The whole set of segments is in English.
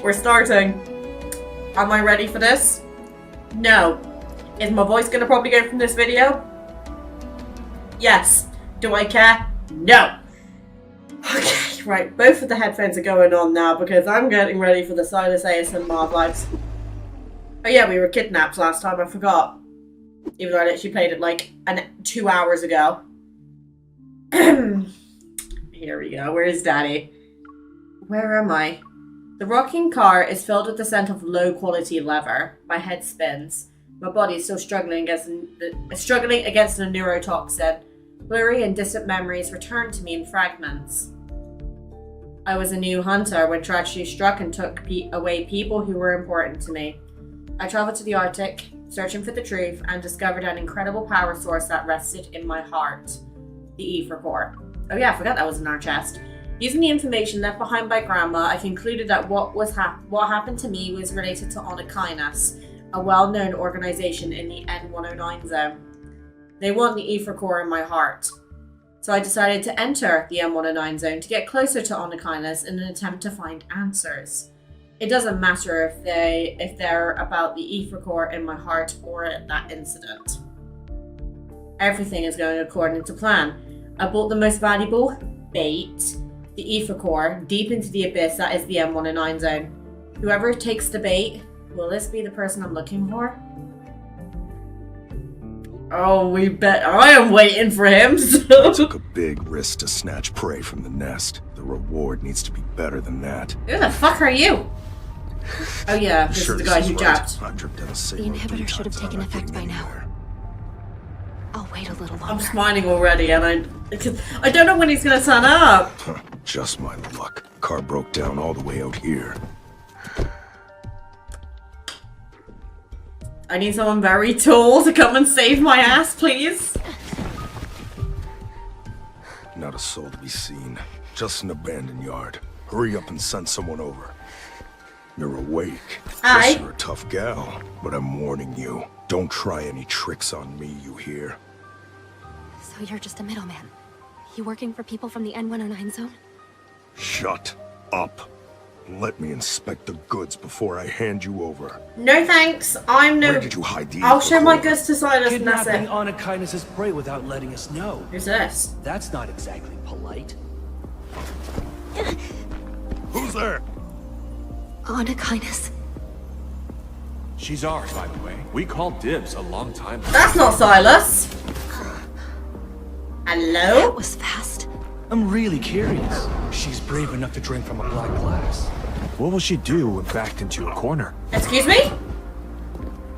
We're starting. Am I ready for this? No. Is my voice gonna probably go from this video? Yes. Do I care? No. Okay, right. Both of the headphones are going on now because I'm getting ready for the Sylus ASMR vibes. Oh yeah, we were kidnapped last time, I forgot. Even though I literally played it like 2 hours ago. Here we go. Where's Daddy? Where am I? The rocking car is filled with the scent of low-quality leather. My head spins. My body is still struggling against a neurotoxin. Blurry and distant memories return to me in fragments. I was a new hunter when tragedy struck and took away people who were important to me. I traveled to the Arctic, searching for the truth, and discovered an incredible power source that rested in my heart. The ether core. Oh yeah, I forgot that was in our chest. Using the information left behind by Grandma, I concluded that what happened to me was related to Otome, a well-known organization in the N109 zone. They want the ether core in my heart. So I decided to enter the N109 zone to get closer to Otome in an attempt to find answers. It doesn't matter if they're about the ether core in my heart or that incident. Everything is going according to plan. I bought the most valuable bait, the ether core, deep into the abyss that is the M109 zone. Whoever takes the bait, will this be the person I'm looking for? Oh, we bet. I am waiting for him. I took a big risk to snatch prey from the nest. The reward needs to be better than that. Who the fuck are you? Oh yeah, this is the guy who jabbed. The inhibitor should have taken effect by now. I'll wait a little longer. I'm smiling already, and I don't know when he's gonna turn up. Just my luck. Car broke down all the way out here. I need someone very tall to come and save my ass, please. Not a soul to be seen. Just an abandoned yard. Hurry up and send someone over. You're awake. Hi. Guess you're a tough gal, but I'm warning you. Don't try any tricks on me, you hear? So you're just a middleman. You working for people from the N109 zone? Shut up. Let me inspect the goods before I hand you over. No thanks. I'm no. Where did you hide the I'll show my core? goods to Sylus and that's Kidnapping it. Onakainus' prey without letting us know. Who's this? That's not exactly polite. Who's there? Onakainus. She's ours, by the way. We called dibs a long time ago. That's not Sylus. That Hello? was fast. I'm really curious. She's brave enough to drink from a black glass. What will she do when backed into a corner? Excuse me?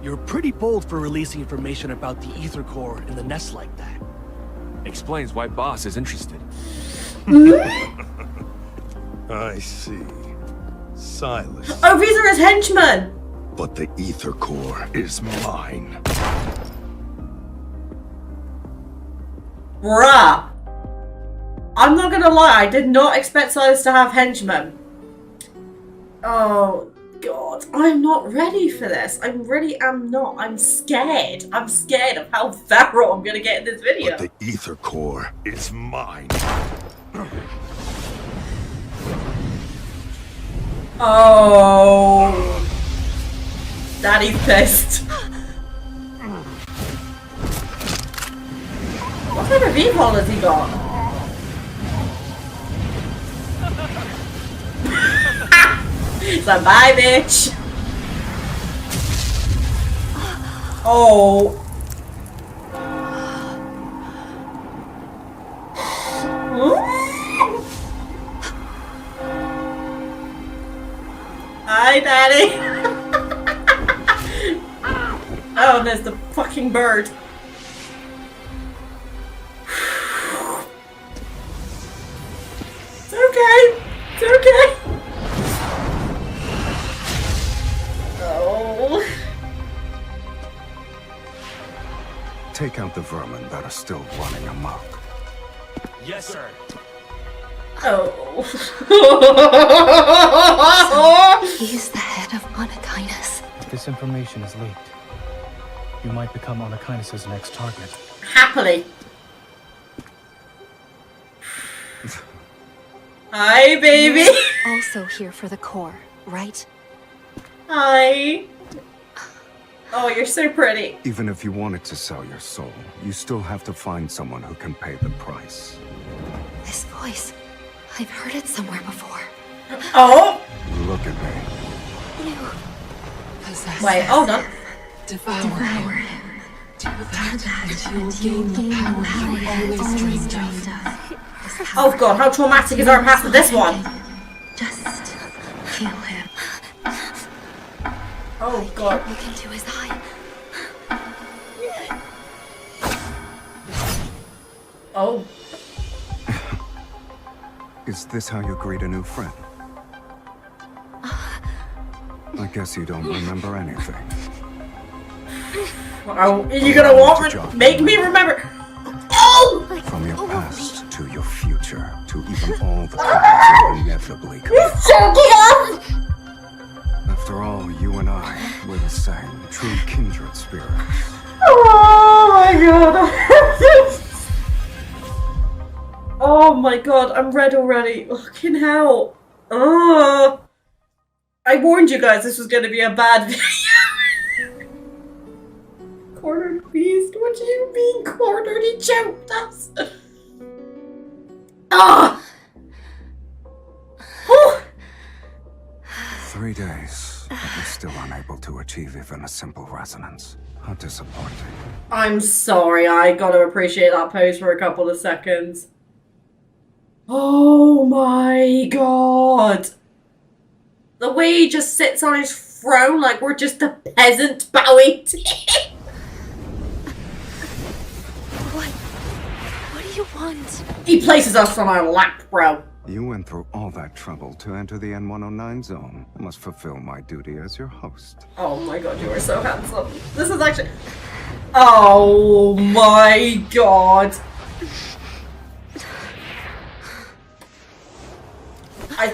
You're pretty bold for releasing information about the ether core in the nest like that. Explains why Boss is interested. I see. Sylus. Oh, these are his henchmen. But the ether core is mine. Bruh. I'm not gonna lie, I did not expect Sylus to have henchmen. Oh, God. I'm not ready for this. I really am not. I'm scared. I'm scared of how feral I'm gonna get in this video. But the ether core is mine. Oh. Daddy's pissed. What kind of evil has he got? So bye, bitch. Oh. Hi, Daddy. Oh, there's the fucking bird. It's okay. It's okay. Oh. Take out the vermin that are still running amok. Yes, sir. Oh. He's the head of Onakainus. If this information is leaked, you might become Onakainus' next target. Happily. Hi, baby. You're also here for the core, right? Hi. Oh, you're so pretty. Even if you wanted to sell your soul, you still have to find someone who can pay the price. This voice, I've heard it somewhere before. Oh. Look at me. You Wait, hold on. Devour him. Do that, and you'll gain the power you always dreamed of. Oh god, how traumatic is our past with this one? just kill him. Oh god. Look into his eye. Oh. Is this how you greet a new friend? I guess you don't remember anything. Oh, you're gonna make me remember. Oh! From your past to your future, to even all the times you inevitably commit. After all, you and I, we're the same, true kindred spirits. Oh my god. Oh my god, I'm red already. Fucking hell. Oh. I warned you guys this was going to be a bad video. Cornered beast? What do you mean cornered? He choked us. Ah! Oh. 3 days, but we're still unable to achieve even a simple resonance. How disappointing. I'm sorry, I got to appreciate that pose for a couple of seconds. Oh my god. The way he just sits on his throne like we're just a peasant bowing to him. What do you want? He places us on our lap, bro. You went through all that trouble to enter the N109 zone. I must fulfill my duty as your host. Oh my god, you are so handsome. This is actually... Oh my god.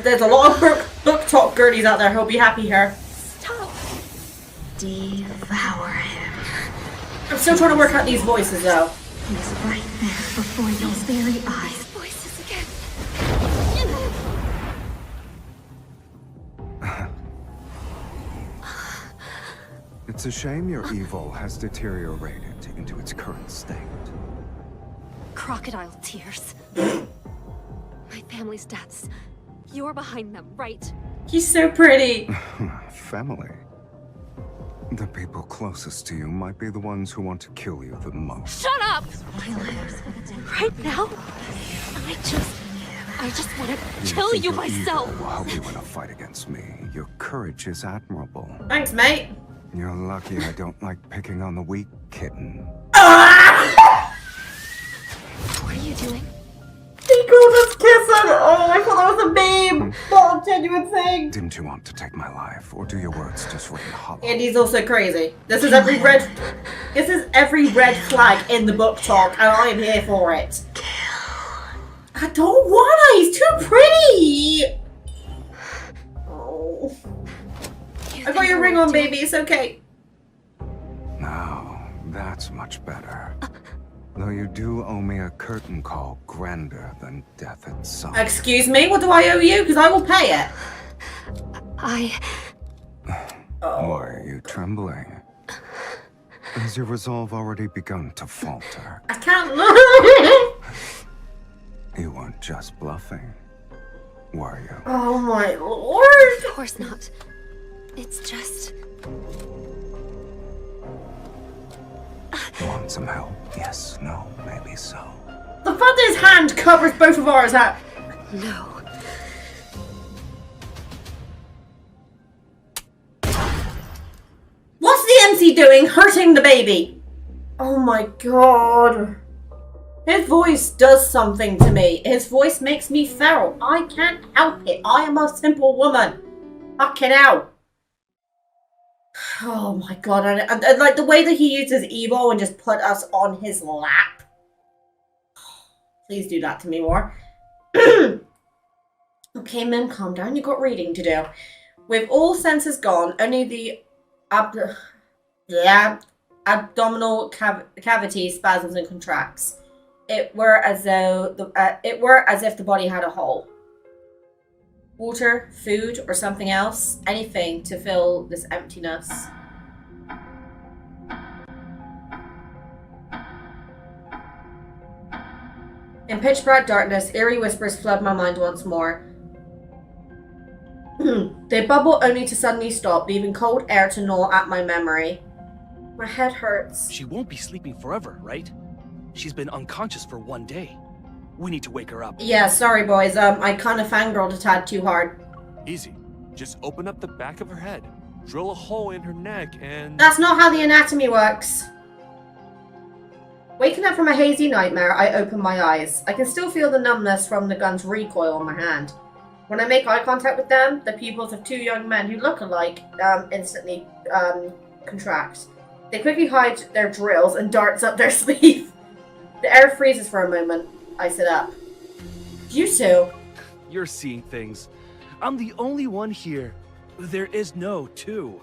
There's a lot of book talk girlies out there who'll be happy here. Stop. Devour him. I'm still trying to work out these voices though. He's right there before your very eyes. Voices again. It's a shame your evil has deteriorated into its current state. Crocodile tears. My family's deaths. You're behind them, right? He's so pretty. Family. The people closest to you might be the ones who want to kill you the most. Shut up! Right now? I just want to kill think you your myself. evil will help you in a fight against me. Your courage is admirable. Thanks, mate. You're lucky I don't like picking on the weak, kitten. What are you doing? He called us kissing. Oh, I thought that was a meme, not a genuine thing. Didn't you want to take my life, or do your words just ring hollow? And he's also crazy. This is every red flag in the book talk, and I am here for it. I don't wanna. He's too pretty. Oh, I got your ring on, baby. It's okay. Now, that's much better. Though you do owe me a curtain call grander than death itself. Excuse me. What do I owe you? Because I will pay it. Why are you trembling? Has your resolve already begun to falter? I can't look. You weren't just bluffing, were you? Oh my lord. Of course not. It's just... Want some help? Yes, no, maybe so. The fact that his hand covers both of ours. No. What's the MC doing? Hurting the baby. Oh my god. His voice does something to me. His voice makes me feral. I can't help it. I am a simple woman. Fucking hell. Oh my god. And like the way that he uses Evo and just put us on his lap. Please do that to me more. Okay, Mim, calm down. You've got reading to do. With all senses gone, only the abdominal cavity spasms and contracts. It were as if the body had a hole. Water, food, or something else. Anything to fill this emptiness. In pitch black darkness, eerie whispers flood my mind once more. They bubble only to suddenly stop, leaving cold air to gnaw at my memory. My head hurts. She won't be sleeping forever, right? She's been unconscious for 1 day. We need to wake her up. Yeah, sorry boys, I kind of fangirled a tad too hard. Easy. Just open up the back of her head, drill a hole in her neck, and... That's not how the anatomy works. Waking up from a hazy nightmare, I open my eyes. I can still feel the numbness from the gun's recoil on my hand. When I make eye contact with them, the pupils of two young men who look alike instantly contract. They quickly hide their drills and darts up their sleeve. The air freezes for a moment. I sit up. You two. You're seeing things. I'm the only one here. There is no two.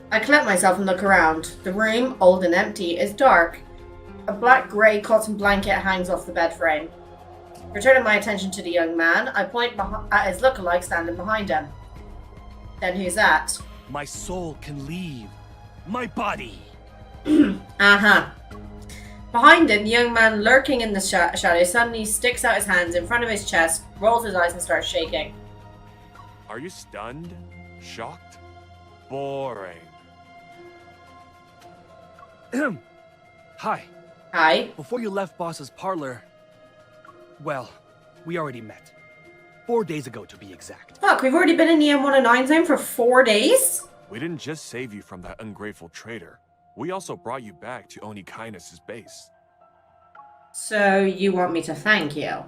I collect myself and look around. The room, old and empty, is dark. A black-grey cotton blanket hangs off the bed frame. Returning my attention to the young man, I point at his lookalike standing behind him. Then who's that? My soul can leave. My body. Uh-huh. Behind him, the young man lurking in the shadow suddenly sticks out his hands in front of his chest, rolls his eyes and starts shaking. Are you stunned? Shocked? Boring. Hi. Hi. Before you left Boss's parlor, well, we already met. 4 days ago, to be exact. Fuck, we've already been in the M109 zone for 4 days? We didn't just save you from that ungrateful traitor. We also brought you back to Onikainus' base. So, you want me to thank you?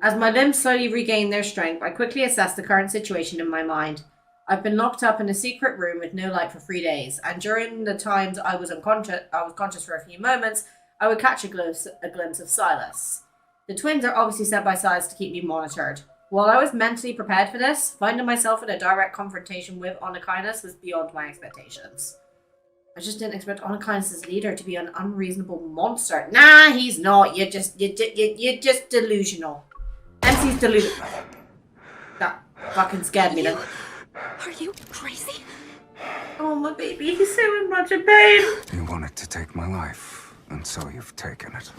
As my limbs slowly regain their strength, I quickly assess the current situation in my mind. I've been locked up in a secret room with no light for 3 days, and during the times I was conscious for a few moments, I would catch a glimpse of Sylus. The twins are obviously sent by Sylus to keep me monitored. While I was mentally prepared for this, finding myself in a direct confrontation with Onikainus was beyond my expectations. I just didn't expect Onikainus' leader to be an unreasonable monster. Nah, he's not. You're just delusional. MC's delusional. That fucking scared me then. Are you crazy? Oh, my baby, he's so in much pain. You wanted to take my life, and so you've taken it.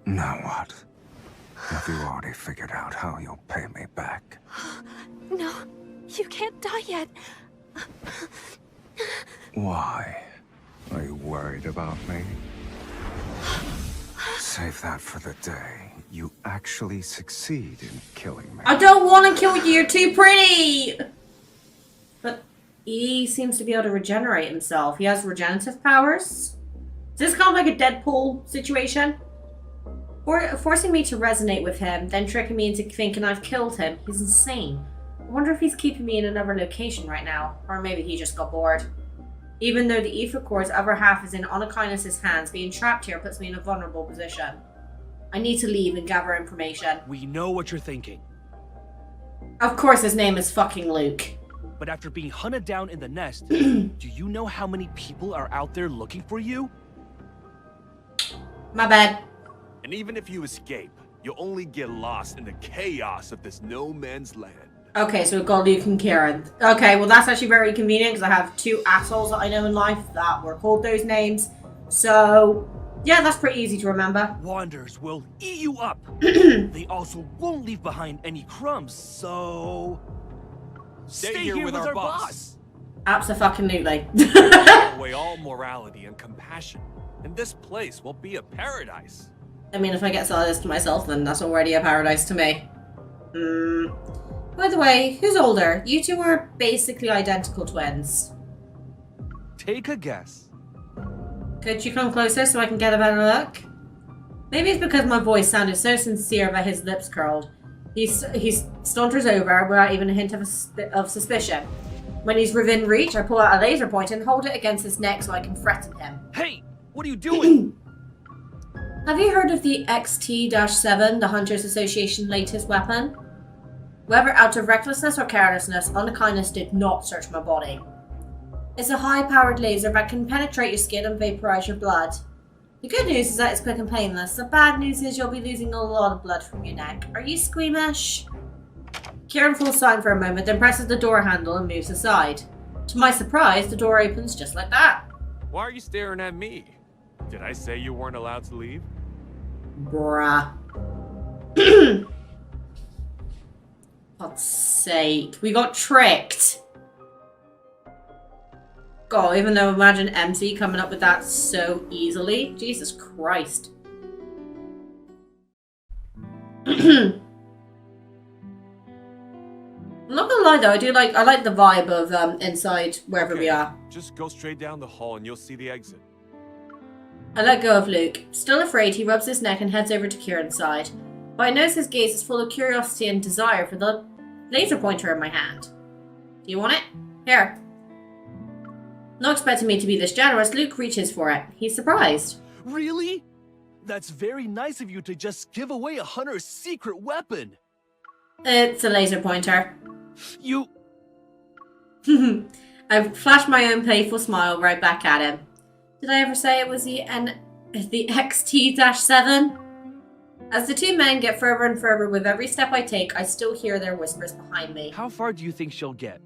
Now what? Have you already figured out how you'll pay me back? No, you can't die yet. Why? Are you worried about me? Save that for the day you actually succeed in killing me. I don't want to kill you, you're too pretty! But he seems to be able to regenerate himself. He has regenerative powers? Is this kind of like a Deadpool situation? Or forcing me to resonate with him, then tricking me into thinking I've killed him. He's insane. I wonder if he's keeping me in another location right now. Or maybe he just got bored. Even though the ether core's other half is in Onikainus' hands, being trapped here puts me in a vulnerable position. I need to leave and gather information. We know what you're thinking. Of course his name is fucking Luke. But after being hunted down in the nest, do you know how many people are out there looking for you? My bad. And even if you escape, you'll only get lost in the chaos of this no man's land. Okay, so we've got Luke and Kieran. Okay, well that's actually very convenient because I have two assholes that I know in life that were called those names. So, yeah, that's pretty easy to remember. Wanderers will eat you up. They also won't leave behind any crumbs, so... Stay here with our boss. Abso-fucking-lutely. Away all morality and compassion, and this place will be a paradise. I mean, if I get Sylus to myself, then that's already a paradise to me. By the way, who's older? You two are basically identical twins. Take a guess. Could you come closer so I can get a better look? Maybe it's because my voice sounded so sincere that his lips curled. He saunters over without even a hint of suspicion. When he's within reach, I pull out a laser point and hold it against his neck so I can threaten him. Hey, what are you doing? Have you heard of the XT-7, the Hunters Association latest weapon? Whether out of recklessness or carelessness, Onikainus did not search my body. It's a high-powered laser that can penetrate your skin and vaporize your blood. The good news is that it's quick and painless. The bad news is you'll be losing a lot of blood from your neck. Are you squeamish? Kieran falls silent for a moment, then presses the door handle and moves aside. To my surprise, the door opens just like that. Why are you staring at me? Did I say you weren't allowed to leave? Bruh. God's sake. We got tricked. God, even though imagine MC coming up with that so easily. Jesus Christ. I'm not gonna lie though, I like the vibe of inside wherever we are. Just go straight down the hall and you'll see the exit. I let go of Luke. Still afraid, he rubs his neck and heads over to Kieran's side. But I notice his gaze is full of curiosity and desire for the laser pointer in my hand. Do you want it? Here. Not expecting me to be this generous, Luke reaches for it. He's surprised. Really? That's very nice of you to just give away a hunter's secret weapon. It's a laser pointer. You... I flashed my own playful smile right back at him. Did I ever say it was the XT-7? As the two men get further and further with every step I take, I still hear their whispers behind me. How far do you think she'll get?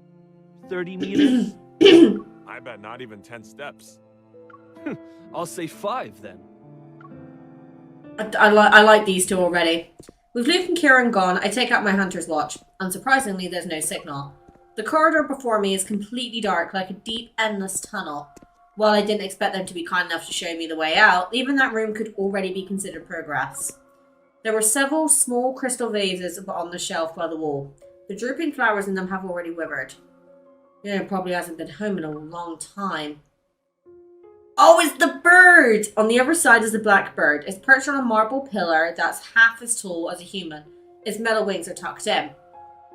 30 meters? I bet not even 10 steps. I'll say 5 then. I like these two already. With Luke and Kieran gone, I take out my hunter's watch. Unsurprisingly, there's no signal. The corridor before me is completely dark, like a deep, endless tunnel. While I didn't expect them to be kind enough to show me the way out, even that room could already be considered progress. There were several small crystal vases on the shelf by the wall. The drooping flowers in them have already withered. Yeah, it probably hasn't been home in a long time. Oh, it's the bird! On the other side is the black bird. It's perched on a marble pillar that's half as tall as a human. Its metal wings are tucked in.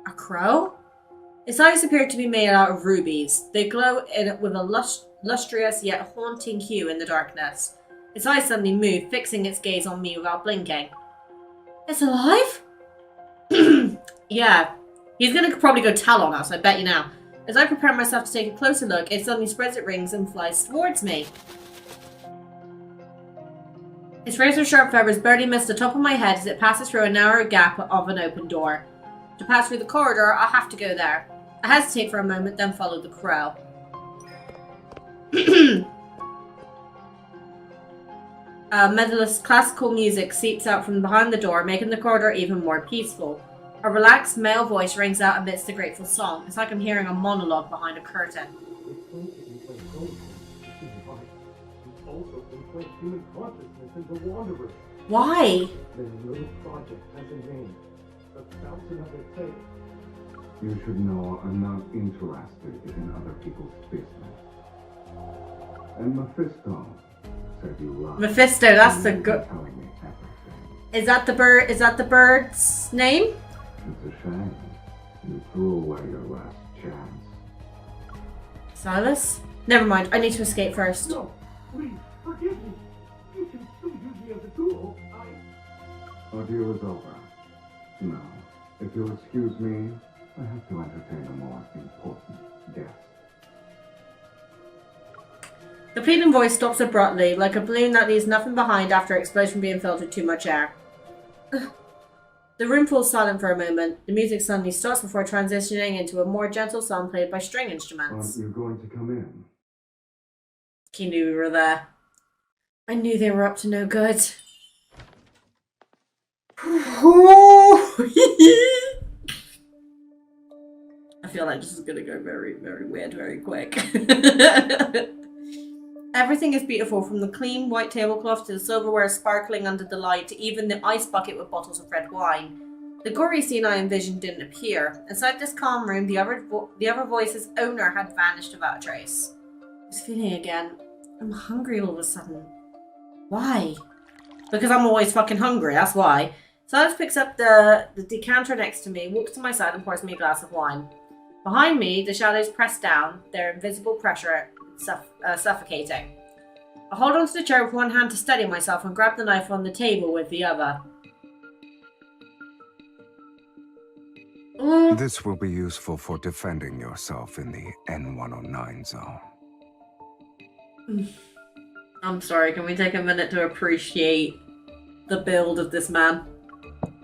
A crow? Its eyes appear to be made out of rubies. They glow with a lustrous yet haunting hue in the darkness. Its eyes suddenly move, fixing its gaze on me without blinking. It's alive? Yeah. He's gonna probably go tell on us, I bet you now. As I prepare myself to take a closer look, it suddenly spreads its wings and flies towards me. Its razor-sharp feathers barely miss the top of my head as it passes through a narrow gap of an open door. To pass through the corridor, I'll have to go there. I hesitate for a moment, then follow the crow. Medalist classical music seeps out from behind the door, making the corridor even more peaceful. A relaxed male voice rings out amidst the grateful song. It's like I'm hearing a monologue behind a curtain. Why? You should know I'm not interested in other people's business. And Mephisto said you lied. Mephisto, that's the good. Is that the bird? Is that the bird's name? It's a shame. You threw away your last chance. Sylus? Never mind. I need to escape first. No, please, forgive me. You can still use me as a tool. Our deal is over. Now, if you'll excuse me, I have to entertain a more important guest. The pleading voice stops abruptly, like a balloon that leaves nothing behind after an explosion being filled with too much air. The room falls silent for a moment. The music suddenly stops before transitioning into a more gentle song played by string instruments. Aren't you going to come in? He knew we were there. I knew they were up to no good. I feel like this is gonna go very, very weird very quick. Everything is beautiful, from the clean white tablecloth to the silverware sparkling under the light to even the ice bucket with bottles of red wine. The gory scene I envisioned didn't appear. Inside this calm room, the other voice's owner had vanished without a trace. I was feeling again. I'm hungry all of a sudden. Why? Because I'm always fucking hungry, that's why. Sylus picks up the decanter next to me, walks to my side and pours me a glass of wine. Behind me, the shadows press down, their invisible pressure suffocating. I hold onto the chair with one hand to steady myself and grab the knife on the table with the other. This will be useful for defending yourself in the N109 zone. I'm sorry, can we take a minute to appreciate the build of this man?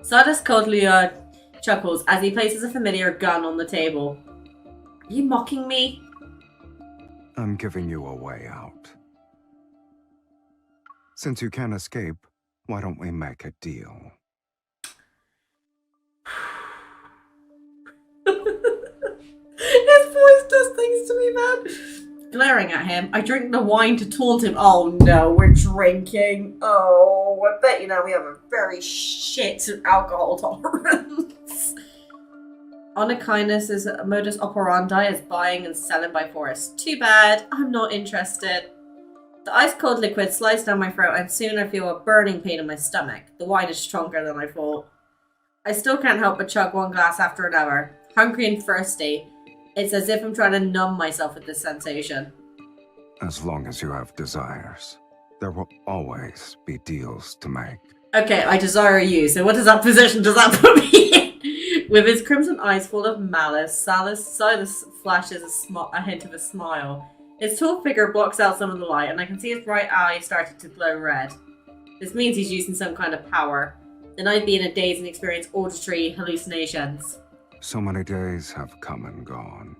Sylus coldly chuckles as he places a familiar gun on the table. Are you mocking me? I'm giving you a way out. Since you can't escape, why don't we make a deal? His voice does things to me, man. Glaring at him, I drink the wine to taunt him. Oh no, we're drinking. Oh, I bet you know we have a very shit alcohol tolerance. Honor kindness's modus operandi is buying and selling by force. Too bad, I'm not interested. The ice-cold liquid slides down my throat and soon I feel a burning pain in my stomach. The wine is stronger than I thought. I still can't help but chug one glass after another. Hungry and thirsty. It's as if I'm trying to numb myself with this sensation. As long as you have desires, there will always be deals to make. Okay, I desire you, so what position does that put me in? With his crimson eyes full of malice, Sylus flashes a hint of a smile. His tall figure blocks out some of the light, and I can see his right eye starting to glow red. This means he's using some kind of power. Then I'd be in a daze and experience auditory hallucinations. So many days have come and gone.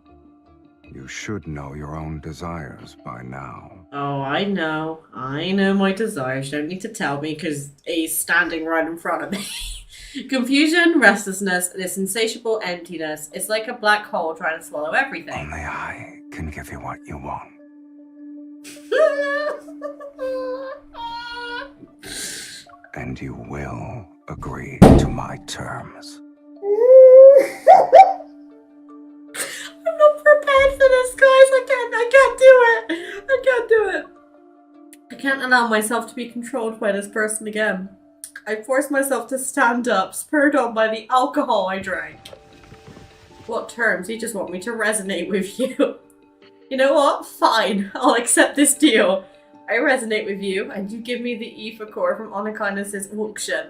You should know your own desires by now. Oh, I know. I know my desires. You don't need to tell me because he's standing right in front of me. Confusion, restlessness, this insatiable emptiness. It's like a black hole trying to swallow everything. Only I can give you what you want. And you will agree to my terms. I'm not prepared for this, guys. I can't do it. I can't do it. I can't allow myself to be controlled by this person again. I force myself to stand up, spurred on by the alcohol I drank. What terms? You just want me to resonate with you. You know what? Fine. I'll accept this deal. I resonate with you, and you give me the ether core from Onakindness's auction.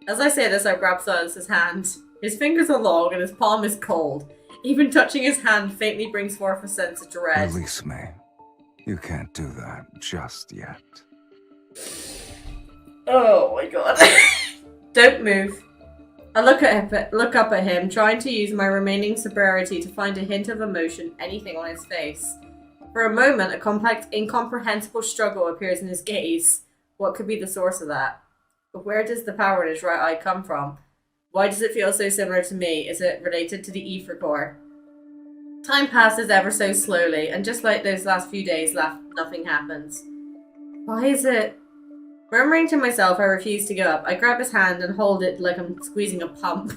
As I say this, I grab Sylus's hand. His fingers are long, and his palm is cold. Even touching his hand faintly brings forth a sense of dread. Release me. You can't do that just yet. Oh my god. Don't move. I look up at him, trying to use my remaining sobriety to find a hint of emotion, anything on his face. For a moment, a complex, incomprehensible struggle appears in his gaze. What could be the source of that? But where does the power in his right eye come from? Why does it feel so similar to me? Is it related to the ether core? Time passes ever so slowly, and just like those last few days, nothing happens. Why is it? Murmuring to myself, I refuse to go up. I grab his hand and hold it like I'm squeezing a pump.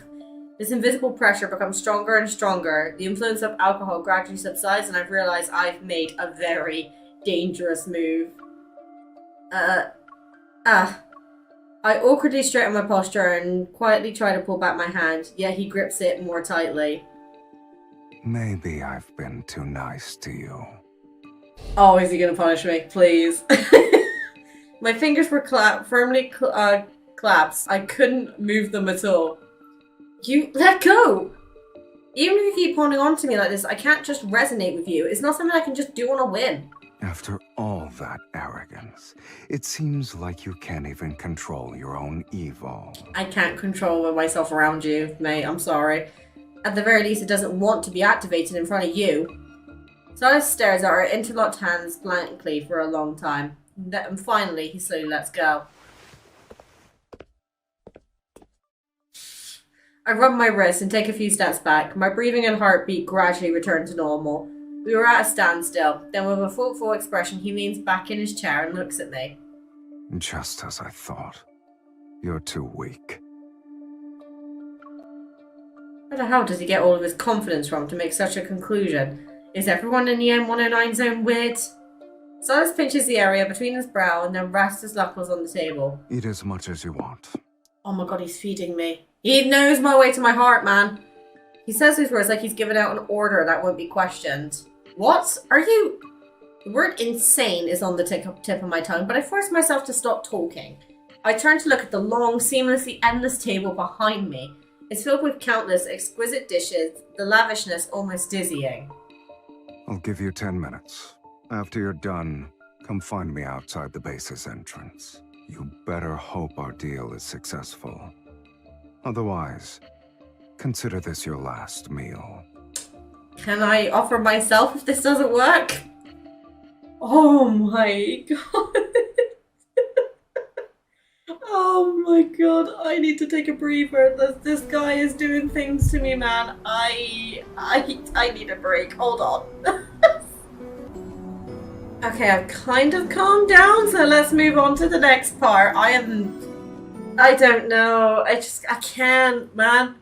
This invisible pressure becomes stronger and stronger. The influence of alcohol gradually subsides, and I've realized I've made a very dangerous move. I awkwardly straighten my posture and quietly try to pull back my hand, yet he grips it more tightly. Maybe I've been too nice to you. Oh, is he gonna punish me? Please. My fingers were firmly clasped. I couldn't move them at all. You let go! Even if you keep holding on to me like this, I can't just resonate with you. It's not something I can just do on a whim. After all that arrogance, it seems like you can't even control your own evil. I can't control myself around you, mate. I'm sorry. At the very least, it doesn't want to be activated in front of you. Sylus stares at our interlocked hands blankly for a long time. And finally, he slowly lets go. I rub my wrist and take a few steps back. My breathing and heartbeat gradually return to normal. We were at a standstill. Then with a thoughtful expression, he leans back in his chair and looks at me. Just as I thought. You're too weak. Where the hell does he get all of his confidence from to make such a conclusion? Is everyone in the M109 zone weird? Sylus pinches the area between his brow and then rests his knuckles on the table. Eat as much as you want. Oh my god, he's feeding me. He knows my way to my heart, man. He says these words like he's given out an order that won't be questioned. What? Are you... The word insane is on the tip of my tongue, but I force myself to stop talking. I turn to look at the long, seamlessly endless table behind me. It's filled with countless exquisite dishes, the lavishness almost dizzying. I'll give you 10 minutes. After you're done, Come find me outside the base's entrance. You better hope our deal is successful. Otherwise, consider this your last meal. Can I offer myself if this doesn't work? Oh my god. Oh my god, I need to take a breather. This guy is doing things to me, man. I need a break. Hold on. Okay, I've kind of calmed down, so let's move on to the next part. I don't know. I can't, man.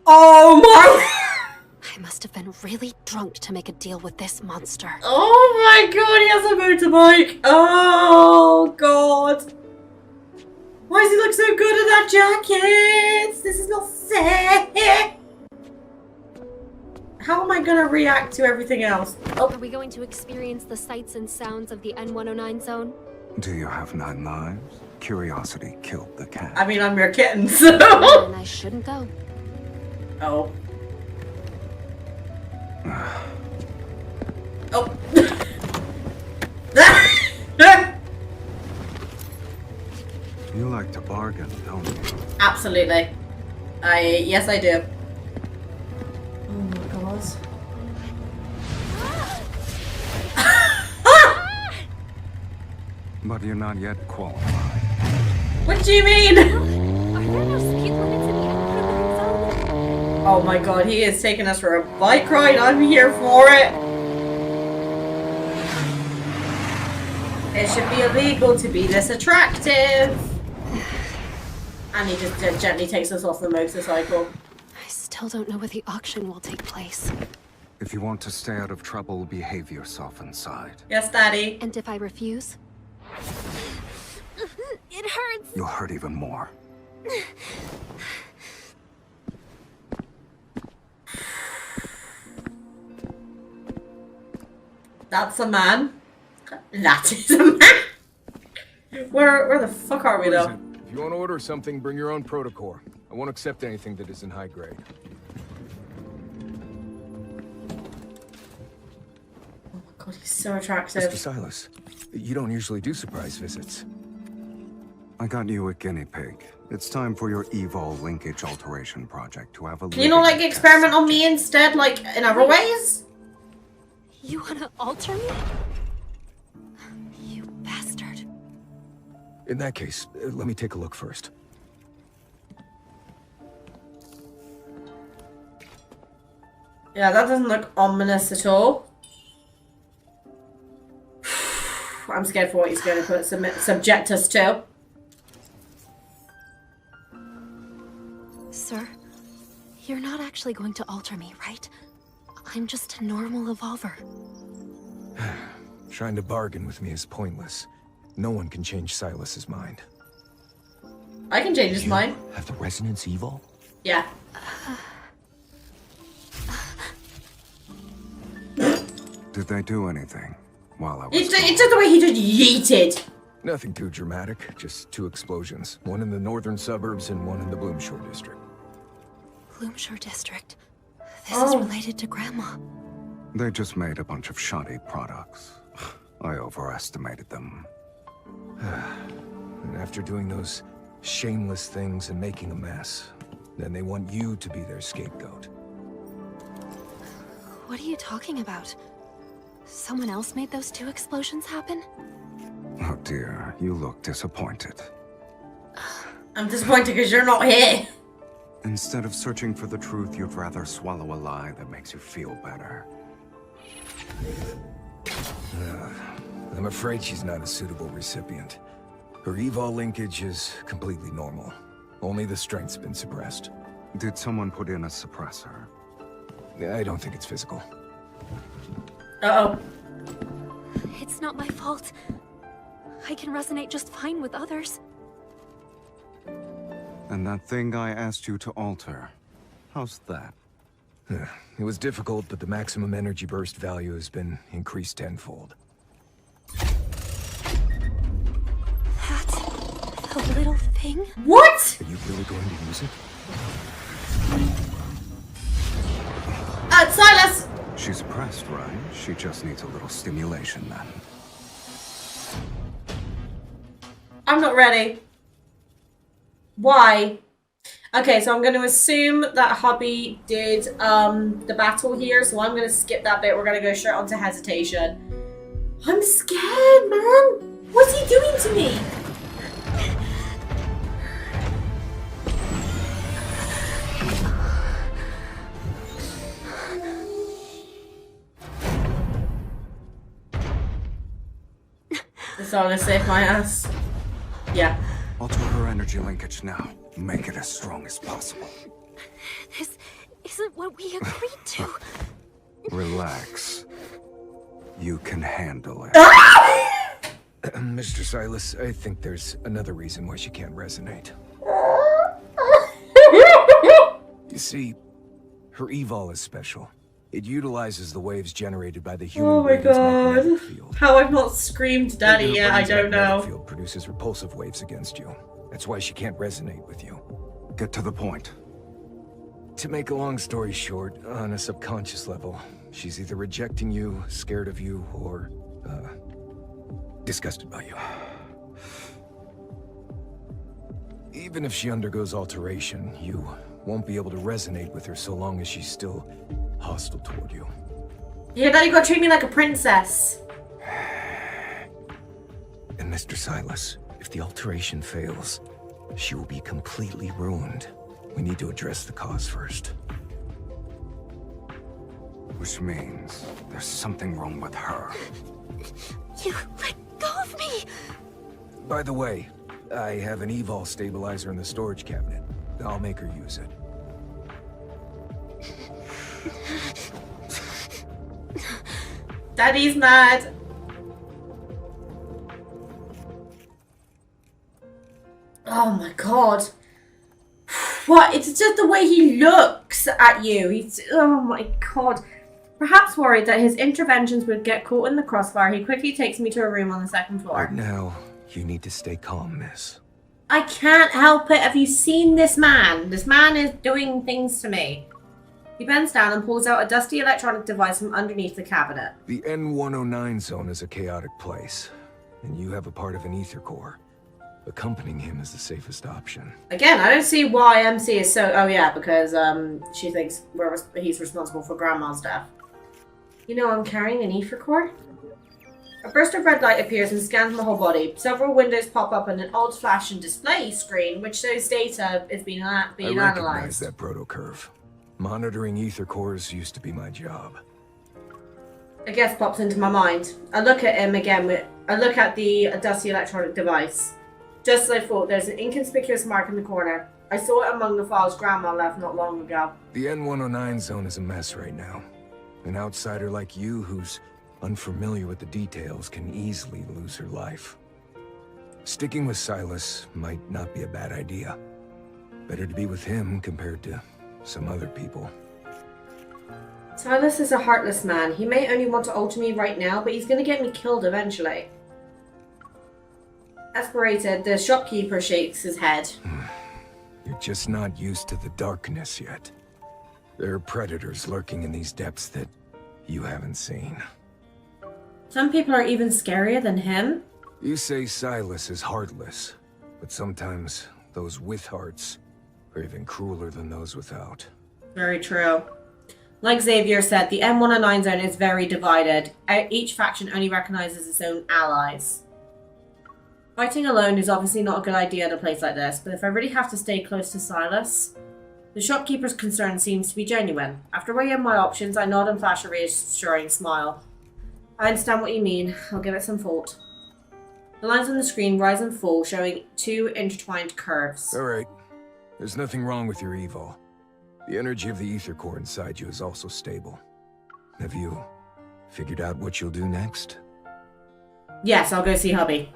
Oh my! I must have been really drunk to make a deal with this monster. Oh my god, he has a motorbike! Oh god! Why does he look so good in that jacket? This is not fair! How am I gonna react to everything else? Oh. Are we going to experience the sights and sounds of the N109 zone? Do you have 9 lives? Curiosity killed the cat. I mean, I'm your kitten, so... And I shouldn't go. Oh. Oh. You like to bargain, don't you? Absolutely. Yes, I do. Oh my god. But you're not yet qualified. What do you mean? Are there no speed limits in the N109 zone? Oh my god, he is taking us for a bike ride. I'm here for it. It should be illegal to be this attractive. And he just gently takes us off the motorcycle. I still don't know where the auction will take place. If you want to stay out of trouble, behave yourself inside. Yes, Daddy. And if I refuse? It hurts! You'll hurt even more. That's a man. That is a man. Where the fuck are we though? If you want to order something, bring your own protocol. I won't accept anything that isn't high grade. Oh my god, he's so attractive. Mr. Sylus, you don't usually do surprise visits. I got you a guinea pig. It's time for your evol linkage alteration project to have a. Can you not like experiment on me instead, like in other ways? You wanna alter me? You bastard. In that case, let me take a look first. Yeah, that doesn't look ominous at all. I'm scared for what he's going to subject us to. Sir, you're not actually going to alter me, right? I'm just a normal evolver. Trying to bargain with me is pointless. No one can change Sylus's mind. I can change his mind. Have the resonance evil? Yeah. Did they do anything while I was It's just the way he just yeeted. Nothing too dramatic, just 2 explosions. One in the northern suburbs and one in the Bloomshore district. Bloomshore district. This is related to Grandma. They just made a bunch of shoddy products. I overestimated them. And after doing those shameless things and making a mess, then they want you to be their scapegoat. What are you talking about? Someone else made those 2 explosions happen? Oh dear, you look disappointed. I'm disappointed because you're not here. Instead of searching for the truth, you'd rather swallow a lie that makes you feel better. I'm afraid she's not a suitable recipient. Her evol linkage is completely normal. Only the strength's been suppressed. Did someone put in a suppressor? I don't think it's physical. Uh-oh. It's not my fault. I can resonate just fine with others. And that thing I asked you to alter, how's that? It was difficult, but the maximum energy burst value has been increased tenfold. That's the little thing? What? Are you really going to use it? Sylus! She's suppressed, right? She just needs a little stimulation then. I'm not ready. Why? Okay, so I'm going to assume that hubby did the battle here, so I'm going to skip that bit. We're going to go straight on to hesitation. I'm scared, man. What's he doing to me? It's all gonna save my ass. Yeah. Alter her energy linkage now. Make it as strong as possible. This isn't what we agreed to. Relax. You can handle it. Mr. Sylus, I think there's another reason why she can't resonate. You see, her evol is special. It utilizes the waves generated by the human Oh my brain's magnetic god. field. How I've not screamed daddy Your yet, I brain's don't magnetic know. field produces repulsive waves against you. That's why she can't resonate with you. Get to the point. To make a long story short, on a subconscious level, she's either rejecting you, scared of you, or, disgusted by you. Even if she undergoes alteration, you won't be able to resonate with her so long as she's still hostile toward you. Yeah, daddy gotta treat me like a princess. And Mr. Sylus, if the alteration fails, she will be completely ruined. We need to address the cause first. Which means there's something wrong with her. You let go of me! By the way, I have an evol stabilizer in the storage cabinet. I'll make her use it. Daddy's mad. Oh my god. What? It's just the way he looks at you. He's... Oh my god. Perhaps worried that his interventions would get caught in the crossfire, he quickly takes me to a room on the second floor. Right now, you need to stay calm, miss. I can't help it. Have you seen this man? This man is doing things to me. He bends down and pulls out a dusty electronic device from underneath the cabinet. The N109 zone is a chaotic place, and you have a part of an ether core. Accompanying him is the safest option. Again, I don't see why MC is so... Oh yeah, because she thinks he's responsible for Grandma's death. You know I'm carrying an ether core? A burst of red light appears and scans my whole body. Several windows pop up on an old-fashioned display screen, which shows data is being I recognize analyzed. that proto-curve. Monitoring ether cores used to be my job. A guess pops into my mind. I look at him again. I look at the dusty electronic device. Just as I thought, there's an inconspicuous mark in the corner. I saw it among the files Grandma left not long ago. The N109 zone is a mess right now. An outsider like you who's unfamiliar with the details can easily lose her life. Sticking with Sylus might not be a bad idea. Better to be with him compared to some other people. Sylus is a heartless man. He may only want to alter me right now, but he's going to get me killed eventually. Aspirated, the shopkeeper shakes his head. You're just not used to the darkness yet. There are predators lurking in these depths that you haven't seen. Some people are even scarier than him. You say Sylus is heartless, but sometimes those with hearts are even crueler than those without. Very true. Like Xavier said, the M109 zone is very divided. Each faction only recognizes its own allies. Fighting alone is obviously not a good idea at a place like this, but if I really have to stay close to Sylus... The shopkeeper's concern seems to be genuine. After weighing my options, I nod and flash a reassuring smile. I understand what you mean. I'll give it some thought. The lines on the screen rise and fall, showing two intertwined curves. Alright. There's nothing wrong with your evil. The energy of the ether core inside you is also stable. Have you figured out what you'll do next? Yes, I'll go see hubby.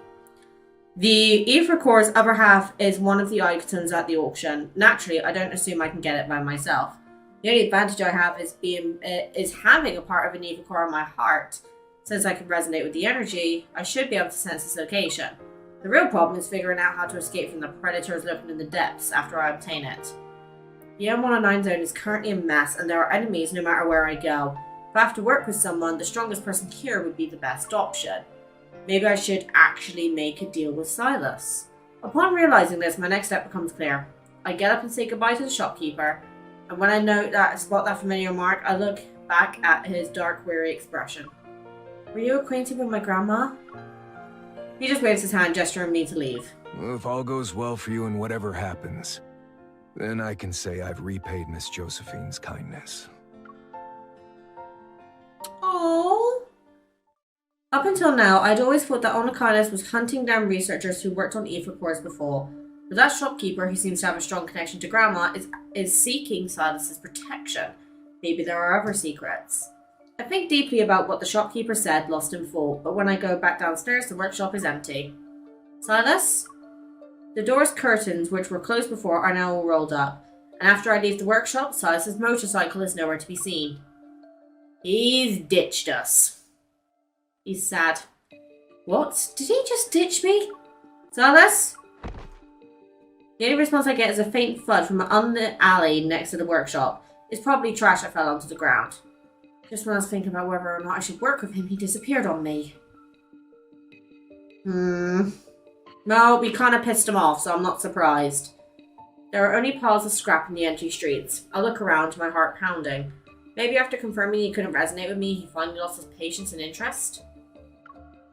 The ether core's other half is one of the items at the auction. Naturally, I don't assume I can get it by myself. The only advantage I have is having a part of an ether core on my heart. Since I can resonate with the energy, I should be able to sense its location. The real problem is figuring out how to escape from the predators lurking in the depths after I obtain it. The M109 zone is currently a mess, and there are enemies no matter where I go. If I have to work with someone, the strongest person here would be the best option. Maybe I should actually make a deal with Sylus. Upon realizing this, my next step becomes clear. I get up and say goodbye to the shopkeeper, and when I spot that familiar mark, I look back at his dark, weary expression. Were you acquainted with my grandma? He just waves his hand, gesturing me to leave. Well, if all goes well for you and whatever happens, then I can say I've repaid Miss Josephine's kindness. Oh. Up until now, I'd always thought that Onakanis was hunting down researchers who worked on ether cores before. But that shopkeeper, who seems to have a strong connection to Grandma, is seeking Silas's protection. Maybe there are other secrets. I think deeply about what the shopkeeper said, lost in thought, but when I go back downstairs, the workshop is empty. Sylus? The door's curtains, which were closed before, are now all rolled up, and after I leave the workshop, Silas's motorcycle is nowhere to be seen. He's ditched us. He's sad. What? Did he just ditch me? Sylus? The only response I get is a faint thud from the alley next to the workshop. It's probably trash that fell onto the ground. Just when I was thinking about whether or not I should work with him, he disappeared on me. No, we kind of pissed him off, so I'm not surprised. There are only piles of scrap in the empty streets. I look around, my heart pounding. Maybe after confirming he couldn't resonate with me, he finally lost his patience and interest?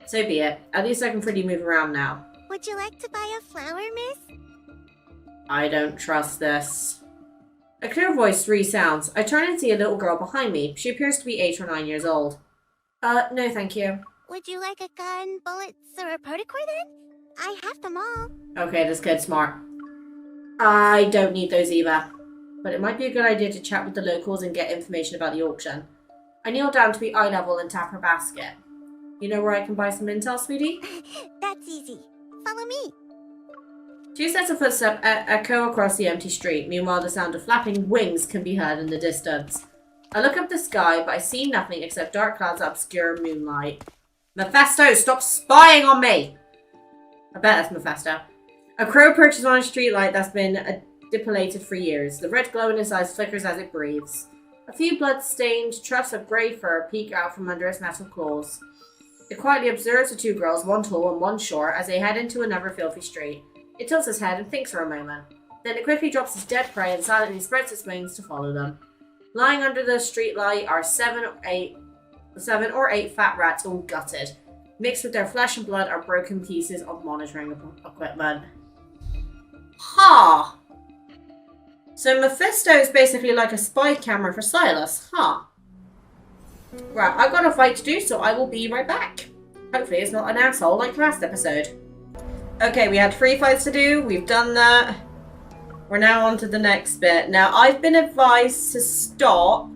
So be it. At least I can freely move around now. Would you like to buy a flower, miss? I don't trust this. A clear voice resounds. I turn and see a little girl behind me. She appears to be 8 or 9 years old. No thank you. Would you like a gun, bullets, or a protocore then? I have them all. Okay, this kid's smart. I don't need those either. But it might be a good idea to chat with the locals and get information about the auction. I kneel down to be eye level and tap her basket. You know where I can buy some intel, sweetie? That's easy. Follow me. 2 sets of footsteps echo across the empty street. Meanwhile, the sound of flapping wings can be heard in the distance. I look up the sky, but I see nothing except dark clouds that obscure moonlight. Mephisto, stop spying on me! I bet that's Mephisto. A crow perches on a streetlight that's been dilapidated for years. The red glow in his eyes flickers as it breathes. A few blood-stained tufts of grey fur peek out from under its metal claws. It quietly observes the 2 girls, one tall and one short, as they head into another filthy street. It tilts its head and thinks for a moment. Then it quickly drops its dead prey and silently spreads its wings to follow them. Lying under the streetlight are 7 or 8 fat rats, all gutted. Mixed with their flesh and blood are broken pieces of monitoring equipment. Ha! So Mephisto is basically like a spy camera for Sylus, huh? Right, I've got a fight to do, so I will be right back. Hopefully it's not an asshole like last episode. Okay, we had 3 fights to do. We've done that. We're now on to the next bit. Now, I've been advised to stop.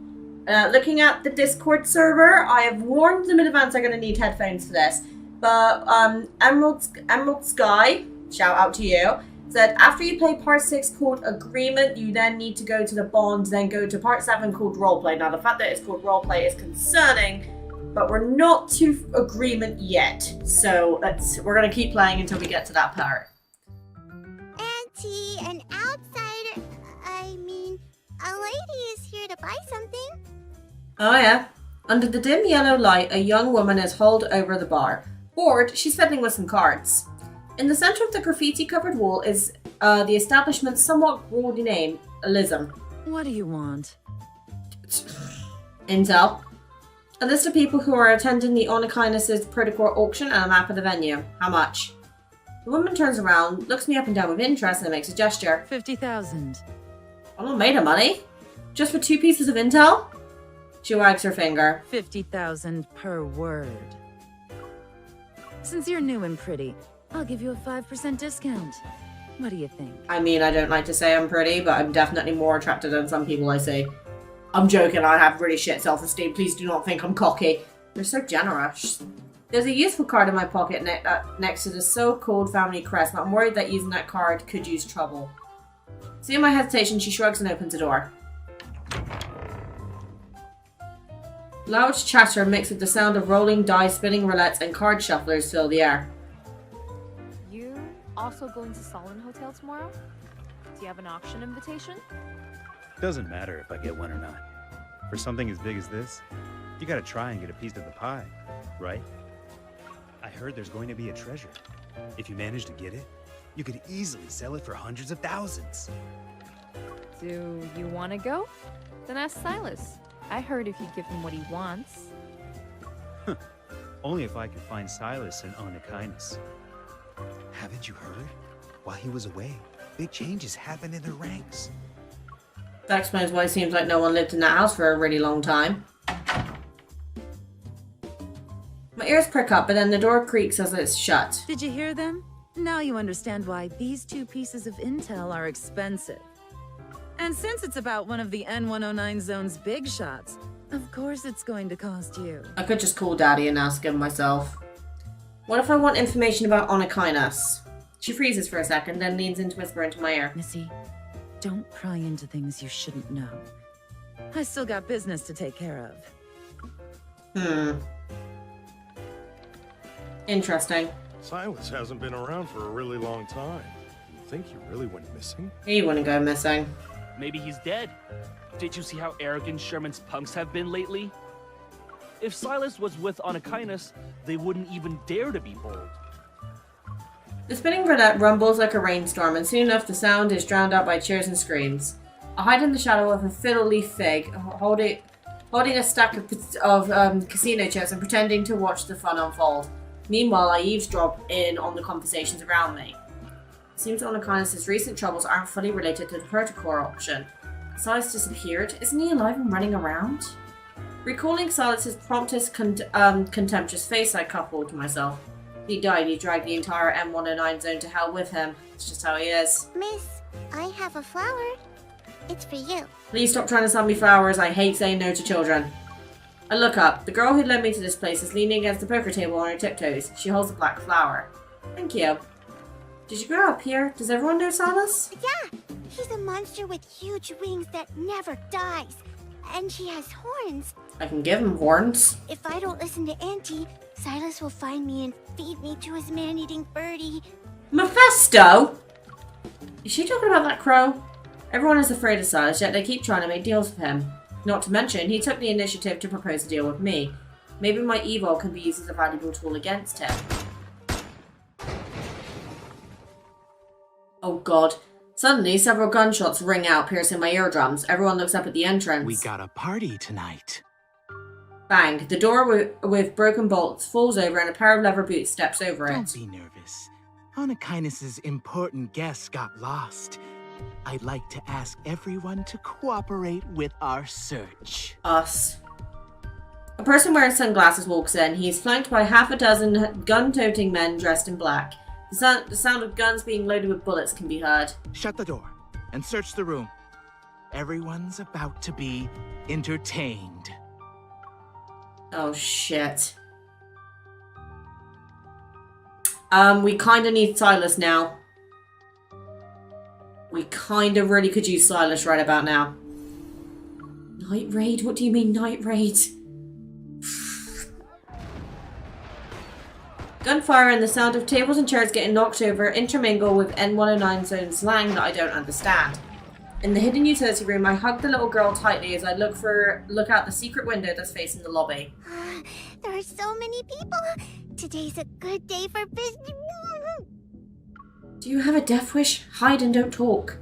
Looking at the Discord server, I have warned them in advance I'm going to need headphones for this. But Emerald Sky, shout out to you, said after you play part 6 called Agreement, you then need to go to the Bond, then go to part 7 called Roleplay. Now, the fact that it's called Roleplay is concerning, but we're not to Agreement yet. So we're going to keep playing until we get to that part. Auntie, an outsider, I mean, a lady is here to buy something. Oh yeah. Under the dim yellow light, a young woman is hauled over the bar. Bored, she's fiddling with some cards. In the center of the graffiti-covered wall is the establishment's somewhat broad name, Elism. What do you want? Intel. A list of people who are attending the Onakanis' Protocore auction and a map of the venue. How much? The woman turns around, looks me up and down with interest, and makes a gesture. 50,000. I'm not made of money. Just for 2 pieces of intel? She wags her finger. 50,000 per word. Since you're new and pretty, I'll give you a 5% discount. What do you think? I mean, I don't like to say I'm pretty, but I'm definitely more attractive than some people I see. I'm joking, I have really shit self-esteem. Please do not think I'm cocky. They're so generous. There's a useful card in my pocket next to the so-called family crest, but I'm worried that using that card could use trouble. Seeing my hesitation, she shrugs and opens the door. Loud chatter mixed with the sound of rolling dice, spinning roulettes, and card shufflers fill the air. You also going to Solon Hotel tomorrow? Do you have an auction invitation? Doesn't matter if I get one or not. For something as big as this, you gotta try and get a piece of the pie, right? I heard there's going to be a treasure. If you manage to get it, you could easily sell it for hundreds of thousands. Do you want to go? Then ask Sylus. I heard if you give him what he wants. Only if I could find Sylus and Onekainis. Haven't you heard? While he was away, big changes happened in their ranks. That explains why it seems like no one lived in that house for a really long time. My ears prick up, but then the door creaks as it's shut. Did you hear them? Now you understand why these 2 pieces of intel are expensive. And since it's about one of the N109 zone's big shots, of course it's going to cost you. I could just call Daddy and ask him myself. What if I want information about Onekainis? She freezes for a second, then leans in to whisper into my ear. Missy, don't pry into things you shouldn't know. I still got business to take care of. Interesting. Sylus hasn't been around for a really long time. You think he really went missing? He wouldn't go missing. Maybe he's dead. Did you see how arrogant Sherman's punks have been lately? If Sylus was with Onekainis, they wouldn't even dare to be bold. The spinning roulette rumbles like a rainstorm, and soon enough the sound is drowned out by cheers and screams. I hide in the shadow of a fiddle leaf fig, holding a stack of casino chips and pretending to watch the fun unfold. Meanwhile, I eavesdrop in on the conversations around me. It seems Onekainis' recent troubles aren't fully related to the protocol option. Sylus disappeared? Isn't he alive and running around? Recalling Sylus' promptest contemptuous face, I coupled to myself. He died, he dragged the entire M109 zone to hell with him. It's just how he is. Miss, I have a flower. It's for you. Please stop trying to sell me flowers. I hate saying no to children. I look up. The girl who led me to this place is leaning against the poker table on her tiptoes. She holds a black flower. Thank you. Did you grow up here? Does everyone know Sylus? Yeah, he's a monster with huge wings that never dies. And he has horns. I can give him horns. If I don't listen to Auntie, Sylus will find me and feed me to his man-eating birdie. Mephisto? Is she talking about that crow? Everyone is afraid of Sylus, yet they keep trying to make deals with him. Not to mention, he took the initiative to propose a deal with me. Maybe my evil can be used as a valuable tool against him. Oh god. Suddenly, several gunshots ring out, piercing my eardrums. Everyone looks up at the entrance. We got a party tonight. Bang. The door with broken bolts falls over and a pair of leather boots steps over it. Don't be nervous. Onekainis' important guest got lost. I'd like to ask everyone to cooperate with our search. Us. A person wearing sunglasses walks in. He is flanked by half a dozen gun-toting men dressed in black. The sound of guns being loaded with bullets can be heard. Shut the door and search the room. Everyone's about to be entertained. Oh, shit. We kinda need Sylus now. We kinda really could use Sylus right about now. Night raid? What do you mean, night raid? Gunfire and the sound of tables and chairs getting knocked over intermingle with N109 zone slang that I don't understand. In the hidden utility room, I hug the little girl tightly as I look out the secret window that's facing the lobby. There are so many people. Today's a good day for business. Do you have a death wish? Hide and don't talk.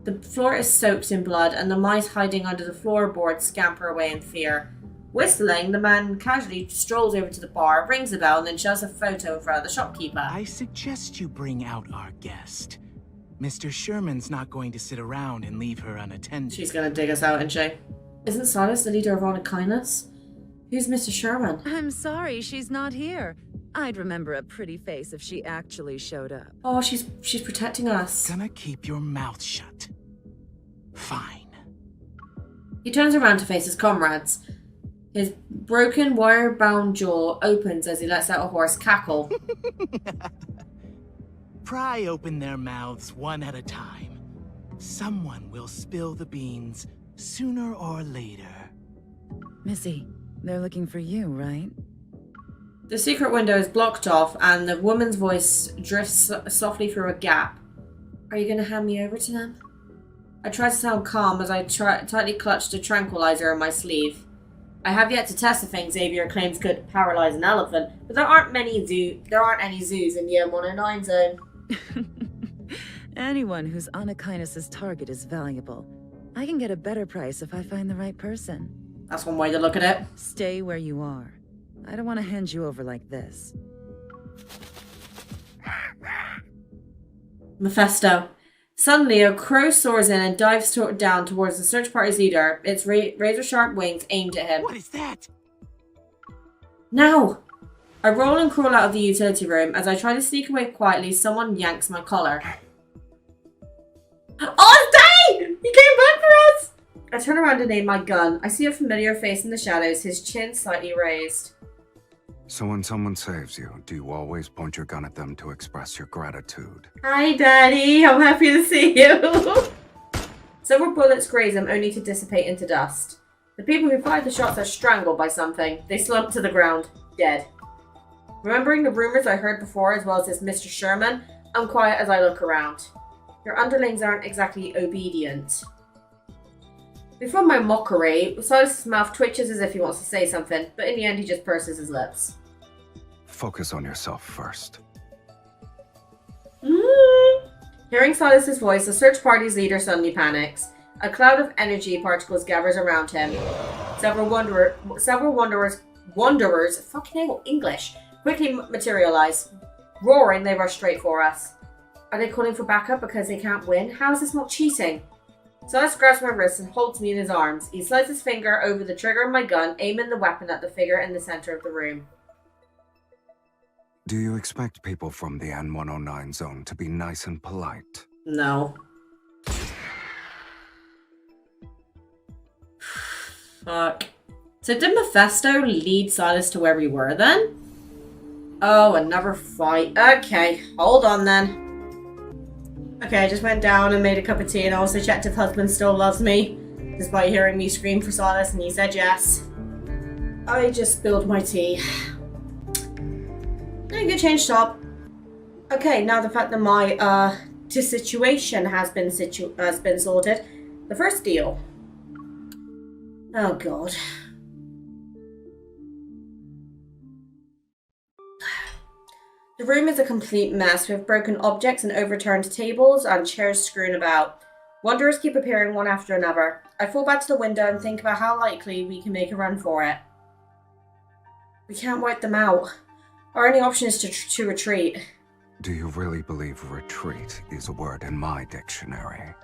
The floor is soaked in blood, and the mice hiding under the floorboards scamper away in fear. Whistling, the man casually strolls over to the bar, rings the bell, and then shoves a photo in front of the shopkeeper. I suggest you bring out our guest. Mr. Sherman's not going to sit around and leave her unattended. She's gonna dig us out, isn't she? Isn't Sylus the leader of Onekainis? Who's Mr. Sherman? I'm sorry she's not here. I'd remember a pretty face if she actually showed up. Oh, she's protecting us. Gonna keep your mouth shut. Fine. He turns around to face his comrades. His broken, wire-bound jaw opens as he lets out a hoarse cackle. Pry open their mouths one at a time. Someone will spill the beans sooner or later. Missy, they're looking for you, right? The secret window is blocked off, and the woman's voice drifts softly through a gap. Are you going to hand me over to them? I try to sound calm as I tightly clutch the tranquilizer in my sleeve. I have yet to test the thing Xavier claims could paralyze an elephant, but there aren't any zoos in the M109 zone. Anyone who's on Aquinas' target is valuable. I can get a better price if I find the right person. That's one way to look at it. Stay where you are. I don't want to hand you over like this. Mephisto. Suddenly, a crow soars in and dives down towards the search party's leader, its razor-sharp wings aimed at him. What is that? Now! I roll and crawl out of the utility room. As I try to sneak away quietly, someone yanks my collar. Oh, it's Danny! He came back for us! I turn around and aim my gun. I see a familiar face in the shadows, his chin slightly raised. So when someone saves you, do you always point your gun at them to express your gratitude? Hi, Daddy. I'm happy to see you. Several bullets graze him, only to dissipate into dust. The people who fired the shots are strangled by something. They slump to the ground, dead. Remembering the rumors I heard before, as well as this Mr. Sherman, I'm quiet as I look around. Your underlings aren't exactly obedient. Before my mockery, Sylus' mouth twitches as if he wants to say something, but in the end he just purses his lips. Focus on yourself first. Hearing Sylus' voice, the search party's leader suddenly panics. A cloud of energy particles gathers around him. Several wanderers, fucking hell, English, quickly materialize. Roaring, they rush straight for us. Are they calling for backup because they can't win? How is this not cheating? Sylus grabs my wrist and holds me in his arms. He slides his finger over the trigger of my gun, aiming the weapon at the figure in the center of the room. Do you expect people from the N109 zone to be nice and polite? No. Fuck. So did Mephisto lead Sylus to where we were then? Oh, another fight. Okay, hold on then. Okay, I just went down and made a cup of tea and also checked if husband still loves me, despite hearing me scream for Sylus, and he said yes. I just spilled my tea. Good change top. Okay, now the fact that my situation has been sorted. The first deal. Oh god. The room is a complete mess with broken objects and overturned tables and chairs strewn about. Wanderers keep appearing one after another. I fall back to the window and think about how likely we can make a run for it. We can't wipe them out. Our only option is to retreat. Do you really believe retreat is a word in my dictionary?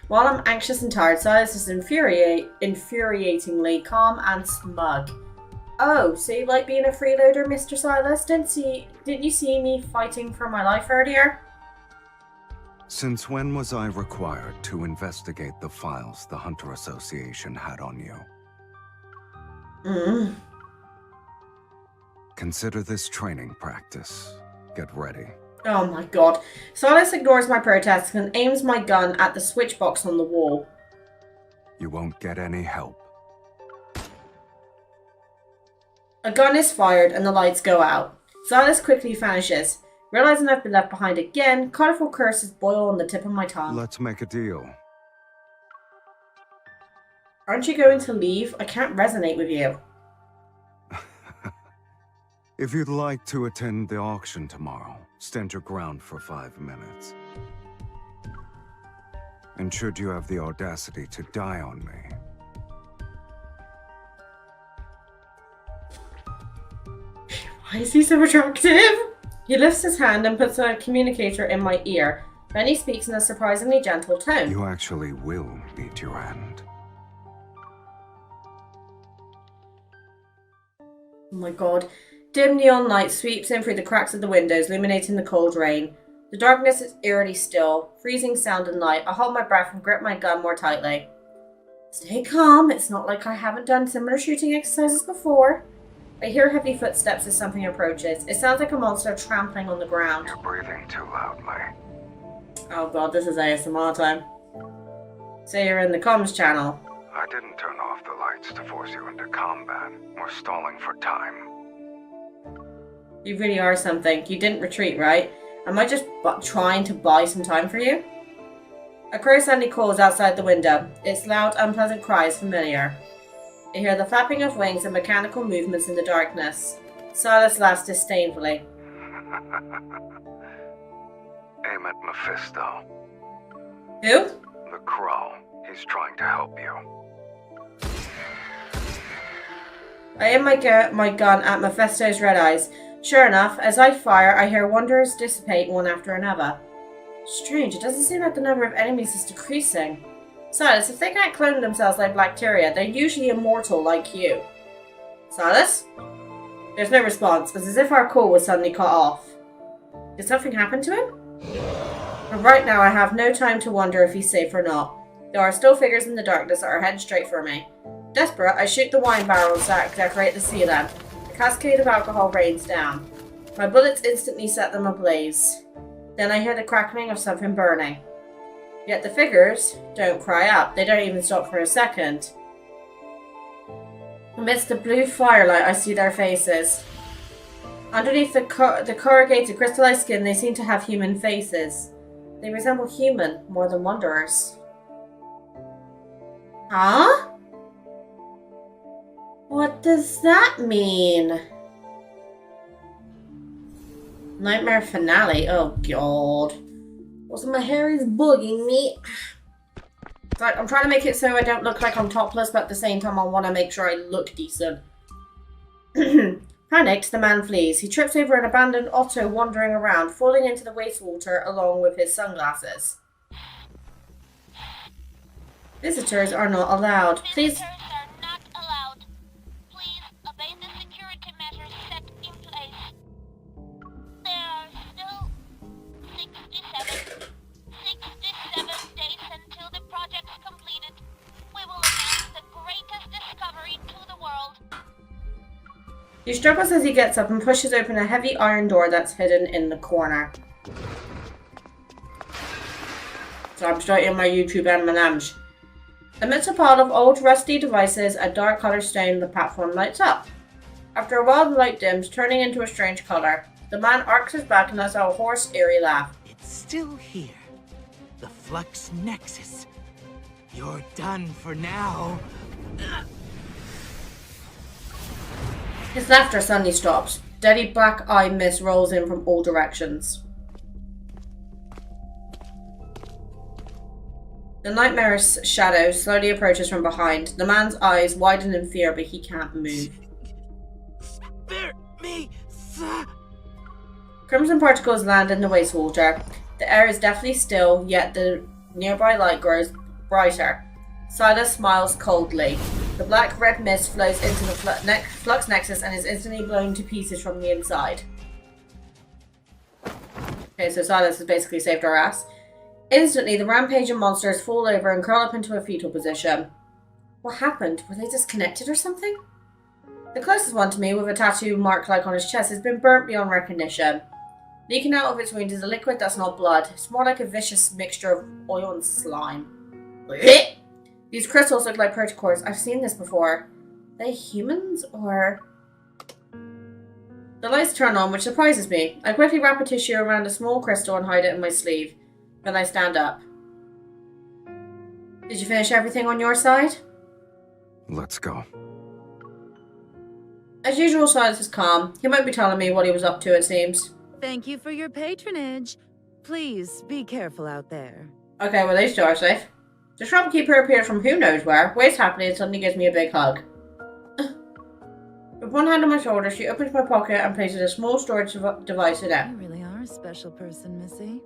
While I'm anxious and tired, Sylus is infuriatingly calm and smug. Oh, so you like being a freeloader, Mr. Sylus? Didn't you see me fighting for my life earlier? Since when was I required to investigate the files the Hunter Association had on you? Consider this training practice. Get ready. Oh my god. Sylus ignores my protests and aims my gun at the switch box on the wall. You won't get any help. A gun is fired and the lights go out. Sylus quickly vanishes. Realizing I've been left behind again, colorful curses boil on the tip of my tongue. Let's make a deal. Aren't you going to leave? I can't resonate with you. If you'd like to attend the auction tomorrow, stand your ground for 5 minutes. And should you have the audacity to die on me... Why is he so attractive? He lifts his hand and puts a communicator in my ear. Then he speaks in a surprisingly gentle tone. You actually will meet your end. Oh my god. Dim neon light sweeps in through the cracks of the windows, illuminating the cold rain. The darkness is eerily still, freezing sound and light. I hold my breath and grip my gun more tightly. Stay calm, it's not like I haven't done similar shooting exercises before. I hear heavy footsteps as something approaches. It sounds like a monster trampling on the ground. You're breathing too loudly. Oh god, this is ASMR time. So you're in the comms channel. I didn't turn off the lights to force you into combat. We're stalling for time. You really are something. You didn't retreat, right? Am I just trying to buy some time for you? A crow suddenly calls outside the window. Its loud, unpleasant cry is familiar. I hear the flapping of wings and mechanical movements in the darkness. Sylus laughs disdainfully. Aim at Mephisto. Who? The crow. He's trying to help you. I aim my gun at Mephisto's red eyes. Sure enough, as I fire, I hear wonders dissipate one after another. Strange, it doesn't seem like the number of enemies is decreasing. Sylus, if they can't clone themselves like bacteria, they're usually immortal like you. Sylus? There's no response. It's as if our call was suddenly cut off. Did something happen to him? But right now I have no time to wonder if he's safe or not. There are still figures in the darkness that are heading straight for me. Desperate, I shoot the wine barrels that decorate the ceiling. A cascade of alcohol rains down. My bullets instantly set them ablaze. Then I hear the crackling of something burning. Yet the figures don't cry out. They don't even stop for a second. Amidst the blue firelight, I see their faces. Underneath the corrugated crystallized skin, they seem to have human faces. They resemble human more than wanderers. Huh? What does that mean? Nightmare finale? Oh god. Also, my hair is bugging me. It's like, I'm trying to make it so I don't look like I'm topless, but at the same time I want to make sure I look decent. Panicked, the man flees. He trips over an abandoned Otto wandering around, falling into the wastewater along with his sunglasses. Visitors are not allowed. Please. Visitors are not allowed. Please obey the security measures set in place. There are still 67 days until the project's completed. We will announce the greatest discovery to the world. He struggles as he gets up and pushes open a heavy iron door that's hidden in the corner. So I'm starting my YouTube M&Ms. Amidst a pile of old rusty devices, a dark colour stain the platform lights up. After a while the light dims, turning into a strange colour. The man arcs his back and lets out a hoarse, eerie laugh. It's still here. The Flux Nexus. You're done for now. His laughter suddenly stops. Deadly black eye mist rolls in from all directions. The nightmare's shadow slowly approaches from behind. The man's eyes widen in fear, but he can't move. Spare me, sir. Crimson particles land in the wastewater. The air is deathly still, yet the nearby light grows brighter. Sylus smiles coldly. The black-red mist flows into the Flux Nexus and is instantly blown to pieces from the inside. Okay, so Sylus has basically saved our ass. Instantly, the rampaging monsters fall over and curl up into a fetal position. What happened? Were they disconnected or something? The closest one to me, with a tattoo mark like on his chest, has been burnt beyond recognition. Leaking out of its wound is a liquid that's not blood. It's more like a vicious mixture of oil and slime. These crystals look like protocores. I've seen this before. Are they humans or... The lights turn on, which surprises me. I quickly wrap a tissue around a small crystal and hide it in my sleeve. Then I stand up. Did you finish everything on your side? Let's go. As usual, Sylus is calm. He won't be telling me what he was up to, it seems. Thank you for your patronage. Please be careful out there. Okay, well, these two are safe. The shopkeeper appeared from who knows where, waves happily, and suddenly gives me a big hug. With one hand on my shoulder, she opens my pocket and places a small storage device in it. You really are a special person, Missy.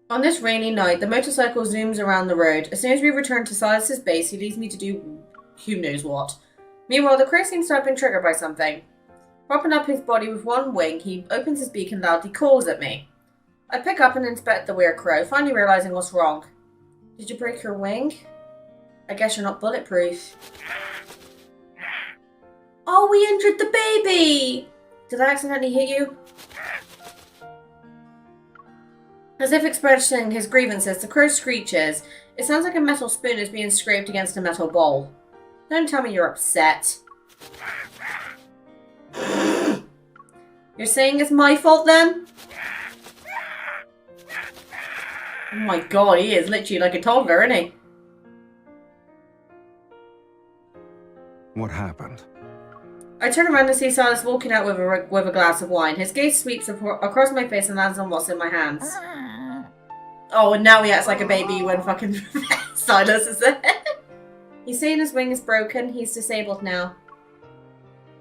On this rainy night, the motorcycle zooms around the road. As soon as we return to Silas's base, he leaves me to do who knows what. Meanwhile, the crow seems to have been triggered by something. Propping up his body with one wing, he opens his beak and loudly calls at me. I pick up and inspect the weird crow, finally realizing what's wrong. Did you break your wing? I guess you're not bulletproof. Oh, we injured the baby! Did I accidentally hit you? As if expressing his grievances, the crow screeches. It sounds like a metal spoon is being scraped against a metal bowl. Don't tell me you're upset. You're saying it's my fault then? Oh my god, he is literally like a toddler, isn't he? What happened? I turn around and see Sylus walking out with a glass of wine. His gaze sweeps across my face and lands on what's in my hands. Oh, and now he acts like a baby when fucking Sylus is there. He's saying his wing is broken. He's disabled now.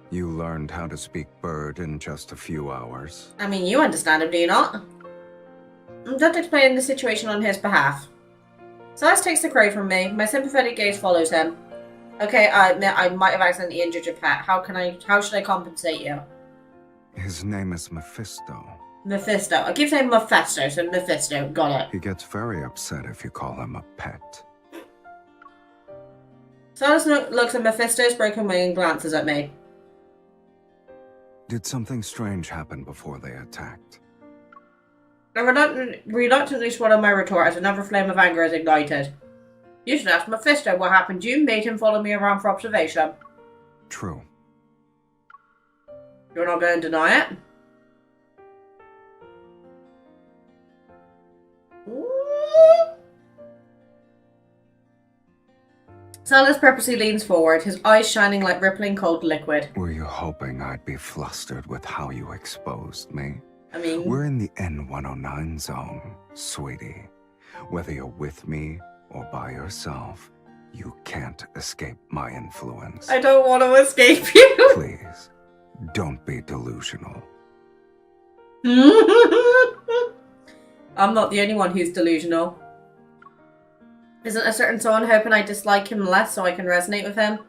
You learned how to speak bird in just a few hours. I mean, you understand him, do you not? I'm done explaining the situation on his behalf. Sylus takes the crow from me. My sympathetic gaze follows him. Okay, I admit I might have accidentally injured your pet. How should I compensate you? His name is Mephisto. Mephisto. I keep saying Mephisto, so Mephisto. Got it. He gets very upset if you call him a pet. Sylus looks at Mephisto's broken wing and glances at me. Did something strange happen before they attacked? I reluctantly swallow my retort as another flame of anger is ignited. You should ask Mephisto what happened. You made him follow me around for observation. True. You're not going to deny it? Sylus purposely leans forward, his eyes shining like rippling cold liquid. Were you hoping I'd be flustered with how you exposed me? I mean... We're in the N109 zone, sweetie. Whether you're with me or by yourself, you can't escape my influence. I don't want to escape you. Please, don't be delusional. I'm not the only one who's delusional. Isn't a certain someone hoping I dislike him less so I can resonate with him?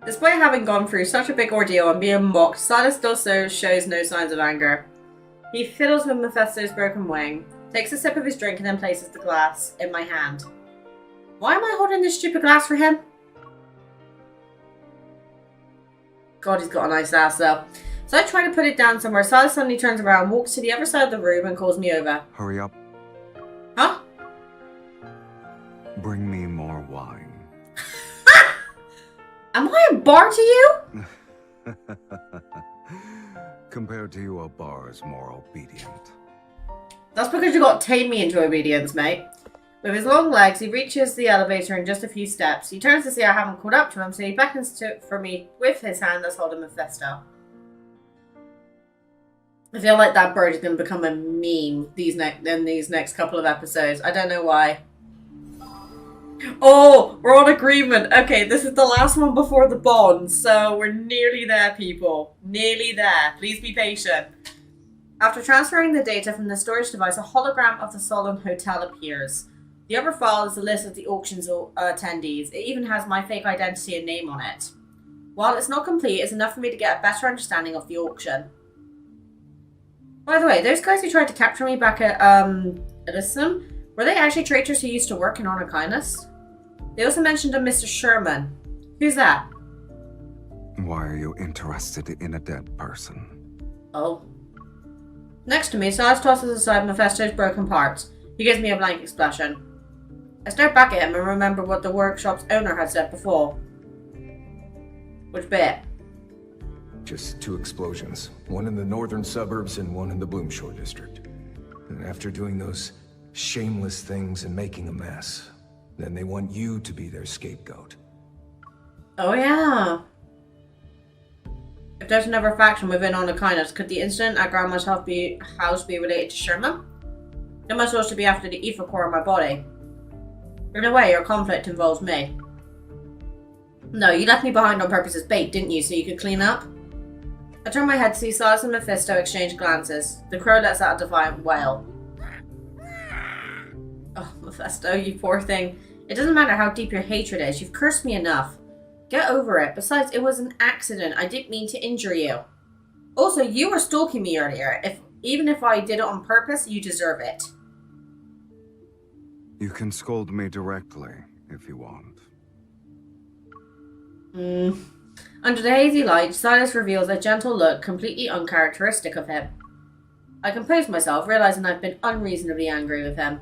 Despite having gone through such a big ordeal and being mocked, Sylus still shows no signs of anger. He fiddles with Mephisto's broken wing, takes a sip of his drink and then places the glass in my hand. Why am I holding this stupid glass for him? God, he's got a nice ass though. So I try to put it down somewhere. Sylus suddenly turns around, walks to the other side of the room and calls me over. Hurry up. Huh? Bring me more wine. Am I a bar to you? Compared to you, a bar is more obedient. That's because you got to tame me into obedience, mate. With his long legs, he reaches the elevator in just a few steps. He turns to see I haven't caught up to him, so he beckons for me with his hand that's holding Mephisto. I feel like that bird is going to become a meme in these next couple of episodes. I don't know why. Oh, we're on agreement. Okay, this is the last one before the bond, so we're nearly there, people. Nearly there. Please be patient. After transferring the data from the storage device, a hologram of the Solon Hotel appears. The other file is a list of the auction's attendees. It even has my fake identity and name on it. While it's not complete, it's enough for me to get a better understanding of the auction. By the way, those guys who tried to capture me back at Edison, were they actually traitors who used to work in Honor Kindness? They also mentioned a Mr. Sherman. Who's that? Why are you interested in a dead person? Oh. Next to me, Sylus tosses aside Mephisto's broken parts. He gives me a blank expression. I stare back at him and remember what the workshop's owner had said before. Which bit? Just 2 explosions. One in the northern suburbs and one in the Bloomshore district. And after doing those shameless things and making a mess, then they want you to be their scapegoat. Oh yeah. If there's another faction within Honor Kindness, could the incident at Grandma's house be related to Sherman? It must also be after the ether core in my body. In a way, your conflict involves me. No, you left me behind on purpose as bait, didn't you, so you could clean up? I turn my head to see Sylus and Mephisto exchange glances. The crow lets out a defiant wail. Oh, Mephisto, you poor thing. It doesn't matter how deep your hatred is, you've cursed me enough. Get over it. Besides, it was an accident. I didn't mean to injure you. Also, you were stalking me earlier. Even if I did it on purpose, you deserve it. You can scold me directly, if you want. Under the hazy light, Sylus reveals a gentle look completely uncharacteristic of him. I compose myself, realizing I've been unreasonably angry with him.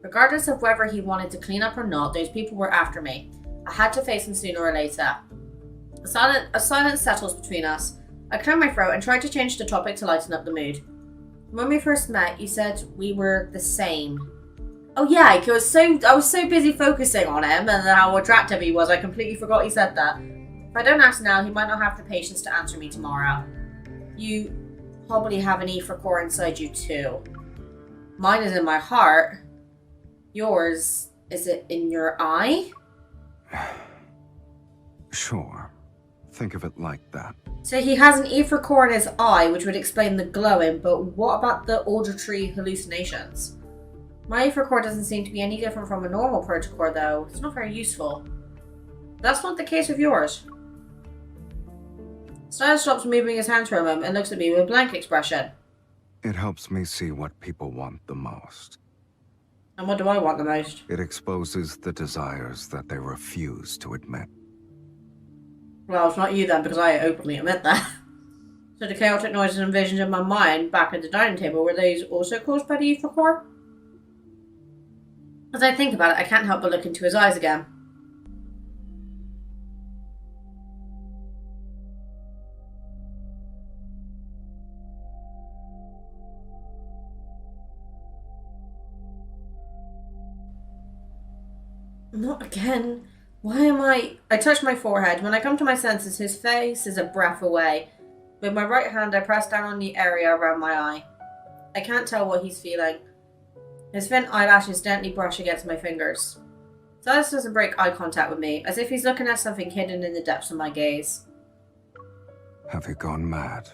Regardless of whether he wanted to clean up or not, those people were after me. I had to face them sooner or later. A silence settles between us. I clear my throat and try to change the topic to lighten up the mood. When we first met, you said we were the same. Oh yeah, I was so busy focusing on him and how attractive he was, I completely forgot he said that. If I don't ask now, he might not have the patience to answer me tomorrow. You probably have an ether core inside you too. Mine is in my heart. Yours, is it in your eye? Sure. Think of it like that. So he has an ether core in his eye, which would explain the glowing, but what about the auditory hallucinations? My ether core doesn't seem to be any different from a normal protocore, though. It's not very useful. That's not the case with yours. Sylus stops moving his hands for a moment and looks at me with a blank expression. It helps me see what people want the most. And what do I want the most? It exposes the desires that they refuse to admit. Well, it's not you then, because I openly admit that. So the chaotic noises and visions in my mind back at the dining table, were these also caused by the ether core? As I think about it, I can't help but look into his eyes again. Not again. Why am I touch my forehead. When I come to my senses, his face is a breath away. With my right hand, I press down on the area around my eye. I can't tell what he's feeling. His thin eyelashes gently brush against my fingers. Sylus doesn't break eye contact with me, as if he's looking at something hidden in the depths of my gaze. Have you gone mad?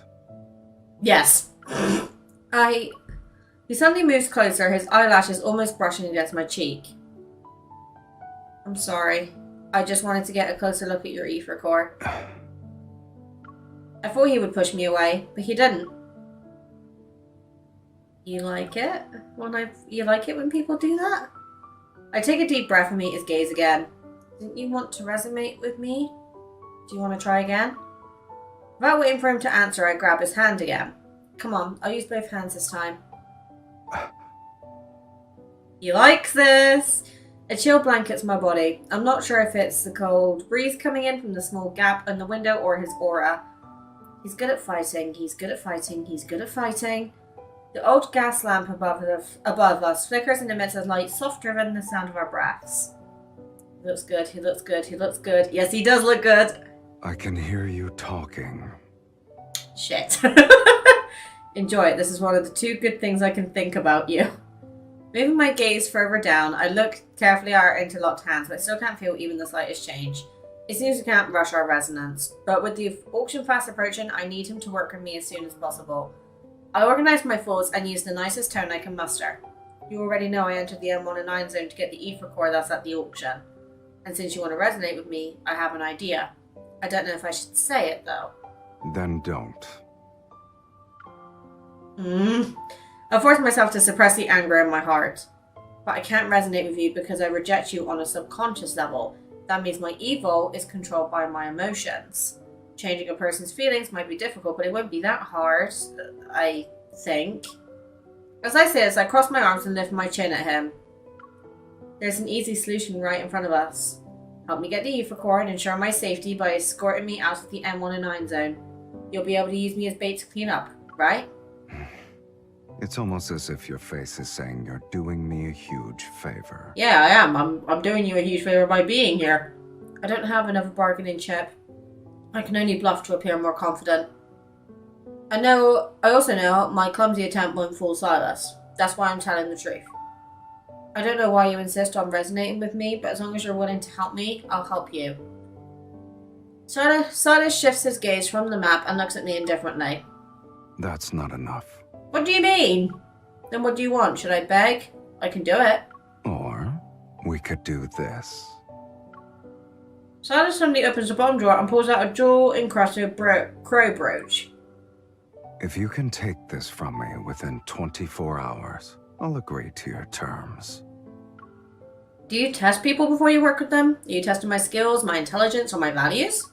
Yes. He suddenly moves closer, his eyelashes almost brushing against my cheek. I'm sorry. I just wanted to get a closer look at your ether core. I thought he would push me away, but he didn't. You like it? You like it when people do that? I take a deep breath and meet his gaze again. Didn't you want to resonate with me? Do you want to try again? Without waiting for him to answer, I grab his hand again. Come on, I'll use both hands this time. He likes this! A chill blankets my body. I'm not sure if it's the cold breeze coming in from the small gap in the window or his aura. He's good at fighting, he's good at fighting, he's good at fighting. The old gas lamp above us flickers and emits a light, soft-driven the sound of our breaths. He looks good, he looks good, he looks good. Yes, he does look good. I can hear you talking. Shit. Enjoy it. This is one of the two good things I can think about you. Moving my gaze further down, I look carefully at our interlocked hands, but I still can't feel even the slightest change. It seems we can't rush our resonance, but with the auction fast approaching, I need him to work with me as soon as possible. I organize my thoughts and use the nicest tone I can muster. You already know I entered the M109 zone to get the ether core that's at the auction. And since you want to resonate with me, I have an idea. I don't know if I should say it, though. Then don't. I force myself to suppress the anger in my heart. But I can't resonate with you because I reject you on a subconscious level. That means my ego is controlled by my emotions. Changing a person's feelings might be difficult, but it won't be that hard, I think. As I say this, I cross my arms and lift my chin at him. There's an easy solution right in front of us. Help me get the ether core and ensure my safety by escorting me out of the M109 zone. You'll be able to use me as bait to clean up, right? It's almost as if your face is saying you're doing me a huge favor. Yeah, I am. I'm doing you a huge favor by being here. I don't have another bargaining chip. I can only bluff to appear more confident. I also know my clumsy attempt won't fool Sylus. That's why I'm telling the truth. I don't know why you insist on resonating with me, but as long as you're willing to help me, I'll help you. Sylus shifts his gaze from the map and looks at me indifferently. That's not enough. What do you mean? Then what do you want? Should I beg? I can do it. Or we could do this. Sylus suddenly opens the bottom drawer and pulls out a jewel-encrusted crow brooch. If you can take this from me within 24 hours, I'll agree to your terms. Do you test people before you work with them? Are you testing my skills, my intelligence, or my values?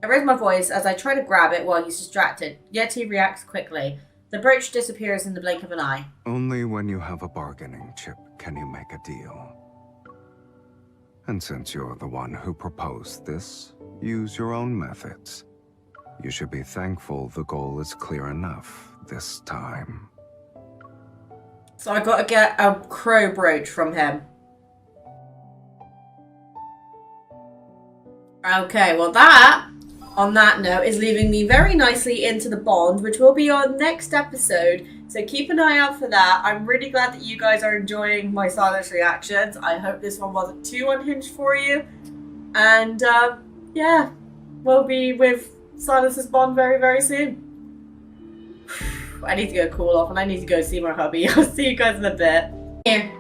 I raise my voice as I try to grab it while he's distracted, yet he reacts quickly. The brooch disappears in the blink of an eye. Only when you have a bargaining chip can you make a deal. And since you're the one who proposed this, Use your own methods. You should be thankful the goal is clear enough this time. So I gotta get a crow brooch from him. Okay, well that, on that note, is leaving me very nicely into the bond, which will be on next episode. So keep an eye out for that. I'm really glad that you guys are enjoying my Sylus reactions. I hope this one wasn't too unhinged for you. And yeah, we'll be with Sylus's bond very, very soon. I need to go cool off and I need to go see my hubby. I'll see you guys in a bit. Here.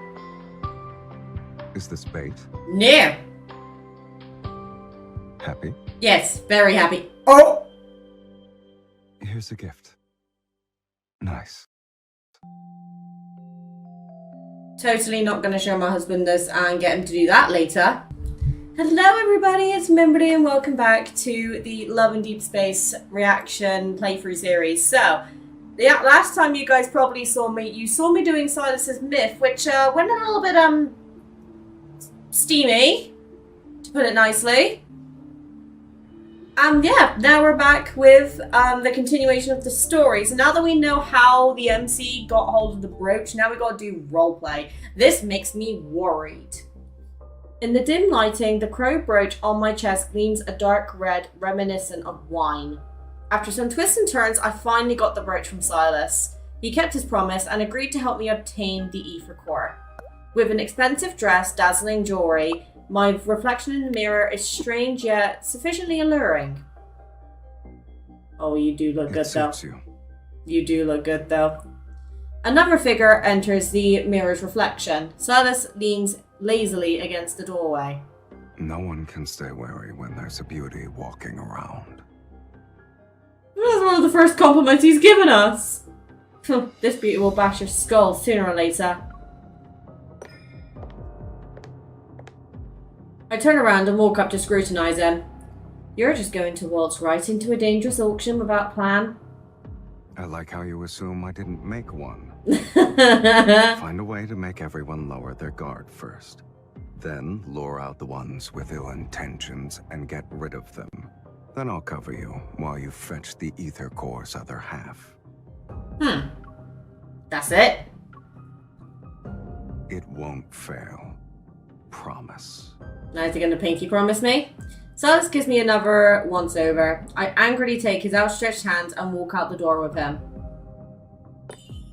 Is this bait? No. Happy? Yes, very happy. Oh! Here's a gift. Nice. Totally not going to show my husband this and get him to do that later. Hello everybody, it's Mimberly and welcome back to the Love and Deepspace reaction playthrough series. So, yeah, last time you guys probably saw me, you saw me doing Sylus's myth, which went a little bit steamy, to put it nicely. And yeah, now we're back with the continuation of the story. So now that we know how the MC got hold of the brooch, now we gotta do roleplay. This makes me worried. In the dim lighting, the crow brooch on my chest gleams a dark red reminiscent of wine. After some twists and turns, I finally got the brooch from Sylus. He kept his promise and agreed to help me obtain the ether core. With an expensive dress, dazzling jewelry, my reflection in the mirror is strange yet sufficiently alluring. Oh, you do look good though. You do look good though. Another figure enters the mirror's reflection. Sylus leans lazily against the doorway. No one can stay wary when there's a beauty walking around. That's one of the first compliments he's given us. This beauty will bash your skull sooner or later. I turn around and walk up to scrutinize him. You're just going to waltz right into a dangerous auction without plan? I like how you assume I didn't make one. Find a way to make everyone lower their guard first. Then lure out the ones with ill intentions and get rid of them. Then I'll cover you while you fetch the ether core's other half. That's it? It won't fail. Promise. Now is he going to pinky promise me? Sylus gives me another once-over. I angrily take his outstretched hand and walk out the door with him.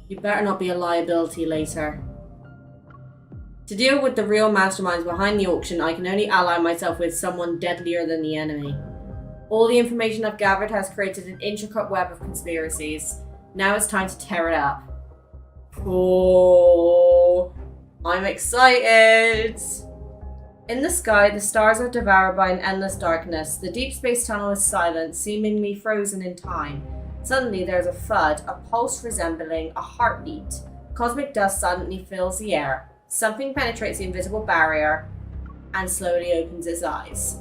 You better not be a liability later. To deal with the real masterminds behind the auction, I can only ally myself with someone deadlier than the enemy. All the information I've gathered has created an intricate web of conspiracies. Now it's time to tear it up. Oh, I'm excited! In the sky, the stars are devoured by an endless darkness. The deep space tunnel is silent, seemingly frozen in time. Suddenly, there's a thud, a pulse resembling a heartbeat. Cosmic dust suddenly fills the air. Something penetrates the invisible barrier and slowly opens its eyes.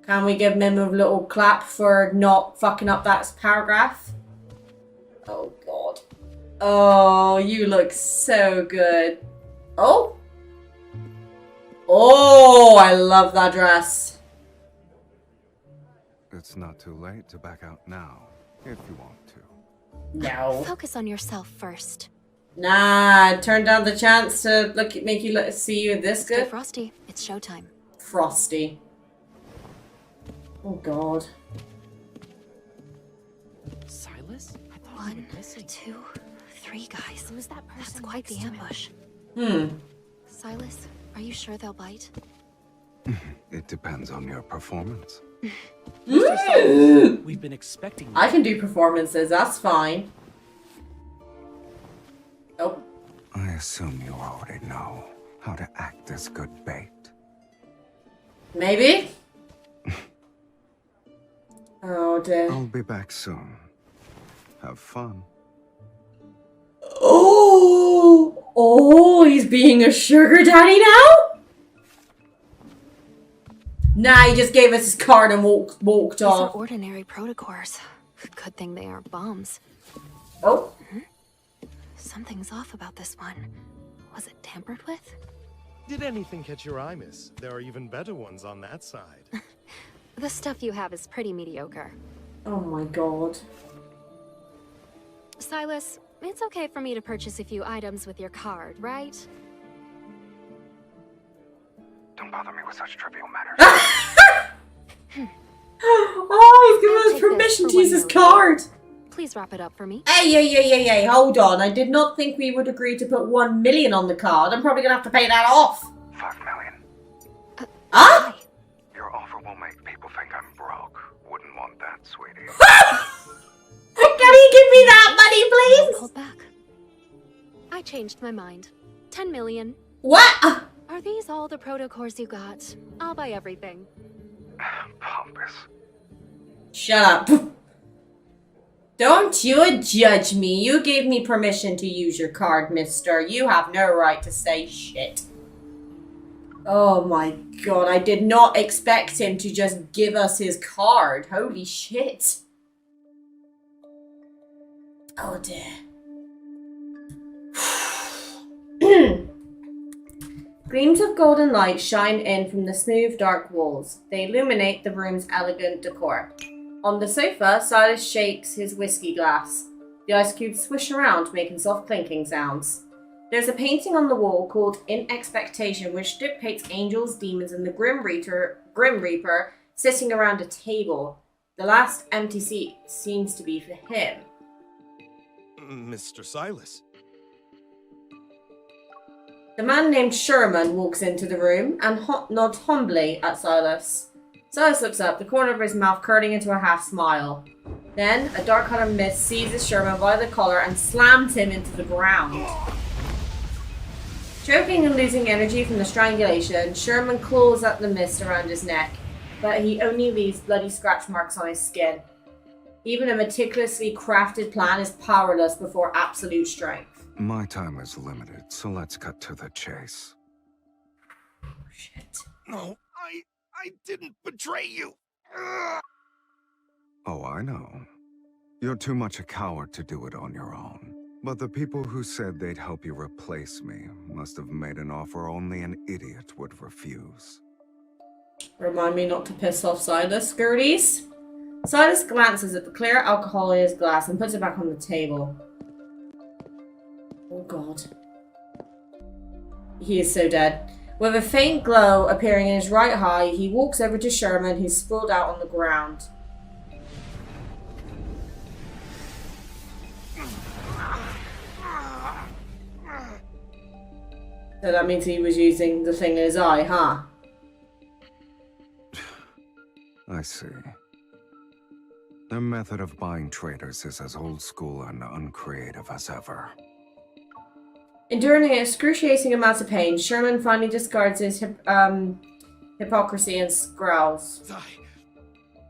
Can we give Mim a little clap for not fucking up that paragraph? Oh, God. Oh, you look so good. Oh? Oh, I love that dress. It's not too late to back out now, if you want to. No. Focus on yourself first. Nah, turn down the chance to make you see you this good. Stay frosty. It's showtime. Frosty. Oh God. Sylus? I thought 1, 2, 3 guys. Who's that person? That's quite the ambush. Sylus, are you sure they'll bite? It depends on your performance. We've been expecting you. I can do performances, that's fine. Oh. I assume you already know how to act as good bait. Maybe? Oh dear. I'll be back soon. Have fun. Oh! Oh, he's being a sugar daddy now? Nah, he just gave us his card and walked These are off. ordinary protocors. Good thing they aren't bombs. Oh. Something's off about this one. Was it tampered with? Did anything catch your eye, miss? There are even better ones on that side. The stuff you have is pretty mediocre. Oh my god. Sylus, it's okay for me to purchase a few items with your card, right? Don't bother me with such trivial matters. Oh, he's given us permission to use his card. Please wrap it up for me. Hey, hold on. I did not think we would agree to put 1 million on the card. I'm probably gonna have to pay that off. 5 million. Huh? Your offer will make people think I'm broke. Wouldn't want that, sweetie. Can you give me that money, please? Hold back. I changed my mind. 10 million. What? Are these all the protocores you got? I'll buy everything. Pompous. Shut up. Don't you judge me. You gave me permission to use your card, mister. You have no right to say shit. Oh my god, I did not expect him to just give us his card. Holy shit. Oh dear. Gleams of golden light shine in from the smooth, dark walls. They illuminate the room's elegant decor. On the sofa, Sylus shakes his whiskey glass. The ice cubes swish around, making soft clinking sounds. There's a painting on the wall called In Expectation, which depicts angels, demons, and the Grim Reaper sitting around a table. The last empty seat seems to be for him. Mr. Sylus. The man named Sherman walks into the room and nods humbly at Sylus. Sylus looks up, the corner of his mouth curling into a half smile. Then, a dark-colored mist seizes Sherman by the collar and slams him into the ground. Choking and losing energy from the strangulation, Sherman claws at the mist around his neck, but he only leaves bloody scratch marks on his skin. Even a meticulously crafted plan is powerless before absolute strength. My time is limited, so let's cut to the chase. Oh, shit. No, I didn't betray you. Oh, I know. You're too much a coward to do it on your own. But the people who said they'd help you replace me must have made an offer only an idiot would refuse. Remind me not to piss off Sylus, Gerties. Sylus glances at the clear alcohol in his glass and puts it back on the table. Oh god. He is so dead. With a faint glow appearing in his right eye, he walks over to Sherman, who's sprawled out on the ground. So that means he was using the thing in his eye, huh? I see. Their method of buying traitors is as old school and uncreative as ever. Enduring an excruciating amount of pain, Sherman finally discards his hypocrisy and growls.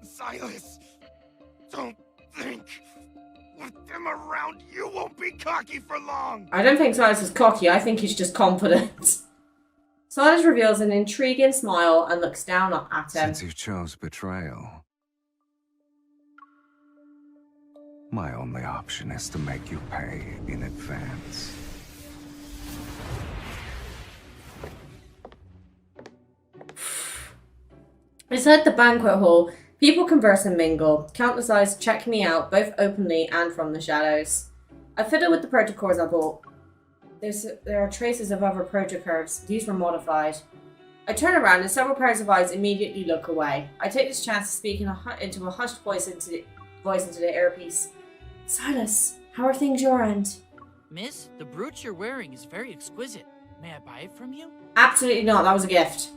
Sylus, don't think. With them around, you won't be cocky for long. I don't think Sylus is cocky, I think he's just confident. Sylus reveals an intriguing smile and looks down at him. Since you chose betrayal, my only option is to make you pay in advance. Inside the banquet hall, people converse and mingle. Countless eyes check me out, both openly and from the shadows. I fiddle with the protocores I bought. There are traces of other protocores. These were modified. I turn around and several pairs of eyes immediately look away. I take this chance to speak into a hushed voice into the earpiece. Sylus, how are things your end? Miss, the brooch you're wearing is very exquisite. May I buy it from you? Absolutely not, that was a gift.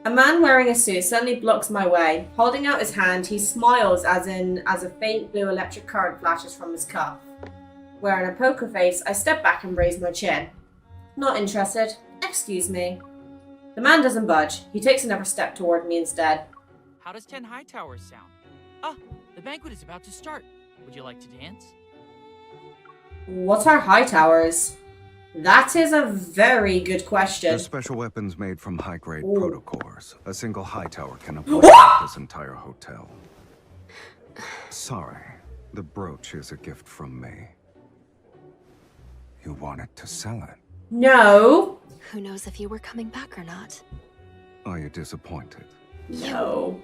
A man wearing a suit suddenly blocks my way. Holding out his hand, he smiles as a faint blue electric current flashes from his cuff. Wearing a poker face, I step back and raise my chin. Not interested. Excuse me. The man doesn't budge. He takes another step toward me instead. How does 10 High Towers sound? Ah, the banquet is about to start. Would you like to dance? What are high towers? That is a very good question. They're special weapons made from high-grade Ooh. protocores. A single high tower can avoid this entire hotel. Sorry, the brooch is a gift from me. You wanted to sell it. No. Who knows if you were coming back or not? Are you disappointed? No.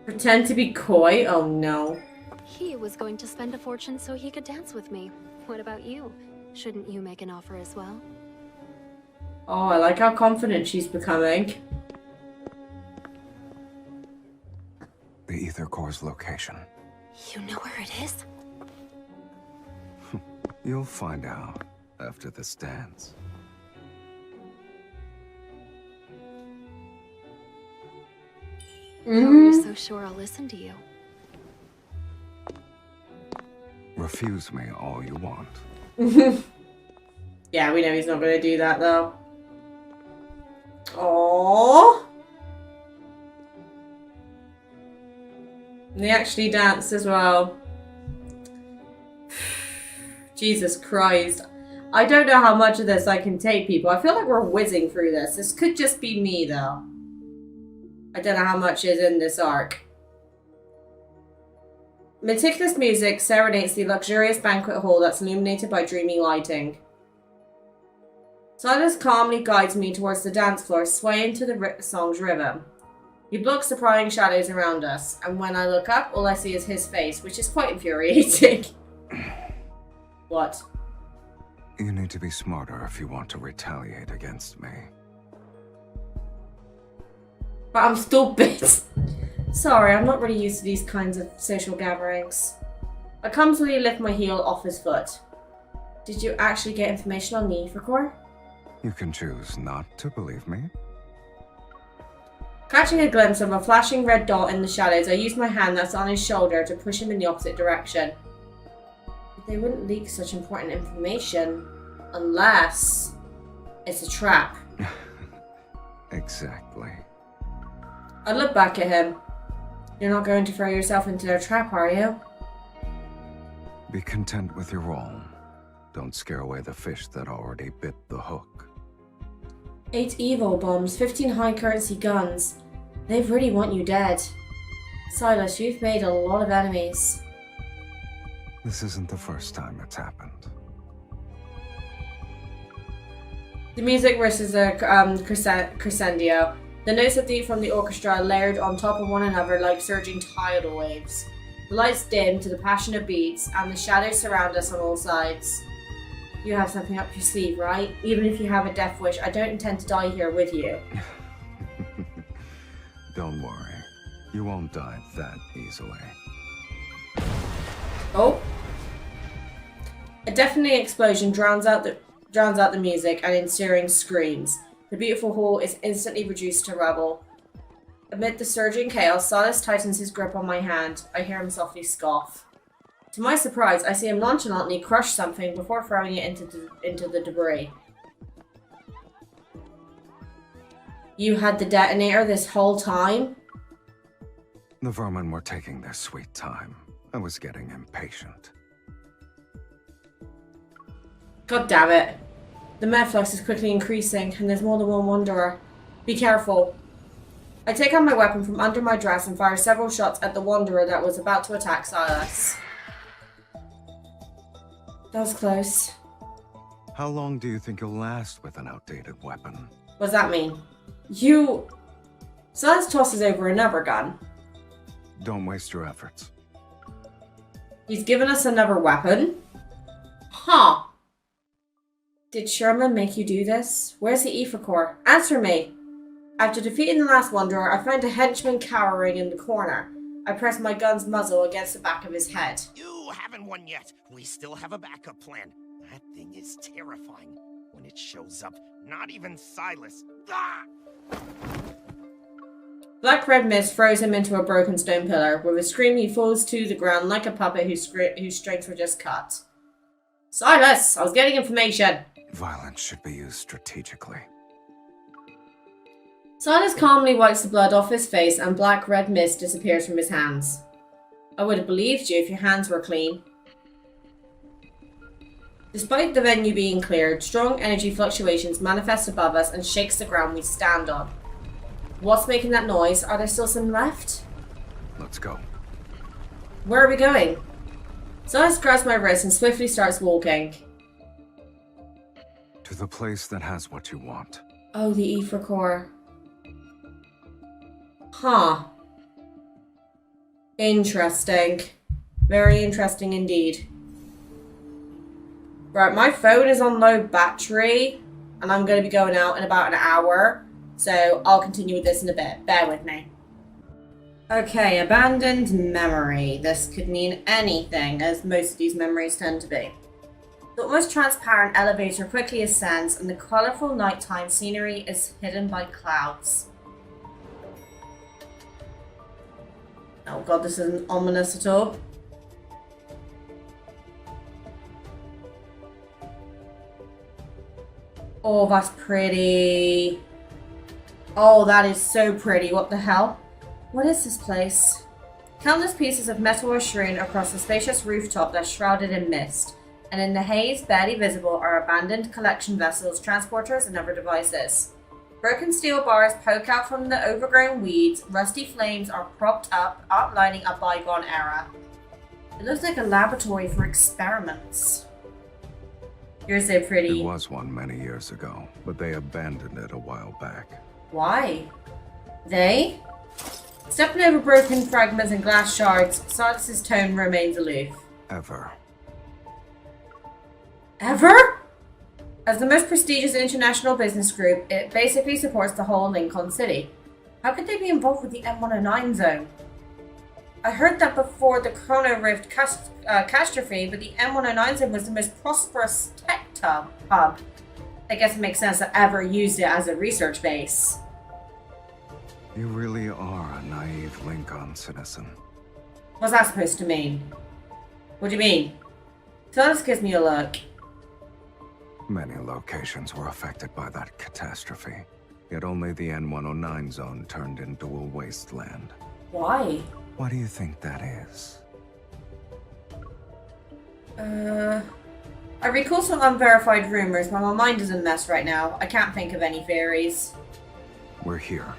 Pretend to be coy? Oh no. He was going to spend a fortune so he could dance with me. What about you? Shouldn't you make an offer as well? Oh, I like how confident she's becoming. The ether core's location. You know where it is? You'll find out after this dance. How are you so sure I'll listen to you? Refuse me all you want. Yeah, we know he's not going to do that though. Aww. And they actually danced as well. Jesus Christ. I don't know how much of this I can take, people. I feel like we're whizzing through this. This could just be me though. I don't know how much is in this arc. Meticulous music serenades the luxurious banquet hall that's illuminated by dreamy lighting. Sylus calmly guides me towards the dance floor, swaying to the song's rhythm. He blocks the prying shadows around us, and when I look up, all I see is his face, which is quite infuriating. What? You need to be smarter if you want to retaliate against me. But I'm stupid. Sorry, I'm not really used to these kinds of social gatherings. I clumsily lift my heel off his foot. Did you actually get information on the ether core? You can choose not to believe me. Catching a glimpse of a flashing red dot in the shadows, I use my hand that's on his shoulder to push him in the opposite direction. But they wouldn't leak such important information unless it's a trap. Exactly. I look back at him. You're not going to throw yourself into their trap, are you? Be content with your role. Don't scare away the fish that already bit the hook. 8 evo bombs, 15 high currency guns. They really want you dead. Sylus, you've made a lot of enemies. This isn't the first time it's happened. The music versus a crescendo. The notes from the orchestra layered on top of one another like surging tidal waves. The lights dim to the passionate beats, and the shadows surround us on all sides. You have something up your sleeve, right? Even if you have a death wish, I don't intend to die here with you. Don't worry. You won't die that easily. Oh. A deafening explosion drowns out the music and ensuing screams. The beautiful hall is instantly reduced to rubble. Amid the surging chaos, Sylus tightens his grip on my hand. I hear him softly scoff. To my surprise, I see him nonchalantly crush something before throwing it into the debris. You had the detonator this whole time? The vermin were taking their sweet time. I was getting impatient. God damn it. The medflux is quickly increasing, and there's more than one wanderer. Be careful. I take out my weapon from under my dress and fire several shots at the wanderer that was about to attack Sylus. That was close. How long do you think you'll last with an outdated weapon? What does that mean? Sylus tosses over another gun. Don't waste your efforts. He's given us another weapon? Huh. Did Sherman make you do this? Where's the ether core? Answer me! After defeating the last wanderer, I find a henchman cowering in the corner. I press my gun's muzzle against the back of his head. You haven't won yet. We still have a backup plan. That thing is terrifying. When it shows up, not even Sylus. Ah! Black red mist throws him into a broken stone pillar. With a scream, he falls to the ground like a puppet whose strings were just cut. Sylus! I was getting information! Violence should be used strategically. Sylus calmly wipes the blood off his face and black red mist disappears from his hands. I would have believed you if your hands were clean. Despite the venue being cleared, strong energy fluctuations manifest above us and shakes the ground we stand on. What's making that noise? Are there still some left? Let's go. Where are we going? Sylus grabs my wrist and swiftly starts walking. To the place that has what you want. Oh, the Ether Core. Huh. Interesting. Very interesting indeed. Right, my phone is on low battery, and I'm going to be going out in about an hour, so I'll continue with this in a bit. Bear with me. Okay, abandoned memory. This could mean anything, as most of these memories tend to be. The almost transparent elevator quickly ascends, and the colourful nighttime scenery is hidden by clouds. Oh god, this isn't ominous at all. Oh, that's pretty. Oh, that is so pretty. What the hell? What is this place? Countless pieces of metal are strewn across a spacious rooftop that's shrouded in mist, and in the haze, barely visible, are abandoned collection vessels, transporters, and other devices. Broken steel bars poke out from the overgrown weeds, rusty flames are propped up, outlining a bygone era. It looks like a laboratory for experiments. You're so pretty. It was one many years ago, but they abandoned it a while back. Why? They? Stepping over broken fragments and glass shards, Sylus's tone remains aloof. Ever. Ever? As the most prestigious international business group, it basically supports the whole Lincoln City. How could they be involved with the M109 zone? I heard that before the Chrono Rift catastrophe, but the M109 zone was the most prosperous tech hub. I guess it makes sense that ever used it as a research base. You really are a naive Lincoln citizen. What's that supposed to mean? What do you mean? Sylus gives me a look. Many locations were affected by that catastrophe, yet only the N109 zone turned into a wasteland. Why? Why do you think that is? I recall some unverified rumors, but my mind is a mess right now. I can't think of any theories. We're here.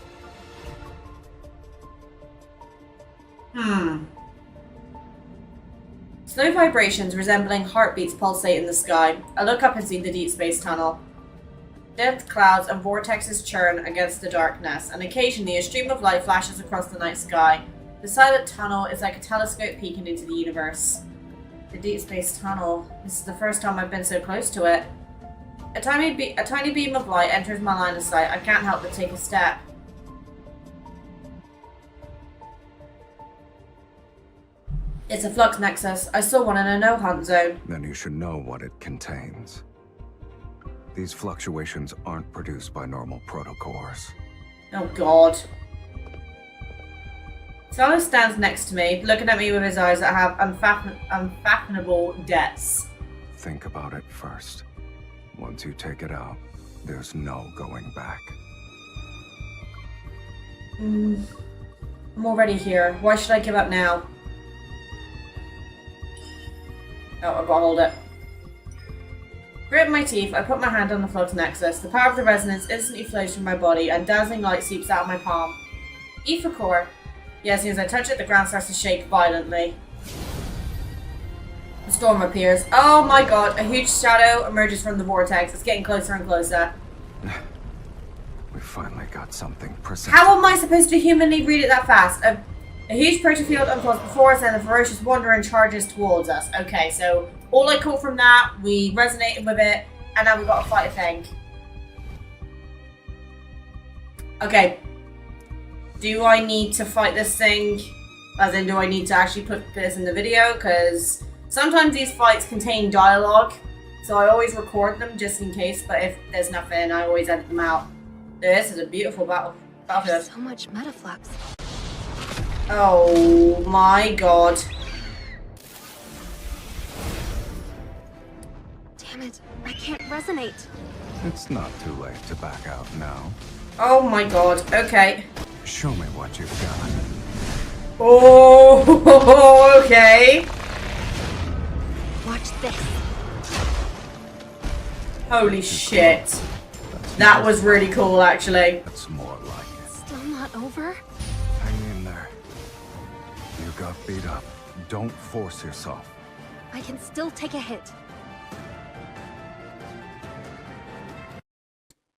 Slow vibrations resembling heartbeats pulsate in the sky. I look up and see the Deepspace tunnel. Dense clouds and vortexes churn against the darkness, and occasionally a stream of light flashes across the night sky. The silent tunnel is like a telescope peeking into the universe. The Deepspace tunnel. This is the first time I've been so close to it. A tiny beam of light enters my line of sight. I can't help but take a step. It's a flux nexus. I saw one in a no-hunt zone. Then you should know what it contains. These fluctuations aren't produced by normal protocores. Oh god. Sylus stands next to me, looking at me with his eyes that have unfathomable depths. Think about it first. Once you take it out, there's no going back. I'm already here. Why should I give up now? Oh, I've got to hold it. Gritting my teeth, I put my hand on the flux nexus. The power of the resonance instantly flows through my body, and dazzling light seeps out of my palm. Ether core. Yeah, as soon as I touch it, the ground starts to shake violently. The storm appears. Oh my god, a huge shadow emerges from the vortex. It's getting closer and closer. We finally got something precise. How am I supposed to humanly read it that fast? A huge protofield unfolds before us and a ferocious wandering charges towards us. Okay, so all I caught from that, we resonated with it, and now we've got to fight a thing. Okay. Do I need to fight this thing? As in, do I need to actually put this in the video? Because sometimes these fights contain dialogue, so I always record them just in case, but if there's nothing, I always edit them out. This is a beautiful battlefield. There's so much metaflux. Oh my god. Damn it, I can't resonate. It's not too late to back out now. Oh my god, okay. Show me what you've got. Oh, okay. Watch this. Holy shit. That was really cool, actually. That's more like it. Still not over? Hang in there. You got beat up, Don't force yourself. I can still take a hit.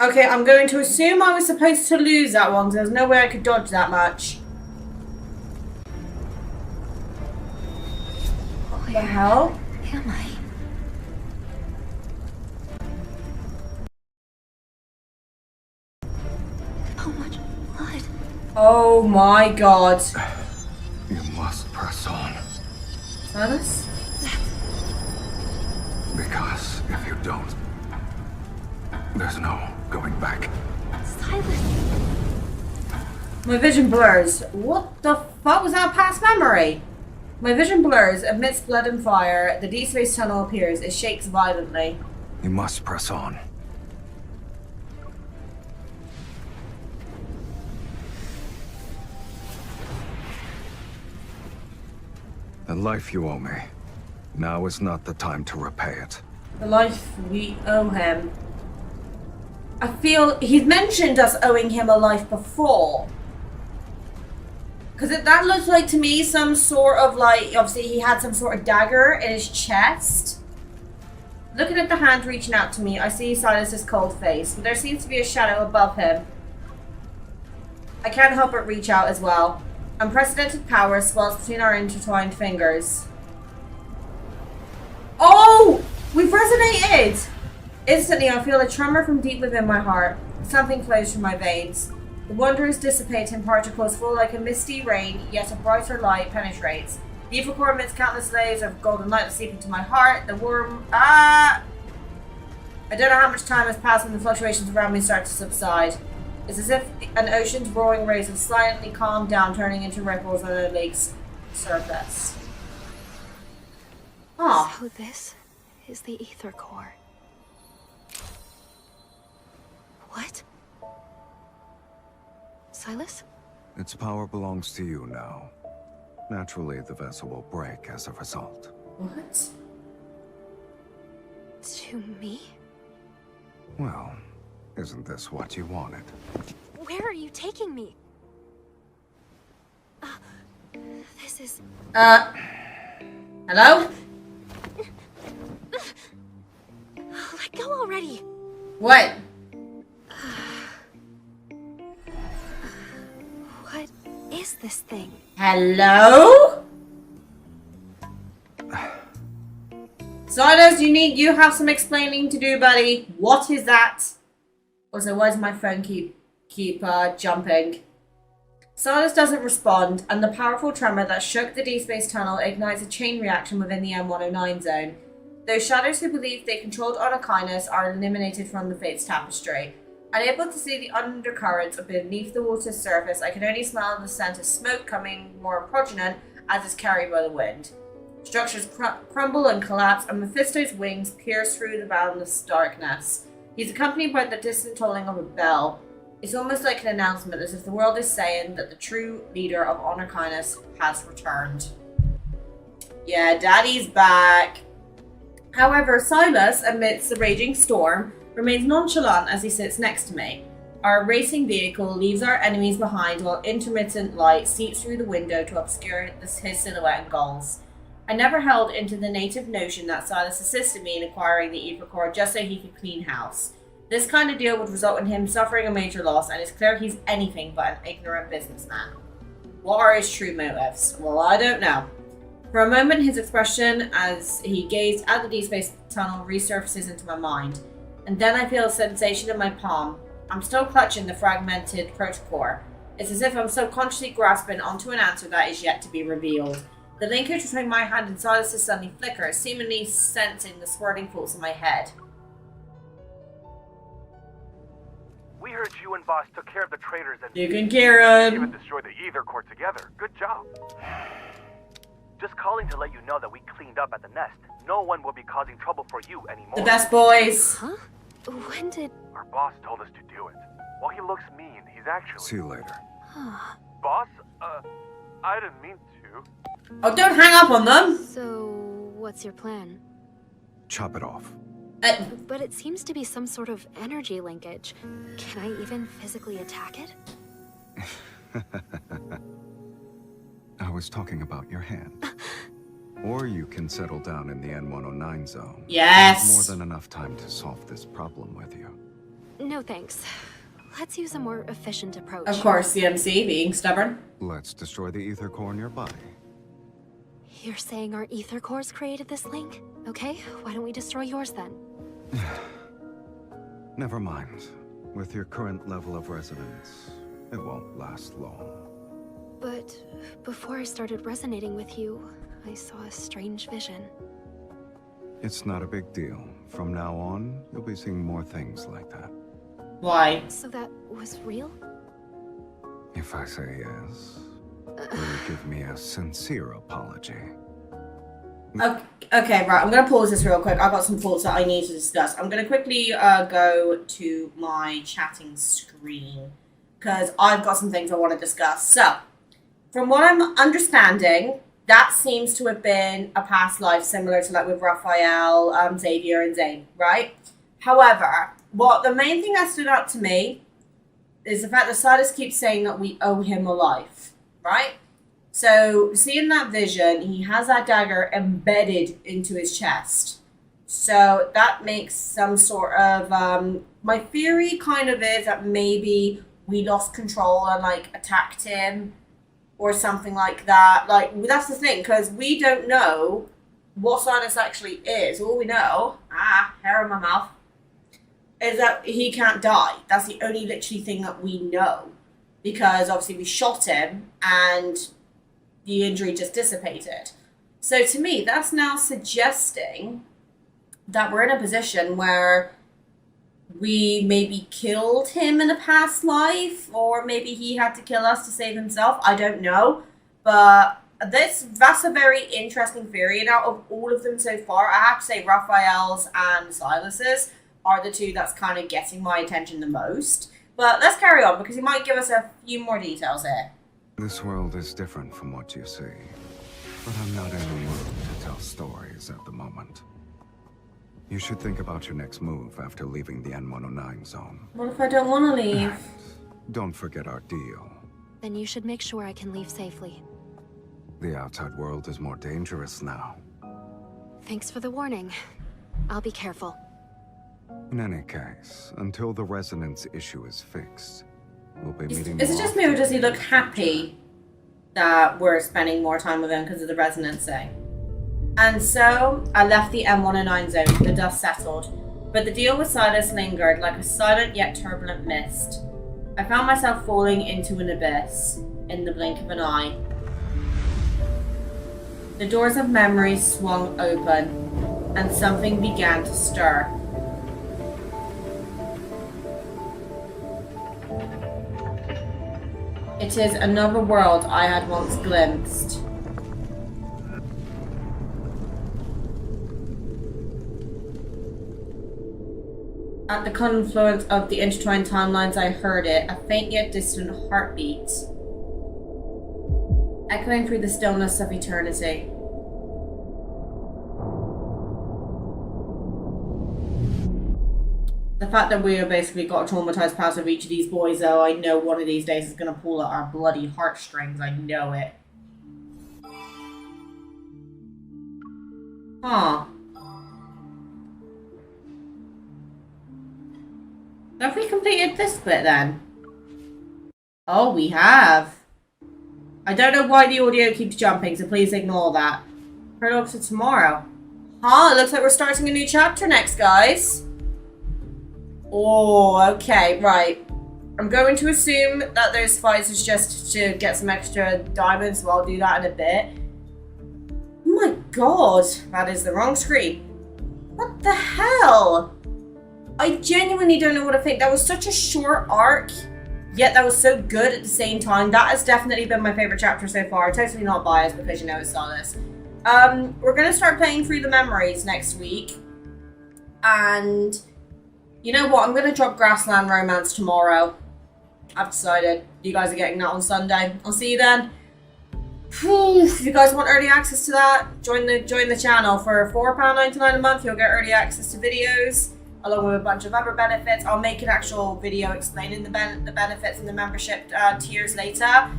Okay, I'm going to assume I was supposed to lose that one, because there's no way I could dodge that much. What the hell? Am I? How much blood? Oh my god. You must press on. Sylus? Because if you don't, there's no going back. Sylus. My vision blurs. What the fuck was that past memory? My vision blurs. Amidst blood and fire, the Deepspace tunnel appears. It shakes violently. You must press on. The life you owe me. Now is not the time to repay it. The life we owe him. I feel he's mentioned us owing him a life before. Because that looks like to me some sort of like, obviously he had some sort of dagger in his chest. Looking at the hand reaching out to me, I see Sylus's cold face, but there seems to be a shadow above him. I can't help but reach out as well. Unprecedented power swells between our intertwined fingers. Oh! We've resonated! Instantly, I feel a tremor from deep within my heart. Something flows through my veins. The wonders dissipate and particles fall like a misty rain, yet a brighter light penetrates. The ether core emits countless layers of golden light that seep into my heart. The worm... I don't know how much time has passed when the fluctuations around me start to subside. It's as if an ocean's roaring waves have silently calmed down, turning into ripples on a lake's surface. Oh. So this is the ether core. What? Sylus? Its power belongs to you now. Naturally, the vessel will break as a result. What? To me? Well, isn't this what you wanted? Where are you taking me? This is... Hello? Let go already. What? What is this thing? Hello? Sylus, you have some explaining to do, buddy. What is that? Also, why does my phone keep jumping? Sylus doesn't respond, and the powerful tremor that shook the Deepspace tunnel ignites a chain reaction within the M109 zone. Those shadows who believe they controlled Onakainos are eliminated from the Fates tapestry. Unable to see the undercurrents beneath the water's surface, I can only smell the scent of smoke coming more prominent as is carried by the wind. Structures crumble and collapse, and Mephisto's wings pierce through the boundless darkness. He's accompanied by the distant tolling of a bell. It's almost like an announcement, as if the world is saying that the true leader of Onakainos has returned. Yeah, Daddy's back. However, Sylus, amidst the raging storm, remains nonchalant as he sits next to me. Our racing vehicle leaves our enemies behind while intermittent light seeps through the window to obscure his silhouette and goals. I never held into the native notion that Sylus assisted me in acquiring the ether core just so he could clean house. This kind of deal would result in him suffering a major loss, and it's clear he's anything but an ignorant businessman. What are his true motives? Well, I don't know. For a moment, his expression as he gazed at the Deepspace tunnel resurfaces into my mind, and then I feel a sensation in my palm. I'm still clutching the fragmented protocore. It's as if I'm subconsciously grasping onto an answer that is yet to be revealed. The linkage between my hand and Sylus suddenly flickers, seemingly sensing the swirling thoughts in my head. We heard you and Boss took care of the traitors and you can Kieran even destroyed the ether core together. Good job. Just calling to let you know that we cleaned up at the nest. No one will be causing trouble for you anymore. The best boys. Huh? When did... Our boss told us to do it. While he looks mean, he's actually... See you later. Boss? I didn't mean to. Oh, don't hang up on them. So, what's your plan? Chop it off. But it seems to be some sort of energy linkage. Can I even physically attack it? I was talking about your hand. Or you can settle down in the N109 zone. Yes. There's more than enough time to solve this problem with you. No thanks. Let's use a more efficient approach. Of course, the MC being stubborn. Let's destroy the ether core nearby. You're saying our ether cores created this link? Okay, why don't we destroy yours then? Never mind. With your current level of resonance, it won't last long. But before I started resonating with you, I saw a strange vision. It's not a big deal. From now on, you'll be seeing more things like that. Why? So that was real? If I say yes, will you give me a sincere apology? Okay, right. I'm going to pause this real quick. I've got some thoughts that I need to discuss. I'm going to quickly go to my chatting screen because I've got some things I want to discuss. So, from what I'm understanding, that seems to have been a past life similar to like with Raphael, Xavier, and Zane, right? However, what the main thing that stood out to me is the fact that Sylus keeps saying that we owe him a life, right? So, seeing that vision, he has that dagger embedded into his chest. So, that makes some sort of, my theory kind of is that maybe we lost control and, like, attacked him or something like that. Like, that's the thing, because we don't know what Sylus actually is. All we know, hair in my mouth, is that he can't die. That's the only literally thing that we know. Because, obviously, we shot him and the injury just dissipated. So to me, that's now suggesting that we're in a position where we maybe killed him in a past life, or maybe he had to kill us to save himself. I don't know. But that's a very interesting theory. And out of all of them so far, I have to say Raphael's and Sylus's are the two that's kind of getting my attention the most. But let's carry on, because he might give us a few more details here. This world is different from what you see, but I'm not in the mood to tell stories at the moment. You should think about your next move after leaving the N109 zone. What if I don't want to leave? And don't forget our deal. Then you should make sure I can leave safely. The outside world is more dangerous now. Thanks for the warning. I'll be careful. In any case, until the resonance issue is fixed, we'll be meeting Is it more just me, or does he look happy that we're spending more time with him because of the resonance-ing? And so, I left the M109 zone, the dust settled, but the deal with Sylus lingered like a silent yet turbulent mist. I found myself falling into an abyss in the blink of an eye. The doors of memory swung open, and something began to stir. It is another world I had once glimpsed. At the confluence of the intertwined timelines, I heard it, a faint yet distant heartbeat, echoing through the stillness of eternity. The fact that we have basically got a traumatized past of each of these boys, though, I know one of these days is going to pull at our bloody heartstrings. I know it. Huh. Have we completed this bit then? Oh, we have. I don't know why the audio keeps jumping, so please ignore that. Prologue to tomorrow. Huh, it looks like we're starting a new chapter next, guys. Oh, okay, right. I'm going to assume that those fights is just to get some extra diamonds, so I'll do that in a bit. Oh my god, that is the wrong screen. What the hell? I genuinely don't know what to think. That was such a short arc, yet that was so good at the same time. That has definitely been my favorite chapter so far. Totally not biased because you know it's Sylus. We're going to start playing through the memories next week. And you know what? I'm going to drop Grassland Romance tomorrow. I've decided. You guys are getting that on Sunday. I'll see you then. Whew, if you guys want early access to that, join the channel. For £4.99 a month, you'll get early access to videos, along with a bunch of other benefits. I'll make an actual video explaining the benefits and the membership tiers later.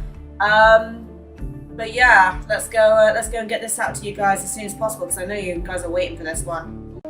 But yeah, let's go and get this out to you guys as soon as possible because I know you guys are waiting for this one.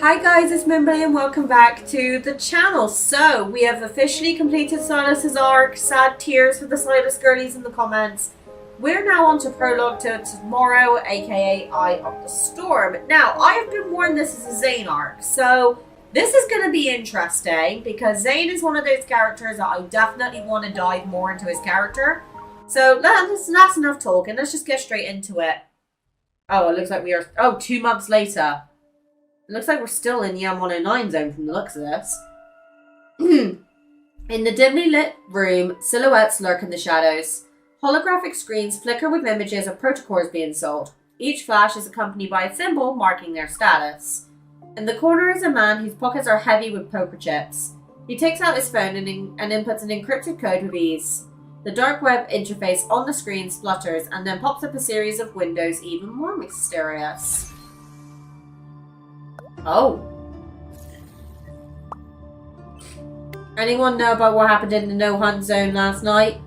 Hi guys, it's Mimberly and welcome back to the channel. So, we have officially completed Sylus's arc. Sad tears for the Sylus girlies in the comments. We're now on to prologue to tomorrow, aka Eye of the Storm. Now, I have been warned this is a Zane arc, so this is going to be interesting because Zane is one of those characters that I definitely want to dive more into his character. So that's enough talking. Let's just get straight into it. Oh, it looks like we are... Oh, 2 months later. It looks like we're still in the M109 zone from the looks of this. In the dimly lit room, silhouettes lurk in the shadows. Holographic screens flicker with images of protocors being sold. Each flash is accompanied by a symbol marking their status. In the corner is a man whose pockets are heavy with poker chips. He takes out his phone and inputs an encrypted code with ease. The dark web interface on the screen splutters and then pops up a series of windows even more mysterious. Oh. Anyone know about what happened in the no-hunt zone last night?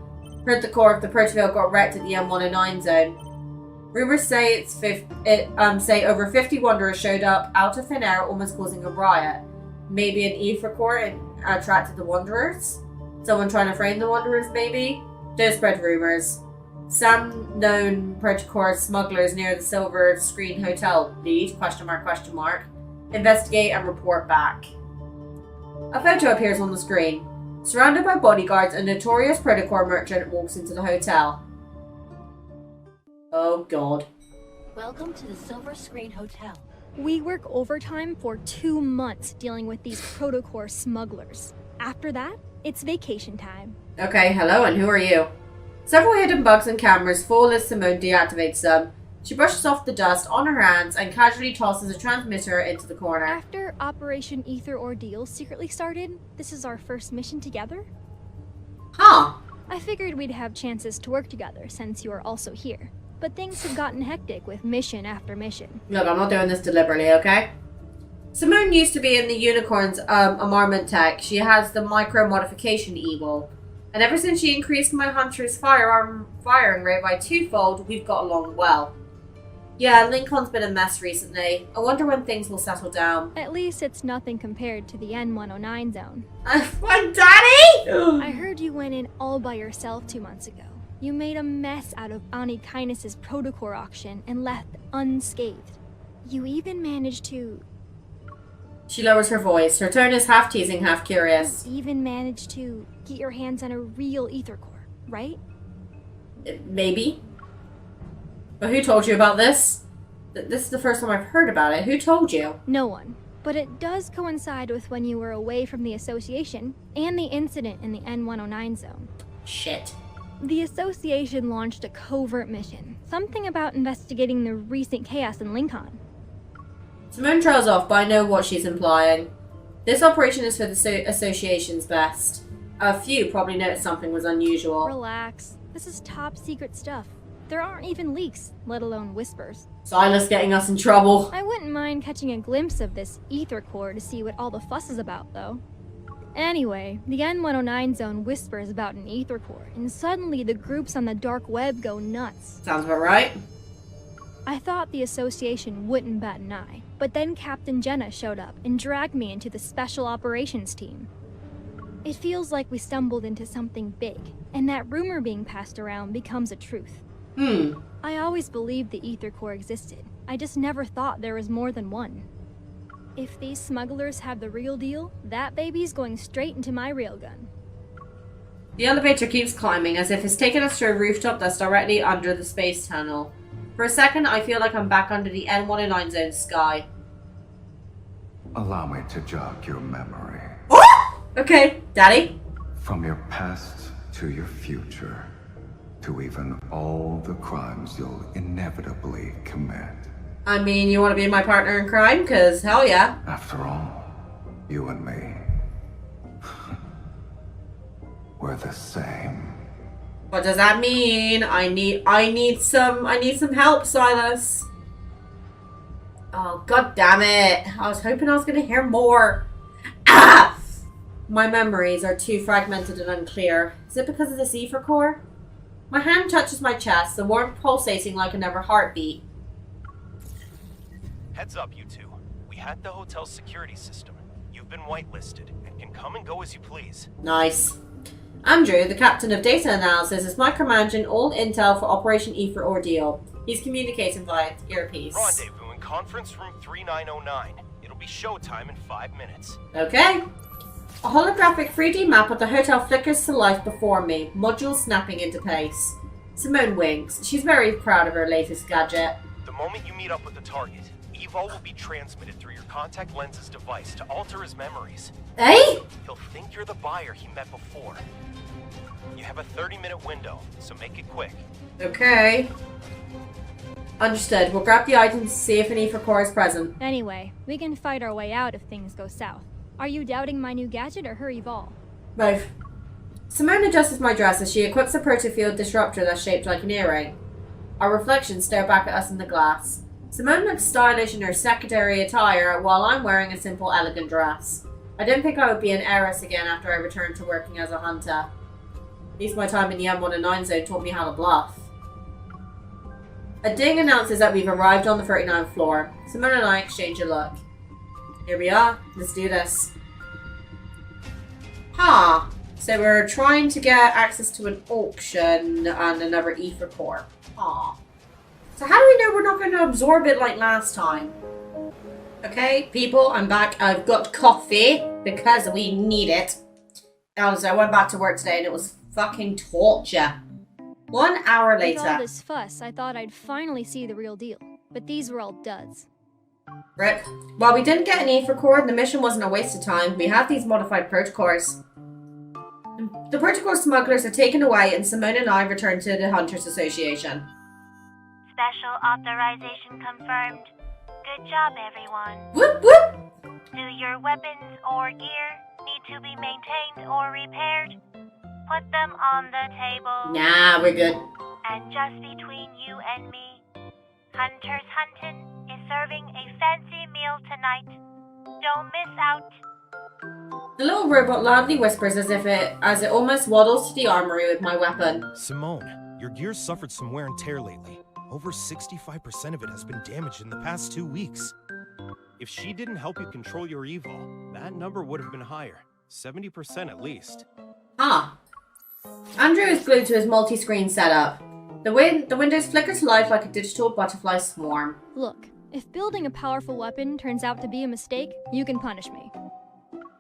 Heard the core of the Protoville got wrecked at the M109 zone. Rumors say say over 50 wanderers showed up out of thin air, almost causing a riot. Maybe an ether core attracted the wanderers? Someone trying to frame the wanderers, maybe? Don't spread rumors. Some known protocol smugglers near the Silver Screen Hotel lead, question mark, investigate and report back. A photo appears on the screen. Surrounded by bodyguards, a notorious protocol merchant walks into the hotel. Oh god. Welcome to the Silver Screen Hotel. We work overtime for 2 months dealing with these protocol smugglers. After that, it's vacation time. Okay, hello, and who are you? Several hidden bugs and cameras fall as Simone deactivates them. She brushes off the dust on her hands and casually tosses a transmitter into the corner. After Operation Ether Ordeal secretly started, this is our first mission together? Huh. I figured we'd have chances to work together since you are also here. But things have gotten hectic with mission after mission. Look, I'm not doing this deliberately, okay? Simone used to be in the Unicorn's armament tech. She has the micro-modification evil. And ever since she increased my hunter's firing rate by 2-fold, we've got along well. Yeah, Lincoln's been a mess recently. I wonder when things will settle down. At least it's nothing compared to the N109 zone. What, Daddy? I heard you went in all by yourself 2 months ago. You made a mess out of Onikinus's protocol auction and left unscathed. You even managed to... She lowers her voice. Her tone is half teasing, half curious. You even managed to get your hands on a real ether core, right? Maybe. But who told you about this? This is the first time I've heard about it. Who told you? No one. But it does coincide with when you were away from the Association and the incident in the N109 zone. Shit. The Association launched a covert mission. Something about investigating the recent chaos in Lincoln. Simone trails off, but I know what she's implying. This operation is for the Association's best. A few probably noticed something was unusual. Relax. This is top secret stuff. There aren't even leaks, let alone whispers. Sylus getting us in trouble. I wouldn't mind catching a glimpse of this ether core to see what all the fuss is about, though. Anyway, the N109 zone whispers about an ether core, and suddenly the groups on the dark web go nuts. Sounds about right. I thought the Association wouldn't bat an eye, but then Captain Jenna showed up and dragged me into the Special Operations team. It feels like we stumbled into something big, and that rumor being passed around becomes a truth. I always believed the ether core existed. I just never thought there was more than one. If these smugglers have the real deal, that baby's going straight into my railgun. The elevator keeps climbing as if it's taken us to a rooftop that's directly under the space tunnel. For a second, I feel like I'm back under the N109 zone sky. Allow me to jog your memory. Okay, Daddy. From your past to your future, to even all the crimes you'll inevitably commit. I mean, you want to be my partner in crime? Because hell yeah. After all, you and me, we're the same. What does that mean? I need some help, Sylus. Oh, god damn it. I was hoping I was going to hear more. Ah! My memories are too fragmented and unclear. Is it because of this ether core? My hand touches my chest, the warmth pulsating like another heartbeat. Heads up, you two. We hacked the hotel's security system. You've been whitelisted and can come and go as you please. Nice. Andrew, the captain of data analysis, is micromanaging all intel for Operation Ether Ordeal. He's communicating via earpiece. Rendezvous in conference room 3909. It'll be showtime in 5 minutes. Okay. A holographic 3D map of the hotel flickers to life before me, modules snapping into place. Simone winks. She's very proud of her latest gadget. The moment you meet up with the target, Evo will be transmitted through your contact lenses device to alter his memories. Eh? He'll think you're the buyer he met before. You have a 30-minute window, so make it quick. Okay. Understood. We'll grab the items to see if an Ether core is present. Anyway, we can fight our way out if things go south. Are you doubting my new gadget or her evolve? Both. Simone adjusts my dress as she equips a protofield disruptor that's shaped like an earring. Our reflections stare back at us in the glass. Simone looks stylish in her secondary attire while I'm wearing a simple, elegant dress. I didn't think I would be an heiress again after I returned to working as a hunter. At least my time in the M109 zone taught me how to bluff. A ding announces that we've arrived on the 39th floor. Simone and I exchange a look. Here we are. Let's do this. Ha! So we're trying to get access to an auction and another Ether core. Ha. So how do we know we're not going to absorb it like last time? Okay, people, I'm back. I've got coffee because we need it. Honestly, I went back to work today and it was fucking torture. 1 hour later. With all this fuss, I thought I'd finally see the real deal. But these were all duds. Rip. While we didn't get an Ether core, the mission wasn't a waste of time. We have these modified protocors. The protocol smugglers are taken away and Simone and I return to the Hunters Association. Special authorization confirmed. Good job, everyone. Whoop whoop! Do your weapons or gear need to be maintained or repaired? Put them on the table. Nah, we're good. And just between you and me, Hunters Huntin' is serving a fancy meal tonight. Don't miss out. The little robot loudly whispers as it almost waddles to the armory with my weapon. Simone, your gear's suffered some wear and tear lately. Over 65% of it has been damaged in the past 2 weeks. If she didn't help you control your evil, that number would have been higher. 70% at least. Ah. Andrew is glued to his multi-screen setup. The windows flicker to life like a digital butterfly swarm. Look, if building a powerful weapon turns out to be a mistake, you can punish me.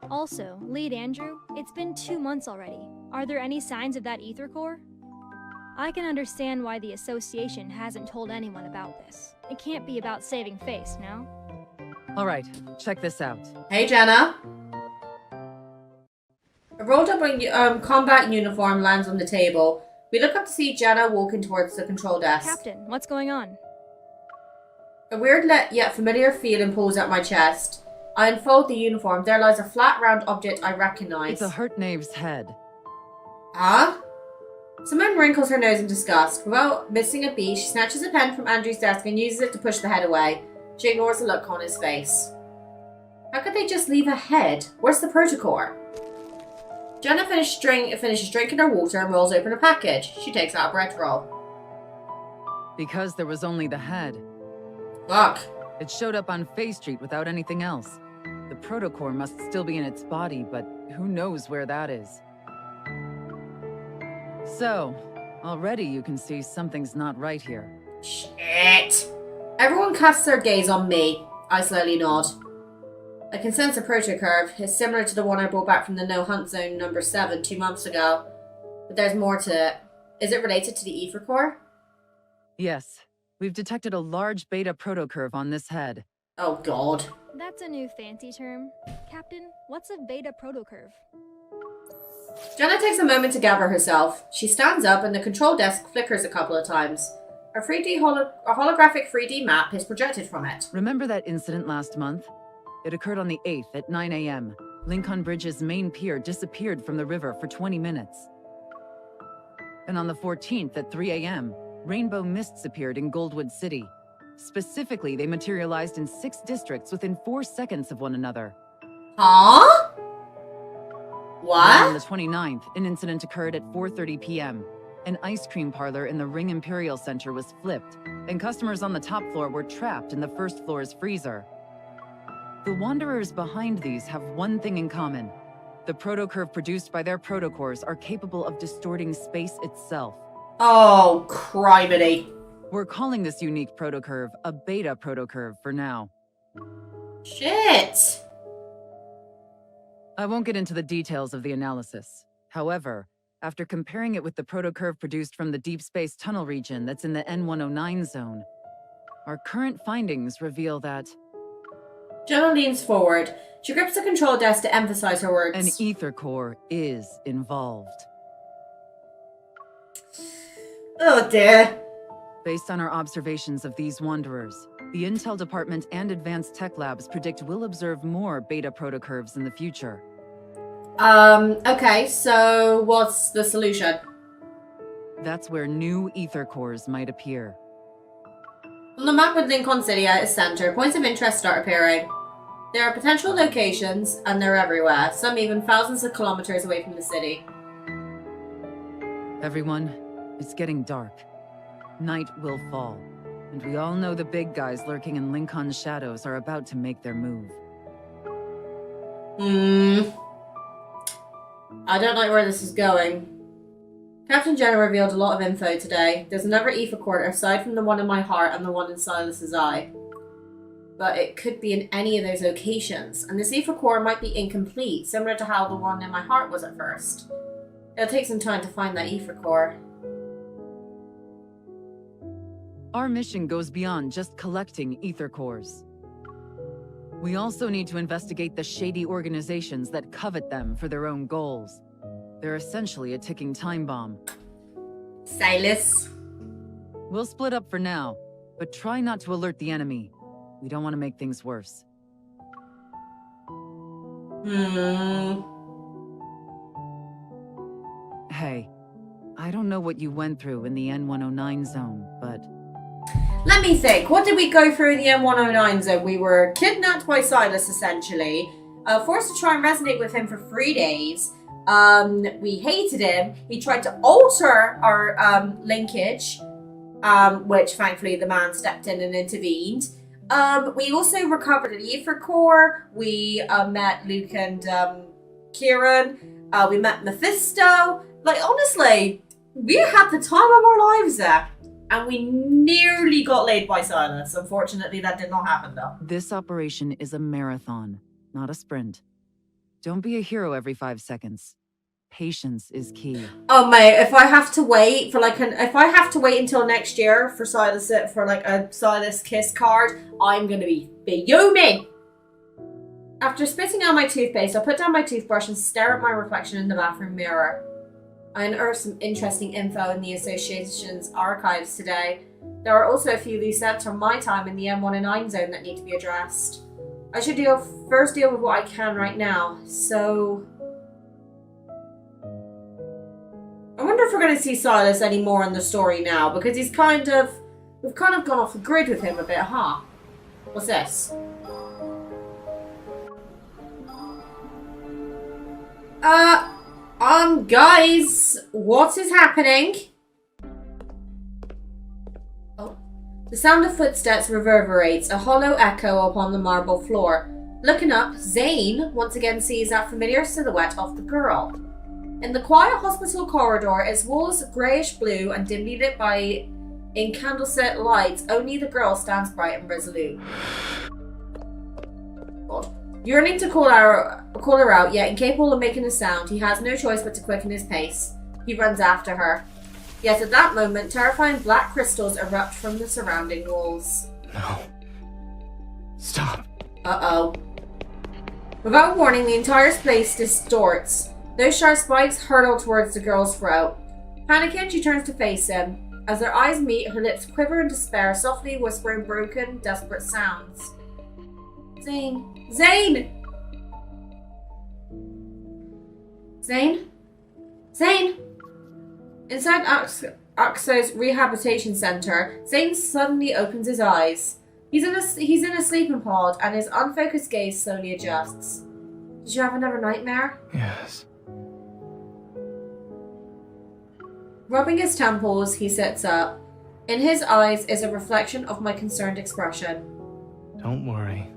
Also, lead Andrew, it's been 2 months already. Are there any signs of that Ether core? I can understand why the association hasn't told anyone about this. It can't be about saving face, no? Alright, check this out. Hey, Jenna. A rolled up combat uniform lands on the table. We look up to see Jenna walking towards the control desk. Captain, what's going on? A weird yet familiar feeling pulls at my chest. I unfold the uniform. There lies a flat, round object I recognize. It's a hurt knave's head. Huh? Simone wrinkles her nose in disgust. Without missing a beat, she snatches a pen from Andrew's desk and uses it to push the head away. She ignores the look on his face. How could they just leave a head? Where's the protocol? Jenna finishes drinking her water and rolls open a package. She takes out a bread roll. Because there was only the head. Fuck. It showed up on Faye Street without anything else. The protocore must still be in its body, but who knows where that is. So, already you can see something's not right here. Shit. Everyone casts their gaze on me. I slowly nod. I can sense a protocurve. It's similar to the one I brought back from the no-hunt zone number 7 2 months ago. But there's more to it. Is it related to the Ether core? Yes. We've detected a large beta protocurve on this head. Oh god. That's a new fancy term. Captain, what's a beta protocurve? Jenna takes a moment to gather herself. She stands up and the control desk flickers a couple of times. A holographic 3D map is projected from it. Remember that incident last month? It occurred on the 8th at 9 a.m. Lincoln Bridge's main pier disappeared from the river for 20 minutes. And on the 14th at 3 a.m., rainbow mists appeared in Goldwood City. Specifically, they materialized in 6 districts within 4 seconds of one another. Huh? What? And on the 29th, an incident occurred at 4:30 p.m. An ice cream parlor in the Ring Imperial Center was flipped, and customers on the top floor were trapped in the first floor's freezer. The Wanderers behind these have one thing in common. The protocurve produced by their protocores are capable of distorting space itself. Oh, criminy. We're calling this unique protocurve a beta protocurve for now. Shit! I won't get into the details of the analysis. However, after comparing it with the protocurve produced from the Deepspace tunnel region that's in the N109 zone, our current findings reveal that Jenna leans forward. She grips the control desk to emphasize her words. an ether core is involved. Oh dear. Based on our observations of these Wanderers, the Intel Department and Advanced Tech Labs predict we'll observe more beta protocurves in the future. Okay, so what's the solution? That's where new ether cores might appear. On the map with Lincoln City at its center, points of interest start appearing. There are potential locations, and they're everywhere, some even thousands of kilometers away from the city. Everyone, it's getting dark. Night will fall, and we all know the big guys lurking in Lincoln's shadows are about to make their move. I don't like where this is going. Captain Jenna revealed a lot of info today. There's another ether core aside from the one in my heart and the one in Sylus's eye. But it could be in any of those locations, and this ether core might be incomplete, similar to how the one in my heart was at first. It'll take some time to find that ether core. Our mission goes beyond just collecting ether cores. We also need to investigate the shady organizations that covet them for their own goals. They're essentially a ticking time bomb. Sylus. We'll split up for now, but try not to alert the enemy. We don't want to make things worse. Hey, I don't know what you went through in the N109 zone, but... Let me think. What did we go through in the M109 zone? We were kidnapped by Sylus, essentially. Forced to try and resonate with him for 3 days. We hated him. He tried to alter our linkage, which thankfully the man stepped in and intervened. We also recovered an ether core. We met Luke and Kieran. We met Mephisto. Like, honestly, we had the time of our lives there. And we nearly got laid by Sylus. Unfortunately, that did not happen, though. This operation is a marathon, not a sprint. Don't be a hero every 5 seconds. Patience is key. Oh mate, if I have to wait for if I have to wait until next year for Sylus for like a Sylus kiss card, I'm gonna be fuming. After spitting out my toothpaste, I put down my toothbrush and stare at my reflection in the bathroom mirror. I unearthed some interesting info in the association's archives today. There are also a few loose ends from my time in the M109 zone that need to be addressed. I should first deal with what I can right now, so... I wonder if we're going to see Sylus any more in the story now, because we've kind of gone off the grid with him a bit, huh? What's this? Guys, what is happening? Oh. The sound of footsteps reverberates, a hollow echo upon the marble floor. Looking up, Zane once again sees that familiar silhouette of the girl. In the quiet hospital corridor, its walls greyish-blue and dimly lit by incandescent lights, only the girl stands bright and resolute. God. Yearning to call her out, yet incapable of making a sound, he has no choice but to quicken his pace. He runs after her. Yet at that moment, terrifying black crystals erupt from the surrounding walls. No. Stop. Uh-oh. Without warning, the entire place distorts. Those sharp spikes hurtle towards the girl's throat. Panicking, she turns to face him. As their eyes meet, her lips quiver in despair, softly whispering broken, desperate sounds. Zane! Zane! Zane? Zane! Inside Axo's rehabilitation center, Zane suddenly opens his eyes. He's in a sleeping pod, and his unfocused gaze slowly adjusts. Did you have another nightmare? Yes. Rubbing his temples, he sits up. In his eyes is a reflection of my concerned expression. Don't worry.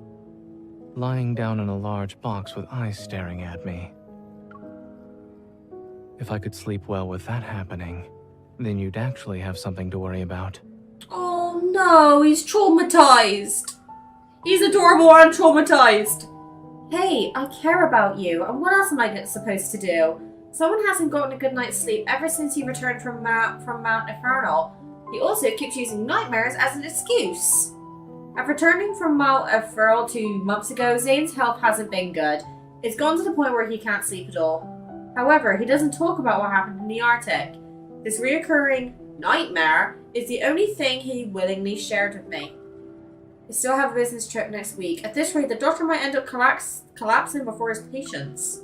Lying down in a large box with eyes staring at me. If I could sleep well with that happening, then you'd actually have something to worry about. Oh no, he's traumatized. He's adorable and traumatized. Hey, I care about you, and what else am I supposed to do? Someone hasn't gotten a good night's sleep ever since he returned from Mount Infernal. He also keeps using nightmares as an excuse. After returning from Mount Infernal 2 months ago, Zane's health hasn't been good. It's gone to the point where he can't sleep at all. However, he doesn't talk about what happened in the Arctic. This reoccurring nightmare is the only thing he willingly shared with me. I still have a business trip next week. At this rate, the doctor might end up collapsing before his patients.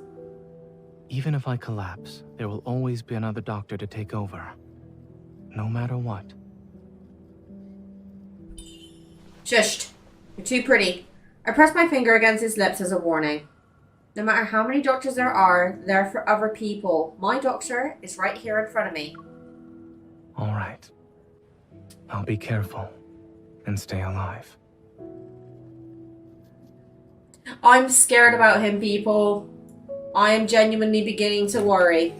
Even if I collapse, there will always be another doctor to take over. No matter what. Shushed. You're too pretty. I press my finger against his lips as a warning. No matter how many doctors there are, they're for other people. My doctor is right here in front of me. All right. I'll be careful and stay alive. I'm scared about him, people. I am genuinely beginning to worry.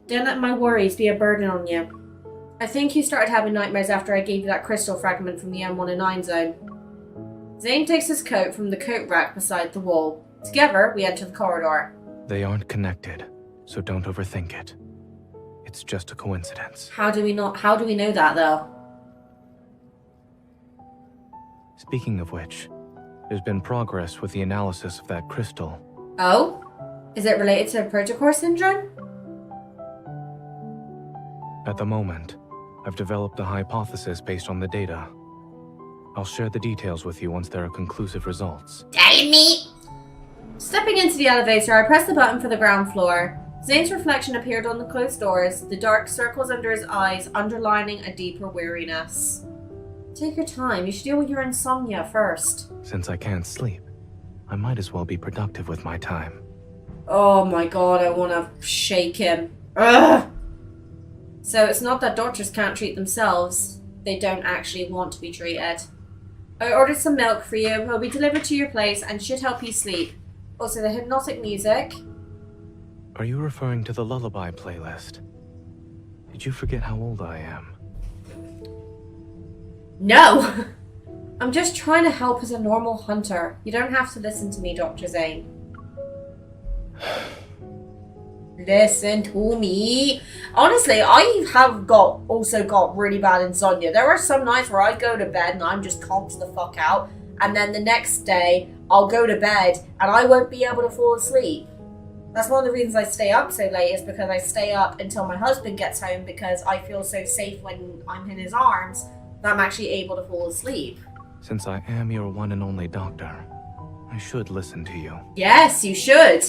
Don't let my worries be a burden on you. I think you started having nightmares after I gave you that crystal fragment from the M109 zone. Zane takes his coat from the coat rack beside the wall. Together, we enter the corridor. They aren't connected, so don't overthink it. It's just a coincidence. How do we know that, though? Speaking of which, there's been progress with the analysis of that crystal. Oh? Is it related to Protocore syndrome? At the moment, I've developed a hypothesis based on the data. I'll share the details with you once there are conclusive results. Telling me! Stepping into the elevator, I press the button for the ground floor. Zane's reflection appeared on the closed doors, the dark circles under his eyes underlining a deeper weariness. Take your time. You should deal with your insomnia first. Since I can't sleep, I might as well be productive with my time. Oh my god, I want to shake him. Ugh! So it's not that doctors can't treat themselves. They don't actually want to be treated. I ordered some milk for you. It'll be delivered to your place and should help you sleep. Also, the hypnotic music. Are you referring to the lullaby playlist? Did you forget how old I am? No! I'm just trying to help as a normal hunter. You don't have to listen to me, Dr. Zane. Listen to me. Honestly, I have also got really bad insomnia. There are some nights where I go to bed and I'm just conked the fuck out. And then the next day, I'll go to bed and I won't be able to fall asleep. That's one of the reasons I stay up so late, is because I stay up until my husband gets home, because I feel so safe when I'm in his arms that I'm actually able to fall asleep. Since I am your one and only doctor, I should listen to you. Yes, you should.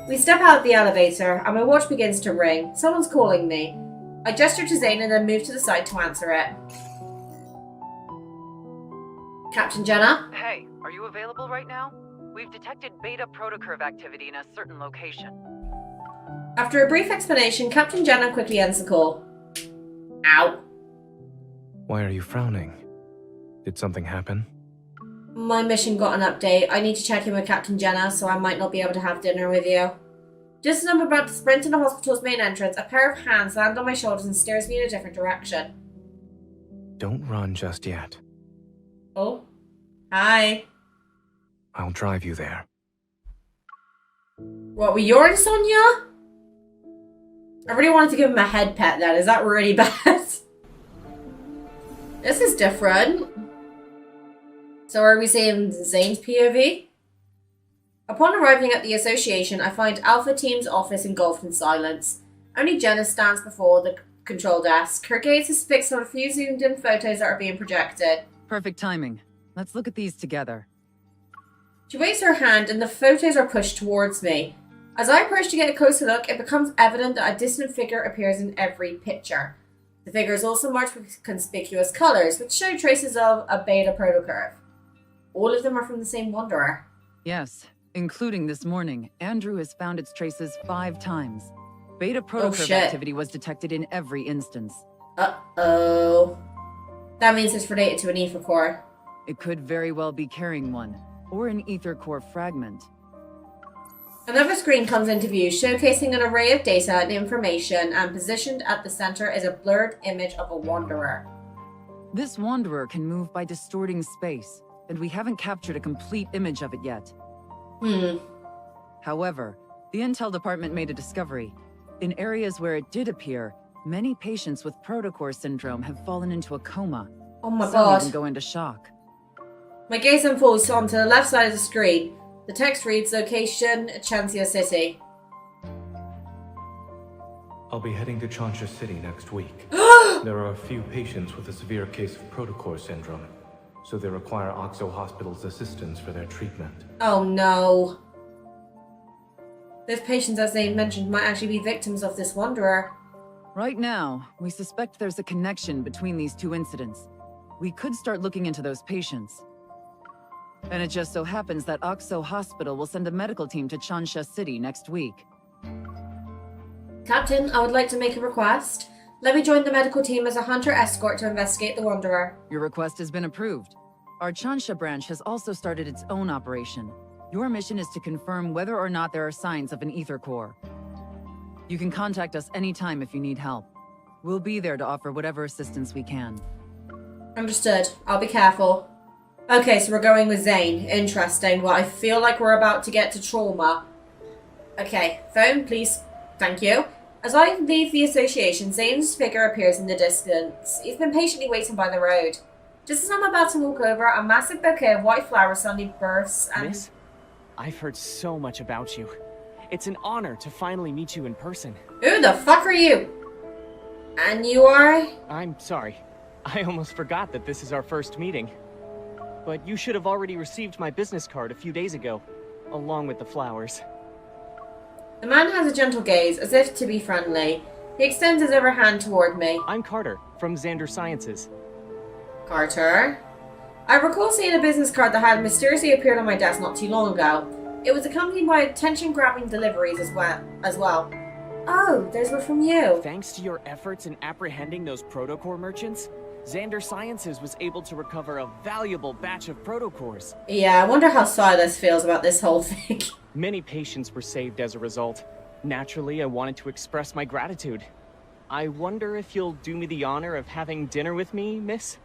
We step out of the elevator and my watch begins to ring. Someone's calling me. I gesture to Zane and then move to the side to answer it. Captain Jenna? Hey, are you available right now? We've detected beta protocurve activity in a certain location. After a brief explanation, Captain Jenna quickly ends the call. Ow. Why are you frowning? Did something happen? My mission got an update. I need to check in with Captain Jenna, so I might not be able to have dinner with you. Just as I'm about to sprint into the hospital's main entrance, a pair of hands land on my shoulders and steers me in a different direction. Don't run just yet. Oh. Hi. I'll drive you there. What, were your insomnia? I really wanted to give him a head pet then. Is that really bad? This is different. So are we saying Zane's POV? Upon arriving at the association, I find Alpha Team's office engulfed in silence. Only Jenna stands before the control desk. Her gaze is fixed on a few zoomed-in photos that are being projected. Perfect timing. Let's look at these together. She waves her hand and the photos are pushed towards me. As I approach to get a closer look, it becomes evident that a distant figure appears in every picture. The figure is also marked with conspicuous colours, which show traces of a beta protocurve. All of them are from the same Wanderer. Yes, including this morning. Andrew has found its traces 5 times. Beta protocurve shit. activity was detected in every instance. Uh-oh. That means it's related to an ether core. It could very well be carrying one, or an ether core fragment. Another screen comes into view, showcasing an array of data and information, and positioned at the center is a blurred image of a wanderer. This wanderer can move by distorting space, and we haven't captured a complete image of it yet. However, the Intel department made a discovery. In areas where it did appear, many patients with protocore syndrome have fallen into a coma. Oh my Some god. even go into shock. My gaze then falls onto the left side of the screen. The text reads, location, Chancia City. I'll be heading to Chancia City next week. There are a few patients with a severe case of protocore syndrome, so they require Oxo Hospital's assistance for their treatment. Oh no. Those patients, as they mentioned, might actually be victims of this wanderer. Right now, we suspect there's a connection between these two incidents. We could start looking into those patients. And it just so happens that Oxo Hospital will send a medical team to Chancia City next week. Captain, I would like to make a request. Let me join the medical team as a hunter escort to investigate the wanderer. Your request has been approved. Our Chancia branch has also started its own operation. Your mission is to confirm whether or not there are signs of an ether core. You can contact us anytime if you need help. We'll be there to offer whatever assistance we can. Understood. I'll be careful. Okay, so we're going with Zane. Interesting. Well, I feel like we're about to get to trauma. Okay, phone, please. Thank you. As I leave the association, Zane's figure appears in the distance. He's been patiently waiting by the road. Just as I'm about to walk over, a massive bouquet of white flowers suddenly bursts and... Miss, I've heard so much about you. It's an honor to finally meet you in person. Who the fuck are you? And you are? I'm sorry. I almost forgot that this is our first meeting. But you should have already received my business card a few days ago, along with the flowers. The man has a gentle gaze, as if to be friendly. He extends his other hand toward me. I'm Carter, from Xander Sciences. Carter? I recall seeing a business card that had mysteriously appeared on my desk not too long ago. It was accompanied by attention-grabbing deliveries as well. Oh, those were from you. Thanks to your efforts in apprehending those protocore merchants, Xander Sciences was able to recover a valuable batch of protocores. Yeah, I wonder how Sylus feels about this whole thing. Many patients were saved as a result. Naturally, I wanted to express my gratitude. I wonder if you'll do me the honor of having dinner with me, miss?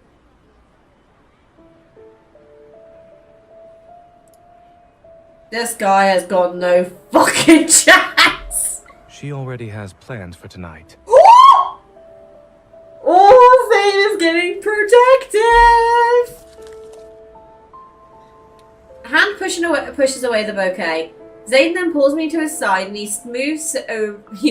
This guy has got no fucking chance! She already has plans for tonight. Oh, Zane is getting protective! Hand pushes away the bouquet. Zane then pulls me to his side and he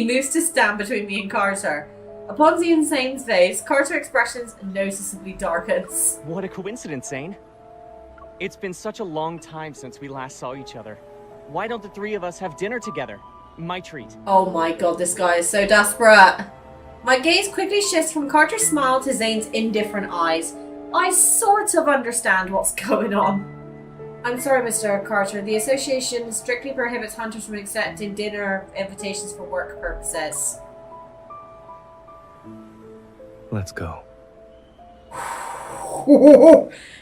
moves to stand between me and Carter. Upon seeing Zane's face, Carter's expression noticeably darkens. What a coincidence, Zane. It's been such a long time since we last saw each other. Why don't the three of us have dinner together? My treat. Oh my god, this guy is so desperate. My gaze quickly shifts from Carter's smile to Zane's indifferent eyes. I sort of understand what's going on. I'm sorry, Mr. Carter. The association strictly prohibits hunters from accepting dinner invitations for work purposes. Let's go.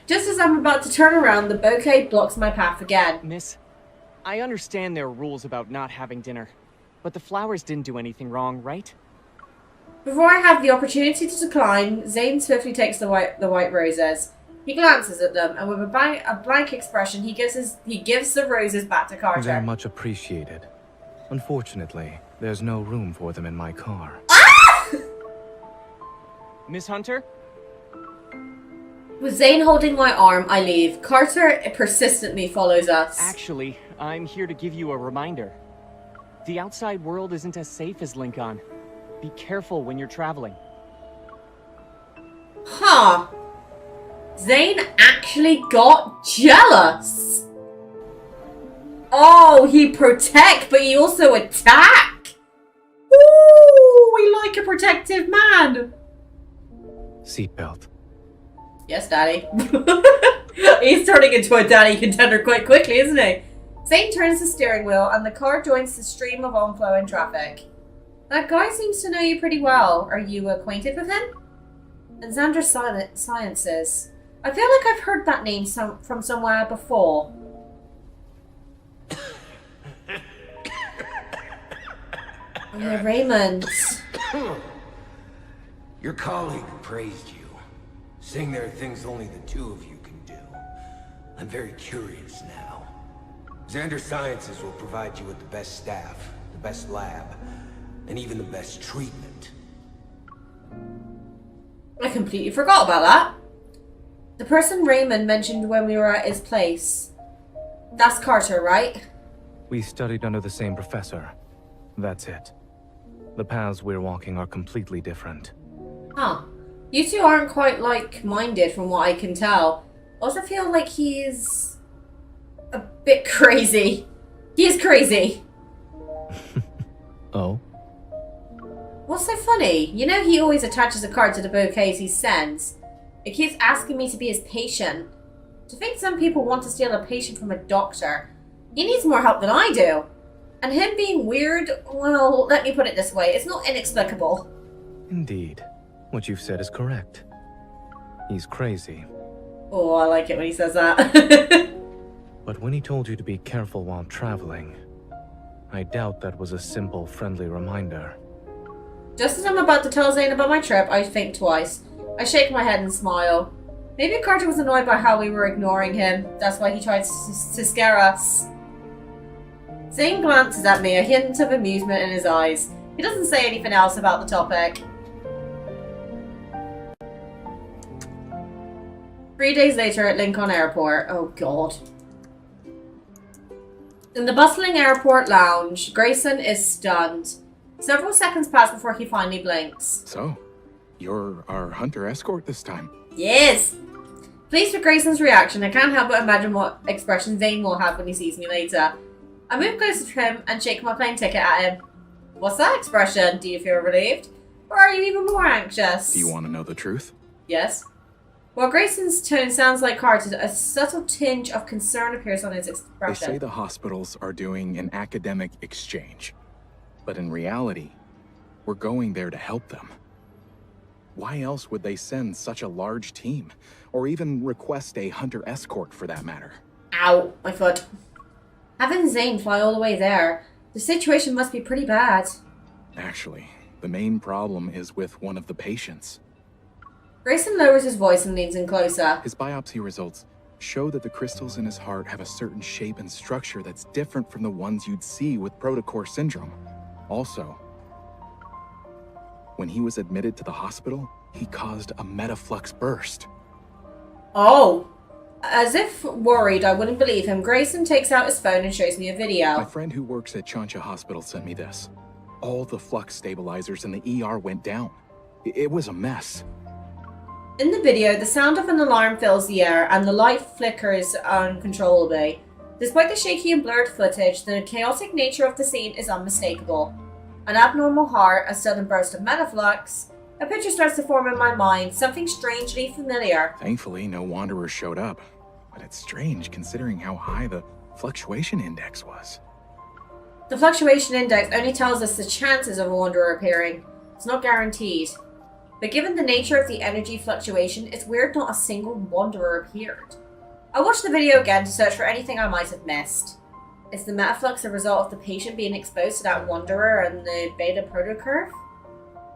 Just as I'm about to turn around, the bouquet blocks my path again. Miss, I understand there are rules about not having dinner, but the flowers didn't do anything wrong, right? Before I have the opportunity to decline, Zane swiftly takes the white roses. He glances at them, and with a blank expression, he gives the roses back to Carter. They're much appreciated. Unfortunately, there's no room for them in my car. Miss Hunter? With Zane holding my arm, I leave. Carter persistently follows us. Actually, I'm here to give you a reminder. The outside world isn't as safe as Lincoln. Be careful when you're traveling. Huh. Zane actually got jealous. Oh, he protect, but he also attack. Ooh, we like a protective man. Seatbelt. Yes, Daddy. He's turning into a daddy contender quite quickly, isn't he? Zane turns the steering wheel and the car joins the stream of onflowing traffic. That guy seems to know you pretty well. Are you acquainted with him? And Xander Sciences. I feel like I've heard that name from somewhere before. Oh yeah, Raymond. Your colleague praised you, saying there are things only the two of you can do. I'm very curious now. Xander Sciences will provide you with the best staff, the best lab, and even the best treatment. I completely forgot about that. The person Raymond mentioned when we were at his place. That's Carter, right? We studied under the same professor. That's it. The paths we're walking are completely different. Huh. You two aren't quite like-minded from what I can tell. Also feel like he's a bit crazy. He is crazy. Oh? What's so funny? You know he always attaches a card to the bouquets he sends. It keeps asking me to be his patient. To think some people want to steal a patient from a doctor. He needs more help than I do. And him being weird, well, let me put it this way, it's not inexplicable. Indeed. What you've said is correct. He's crazy. Oh, I like it when he says that. But when he told you to be careful while traveling, I doubt that was a simple, friendly reminder. Just as I'm about to tell Zane about my trip, I think twice. I shake my head and smile. Maybe Carter was annoyed by how we were ignoring him. That's why he tried to scare us. Zane glances at me, a hint of amusement in his eyes. He doesn't say anything else about the topic. 3 days later at Lincoln Airport. Oh god. In the bustling airport lounge, Grayson is stunned. Several seconds pass before he finally blinks. So, you're our hunter escort this time? Yes! Pleased with Grayson's reaction, I can't help but imagine what expression Zane will have when he sees me later. I move closer to him and shake my plane ticket at him. What's that expression? Do you feel relieved? Or are you even more anxious? Do you want to know the truth? Yes. While Grayson's tone sounds like Carter's, a subtle tinge of concern appears on his expression. They say the hospitals are doing an academic exchange. But in reality, we're going there to help them. Why else would they send such a large team? Or even request a hunter escort for that matter? Ow, my foot. Having Zane fly all the way there, the situation must be pretty bad. Actually, the main problem is with one of the patients. Grayson lowers his voice and leans in closer. His biopsy results show that the crystals in his heart have a certain shape and structure that's different from the ones you'd see with protocore syndrome. Also, when he was admitted to the hospital, he caused a metaflux burst. Oh. As if worried I wouldn't believe him, Grayson takes out his phone and shows me a video. My friend who works at Chancha Hospital sent me this. All the flux stabilizers in the ER went down. It was a mess. In the video, the sound of an alarm fills the air and the light flickers uncontrollably. Despite the shaky and blurred footage, the chaotic nature of the scene is unmistakable. An abnormal heart, a sudden burst of metaflux. A picture starts to form in my mind, something strangely familiar. Thankfully, no wanderers showed up. But it's strange considering how high the fluctuation index was. The fluctuation index only tells us the chances of a wanderer appearing. It's not guaranteed. But given the nature of the energy fluctuation, it's weird not a single wanderer appeared. I watched the video again to search for anything I might have missed. Is the metaflux a result of the patient being exposed to that wanderer and the beta protocurve?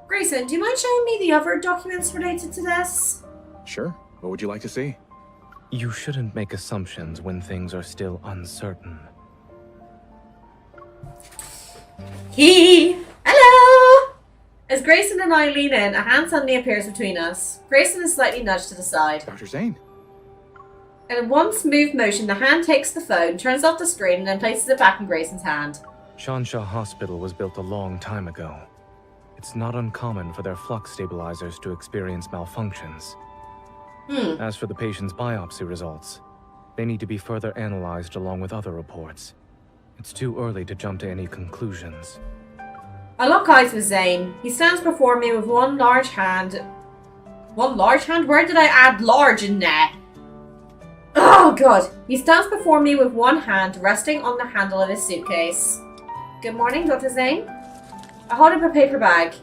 Grayson, do you mind showing me the other documents related to this? Sure. What would you like to see? You shouldn't make assumptions when things are still uncertain. Hello! As Grayson and I lean in, a hand suddenly appears between us. Grayson is slightly nudged to the side. Dr. Zane. In one smooth motion, the hand takes the phone, turns off the screen, and then places it back in Grayson's hand. Shansha Hospital was built a long time ago. It's not uncommon for their flux stabilizers to experience malfunctions. As for the patient's biopsy results, they need to be further analyzed along with other reports. It's too early to jump to any conclusions. I lock eyes with Zane. He stands before me with one large hand. One large hand? Where did I add large in there? Oh god. He stands before me with one hand resting on the handle of his suitcase. Good morning, Dr. Zane. I hold up a paper bag.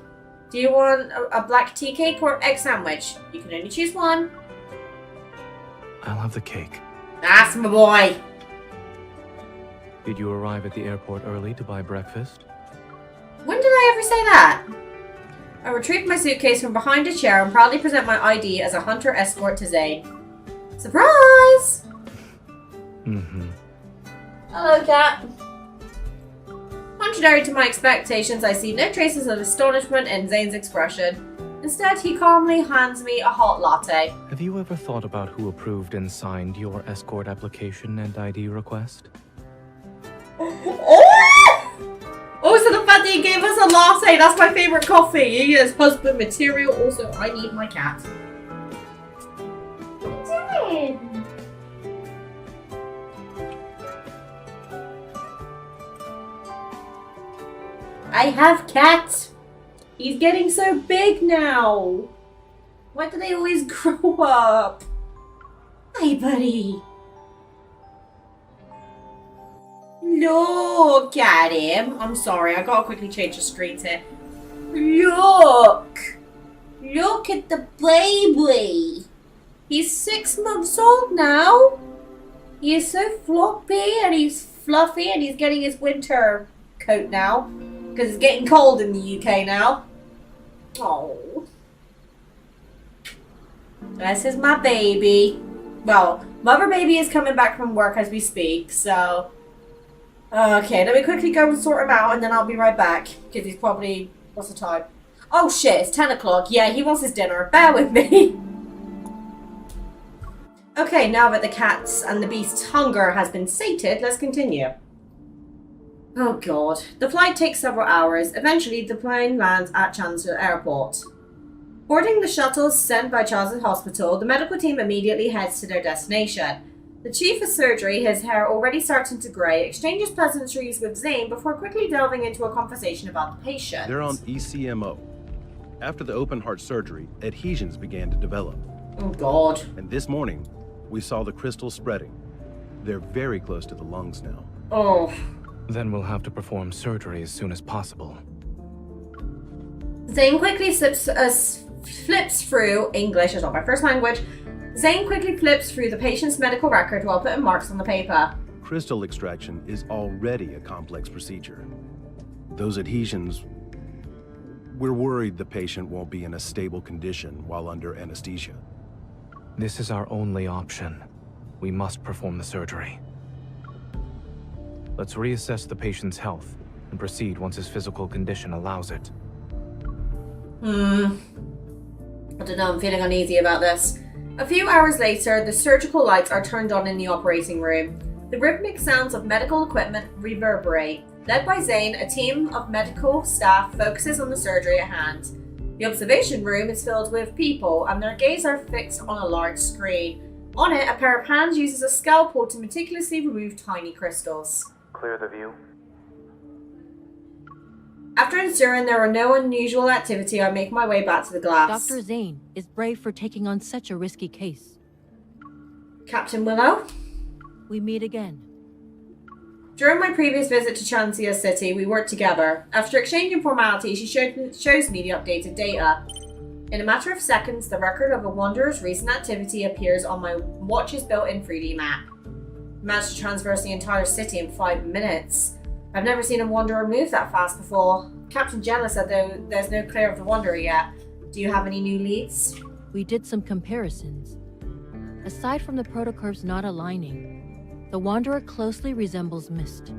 Do you want a black tea cake or egg sandwich? You can only choose one. I'll have the cake. That's my boy. Did you arrive at the airport early to buy breakfast? When did I ever say that? I retrieve my suitcase from behind a chair and proudly present my ID as a hunter escort to Zane. Surprise! Mm-hmm. Hello, cat. Contrary to my expectations, I see no traces of astonishment in Zane's expression. Instead, he calmly hands me a hot latte. Have you ever thought about who approved and signed your escort application and ID request? Oh, so the fact that he gave us a latte, that's my favorite coffee. He is husband material. Also, I need my cat. What are you doing? I have cats. He's getting so big now. Why do they always grow up? Hi, buddy. Look at him. I'm sorry, I gotta quickly change the screen here. Look! Look at the baby. He's 6 months old now. He is so floppy and he's fluffy and he's getting his winter coat now. Because it's getting cold in the UK now. Oh. This is my baby. Well, mother baby is coming back from work as we speak, so... Okay, let me quickly go and sort him out and then I'll be right back. Because he's probably... What's the time? Oh shit, it's 10 o'clock. Yeah, he wants his dinner. Bear with me. Okay, now that the cat's and the beast's hunger has been sated, let's continue. Oh god. The flight takes several hours. Eventually, the plane lands at Chancellor Airport. Boarding the shuttles sent by Charles's hospital, the medical team immediately heads to their destination. The chief of surgery, his hair already starting to grey, exchanges pleasantries with Zane before quickly delving into a conversation about the patient. They're on ECMO. After the open heart surgery, adhesions began to develop. Oh god. And this morning, we saw the crystals spreading. They're very close to the lungs now. Oh. Then we'll have to perform surgery as soon as possible. Zane quickly flips through English, is not my first language. Zane quickly flips through the patient's medical record while putting marks on the paper. Crystal extraction is already a complex procedure. Those adhesions, we're worried the patient won't be in a stable condition while under anesthesia. This is our only option. We must perform the surgery. Let's reassess the patient's health and proceed once his physical condition allows it. I don't know, I'm feeling uneasy about this. A few hours later, the surgical lights are turned on in the operating room. The rhythmic sounds of medical equipment reverberate. Led by Zane, a team of medical staff focuses on the surgery at hand. The observation room is filled with people, and their gaze are fixed on a large screen. On it, a pair of hands uses a scalpel to meticulously remove tiny crystals. Clear the view. After ensuring there were no unusual activity, I make my way back to the glass. Dr. Zane is brave for taking on such a risky case. Captain Willow? We meet again. During my previous visit to Chancia City, we worked together. After exchanging formalities, she shows me the updated data. In a matter of seconds, the record of a wanderer's recent activity appears on my watch's built-in 3D map. I managed to traverse the entire city in 5 minutes. I've never seen a wanderer move that fast before. Captain Jenna said though there's no clear of the wanderer yet. Do you have any new leads? We did some comparisons. Aside from the protocurves not aligning, the wanderer closely resembles Mist.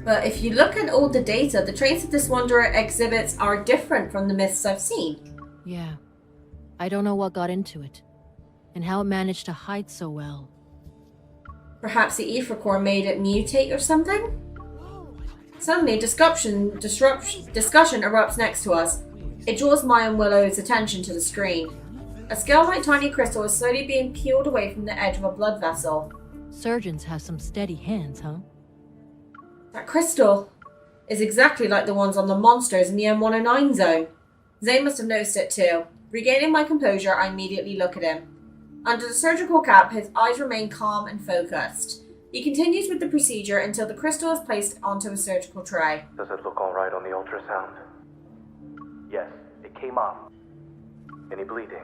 But if you look at all the data, the traits that this wanderer exhibits are different from the myths I've seen. Yeah. I don't know what got into it, and how it managed to hide so well. Perhaps the ether core made it mutate or something? Suddenly, discussion erupts next to us. It draws my and Willow's attention to the screen. A scale-like tiny crystal is slowly being peeled away from the edge of a blood vessel. Surgeons have some steady hands, huh? That crystal is exactly like the ones on the monsters in the M109 zone. Zane must have noticed it too. Regaining my composure, I immediately look at him. Under the surgical cap, his eyes remain calm and focused. He continues with the procedure until the crystal is placed onto a surgical tray. Does it look alright on the ultrasound? Yes, it came off. Any bleeding?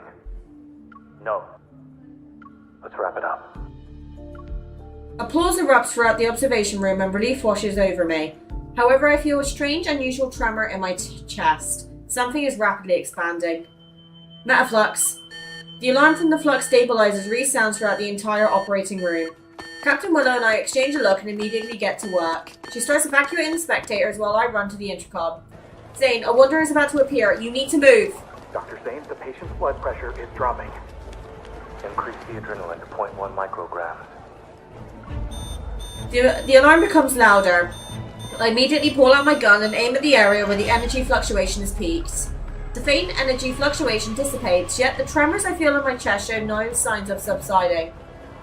No. Let's wrap it up. Applause erupts throughout the observation room and relief washes over me. However, I feel a strange, unusual tremor in my chest. Something is rapidly expanding. Metaflux. The alarm from the flux stabilizers resounds throughout the entire operating room. Captain Willow and I exchange a look and immediately get to work. She starts evacuating the spectators while I run to the intercom. Zane, a wonder is about to appear. You need to move. Dr. Zane, the patient's blood pressure is dropping. Increase the adrenaline to 0.1 micrograms. The alarm becomes louder. I immediately pull out my gun and aim at the area where the energy fluctuation has peaked. The faint energy fluctuation dissipates, yet the tremors I feel in my chest show no signs of subsiding.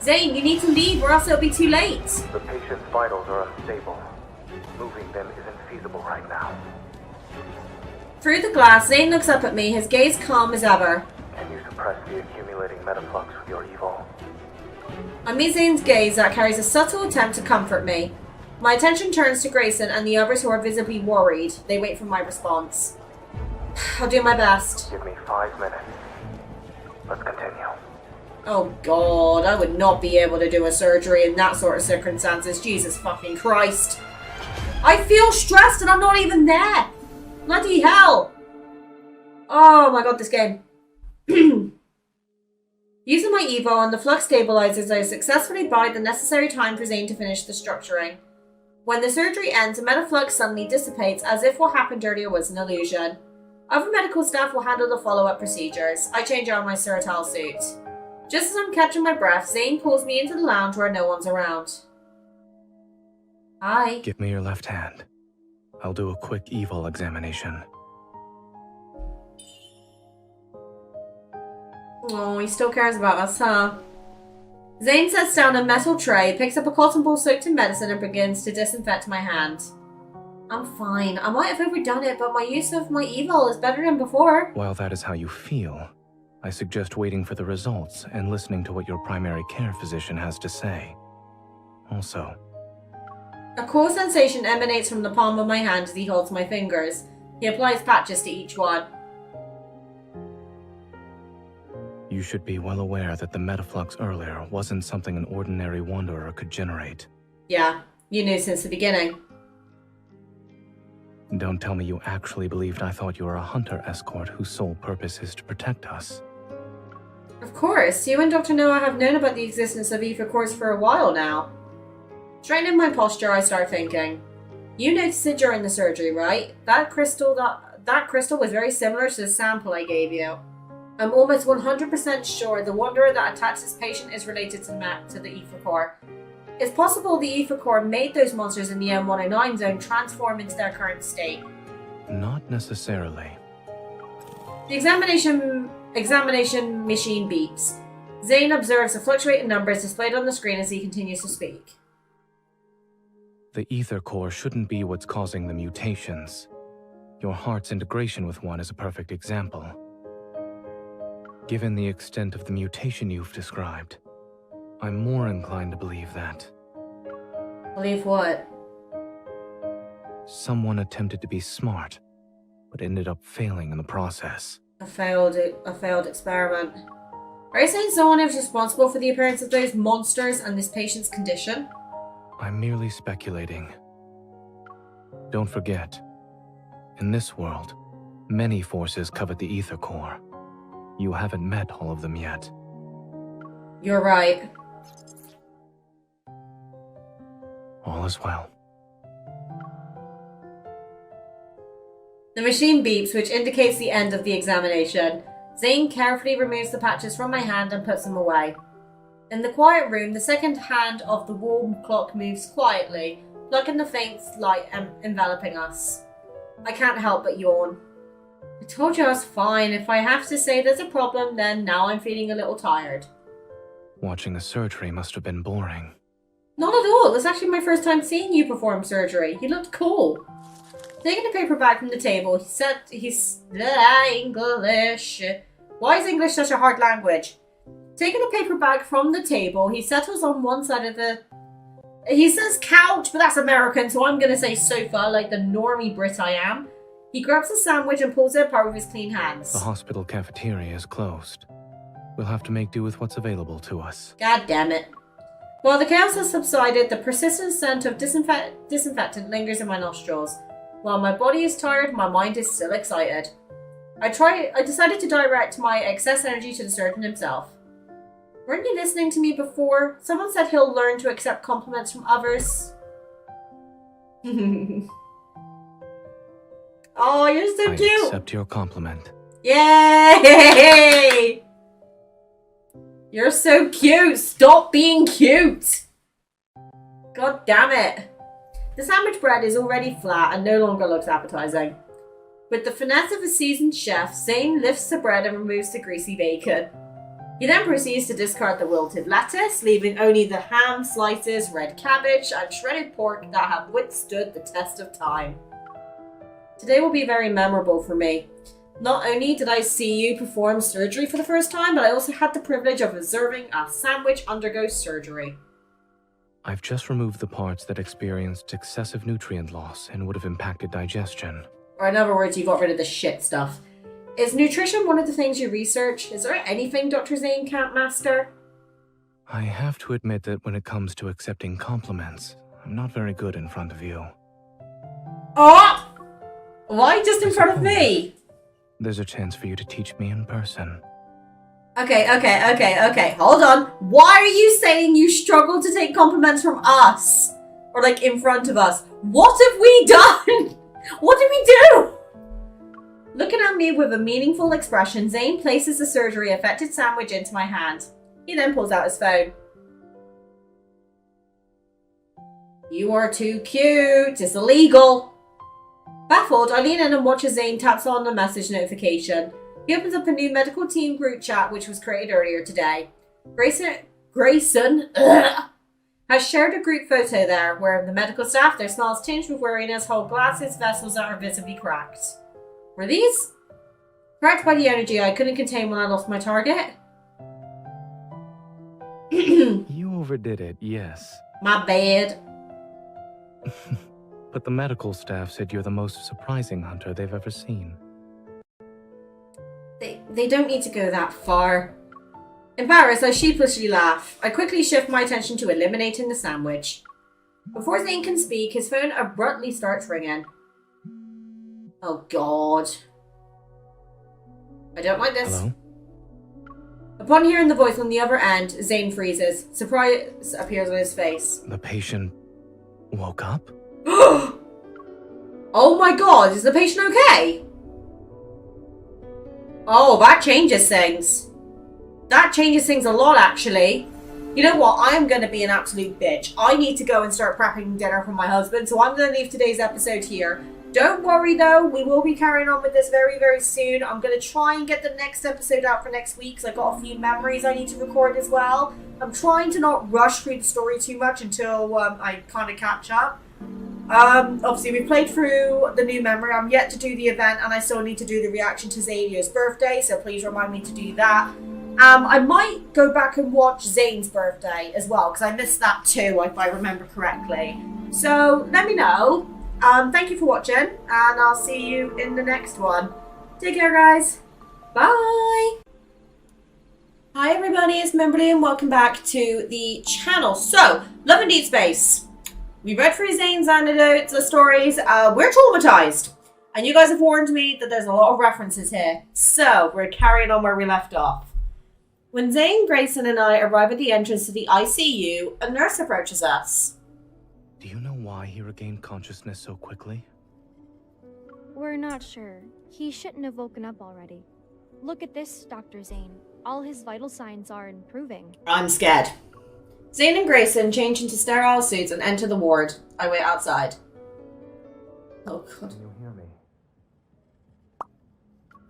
Zane, you need to leave or else it'll be too late. The patient's vitals are unstable. Moving them isn't feasible right now. Through the glass, Zane looks up at me, his gaze calm as ever. Can you suppress the accumulating metaflux with your evil? I meet Zane's gaze that carries a subtle attempt to comfort me. My attention turns to Grayson and the others who are visibly worried. They wait for my response. I'll do my best. Give me 5 minutes. Let's continue. Oh god, I would not be able to do a surgery in that sort of circumstances. Jesus fucking Christ. I feel stressed and I'm not even there. Bloody hell. Oh my god, this game. Using my evo and the flux stabilizers, I successfully buy the necessary time for Zane to finish the structuring. When the surgery ends, the metaflux suddenly dissipates as if what happened earlier was an illusion. Other medical staff will handle the follow-up procedures. I change out my Ceratal suit. Just as I'm catching my breath, Zane pulls me into the lounge where no one's around. Hi. Give me your left hand. I'll do a quick evil examination. Oh, he still cares about us, huh? Zane sets down a metal tray, picks up a cotton ball soaked in medicine and begins to disinfect my hand. I'm fine. I might have overdone it, but my use of my evil is better than before. While that is how you feel, I suggest waiting for the results and listening to what your primary care physician has to say. Also, a cool sensation emanates from the palm of my hand as he holds my fingers. He applies patches to each one. you should be well aware that the metaflux earlier wasn't something an ordinary wanderer could generate. Yeah, you knew since the beginning. Don't tell me you actually believed I thought you were a hunter escort whose sole purpose is to protect us. Of course, you and Dr. Noah have known about the existence of ether cores for a while now. Straightening my posture, I start thinking. You noticed it during the surgery, right? That crystal was very similar to the sample I gave you. I'm almost 100% sure the wanderer that attacked this patient is related to the ether core. It's possible the ether core made those monsters in the M109 zone transform into their current state. Not necessarily. The examination machine beeps. Zane observes the fluctuating numbers displayed on the screen as he continues to speak. The ether core shouldn't be what's causing the mutations. Your heart's integration with one is a perfect example. Given the extent of the mutation you've described, I'm more inclined to believe that. Believe what? Someone attempted to be smart, but ended up failing in the process. A failed experiment. Are you saying someone is responsible for the appearance of those monsters and this patient's condition? I'm merely speculating. Don't forget, in this world, many forces covet the ether core. You haven't met all of them yet. You're right. All is well. The machine beeps, which indicates the end of the examination. Zane carefully removes the patches from my hand and puts them away. In the quiet room, the second hand of the wall clock moves quietly, plucking the faint light enveloping us. I can't help but yawn. I told you I was fine. If I have to say there's a problem, then now I'm feeling a little tired. Watching the surgery must have been boring. Not at all. It was actually my first time seeing you perform surgery. You looked cool. Taking a paper bag from the table, he said English. Why is English such a hard language? Taking a paper bag from the table, he settles on one side of the He says couch, but that's American, so I'm gonna say sofa, like the normie Brit I am. He grabs a sandwich and pulls it apart with his clean hands. The hospital cafeteria is closed. We'll have to make do with what's available to us. God damn it. While the chaos has subsided, the persistent scent of disinfectant lingers in my nostrils. While my body is tired, my mind is still excited. I decided to direct my excess energy to the surgeon himself. Weren't you listening to me before? Someone said he'll learn to accept compliments from others. Oh, you're so cute! I accept your compliment. Yay! You're so cute! Stop being cute! God damn it. The sandwich bread is already flat and no longer looks appetizing. With the finesse of a seasoned chef, Zane lifts the bread and removes the greasy bacon. He then proceeds to discard the wilted lettuce, leaving only the ham slices, red cabbage, and shredded pork that have withstood the test of time. Today will be very memorable for me. Not only did I see you perform surgery for the first time, but I also had the privilege of observing a sandwich undergo surgery. I've just removed the parts that experienced excessive nutrient loss and would have impacted digestion. Or in other words, you got rid of the shit stuff. Is nutrition one of the things you research? Is there anything Dr. Zane can't master? I have to admit that when it comes to accepting compliments, I'm not very good in front of you. Oh! Why just in front of me? There's a chance for you to teach me in person. Okay. Hold on. Why are you saying you struggle to take compliments from us? Or like in front of us? What have we done? What did we do? Looking at me with a meaningful expression, Zane places the surgery-affected sandwich into my hand. He then pulls out his phone. You are too cute. It's illegal. Baffled, I lean in and watch as Zane taps on the message notification. He opens up a new medical team group chat which was created earlier today. Grayson has shared a group photo there where the medical staff, their smiles tinged with weariness, hold glasses vessels that are visibly cracked. Were these? Cracked by the energy I couldn't contain when I lost my target? You overdid it, yes. My bad. But the medical staff said you're the most surprising hunter they've ever seen. They don't need to go that far. Embarrassed, I sheepishly laugh. I quickly shift my attention to eliminating the sandwich. Before Zane can speak, his phone abruptly starts ringing. Oh god. I don't like this. Hello? Upon hearing the voice on the other end, Zane freezes. Surprise appears on his face. The patient woke up? Oh my god, is the patient okay? Oh, that changes things. That changes things a lot, actually. You know what? I am going to be an absolute bitch. I need to go and start prepping dinner for my husband, so I'm going to leave today's episode here. Don't worry, though. We will be carrying on with this very, very soon. I'm going to try and get the next episode out for next week, because I've got a few memories I need to record as well. I'm trying to not rush through the story too much until I kind of catch up. Obviously, we played through the new memory. I'm yet to do the event, and I still need to do the reaction to Xavier's birthday, so please remind me to do that. I might go back and watch Zane's birthday as well, because I missed that too, if I remember correctly. So, let me know. Thank you for watching, and I'll see you in the next one. Take care, guys. Bye! Hi, everybody, it's Mimberly, and welcome back to the channel. So, Love and Deepspace. We read through Zane's anecdotes, the stories. We're traumatized. And you guys have warned me that there's a lot of references here. So, we're carrying on where we left off. When Zane, Grayson, and I arrive at the entrance to the ICU, a nurse approaches us. Do you know why he regained consciousness so quickly? We're not sure. He shouldn't have woken up already. Look at this, Dr. Zane. All his vital signs are improving. I'm scared. Zane and Grayson change into sterile suits and enter the ward. I wait outside. Oh, God. Can you hear me?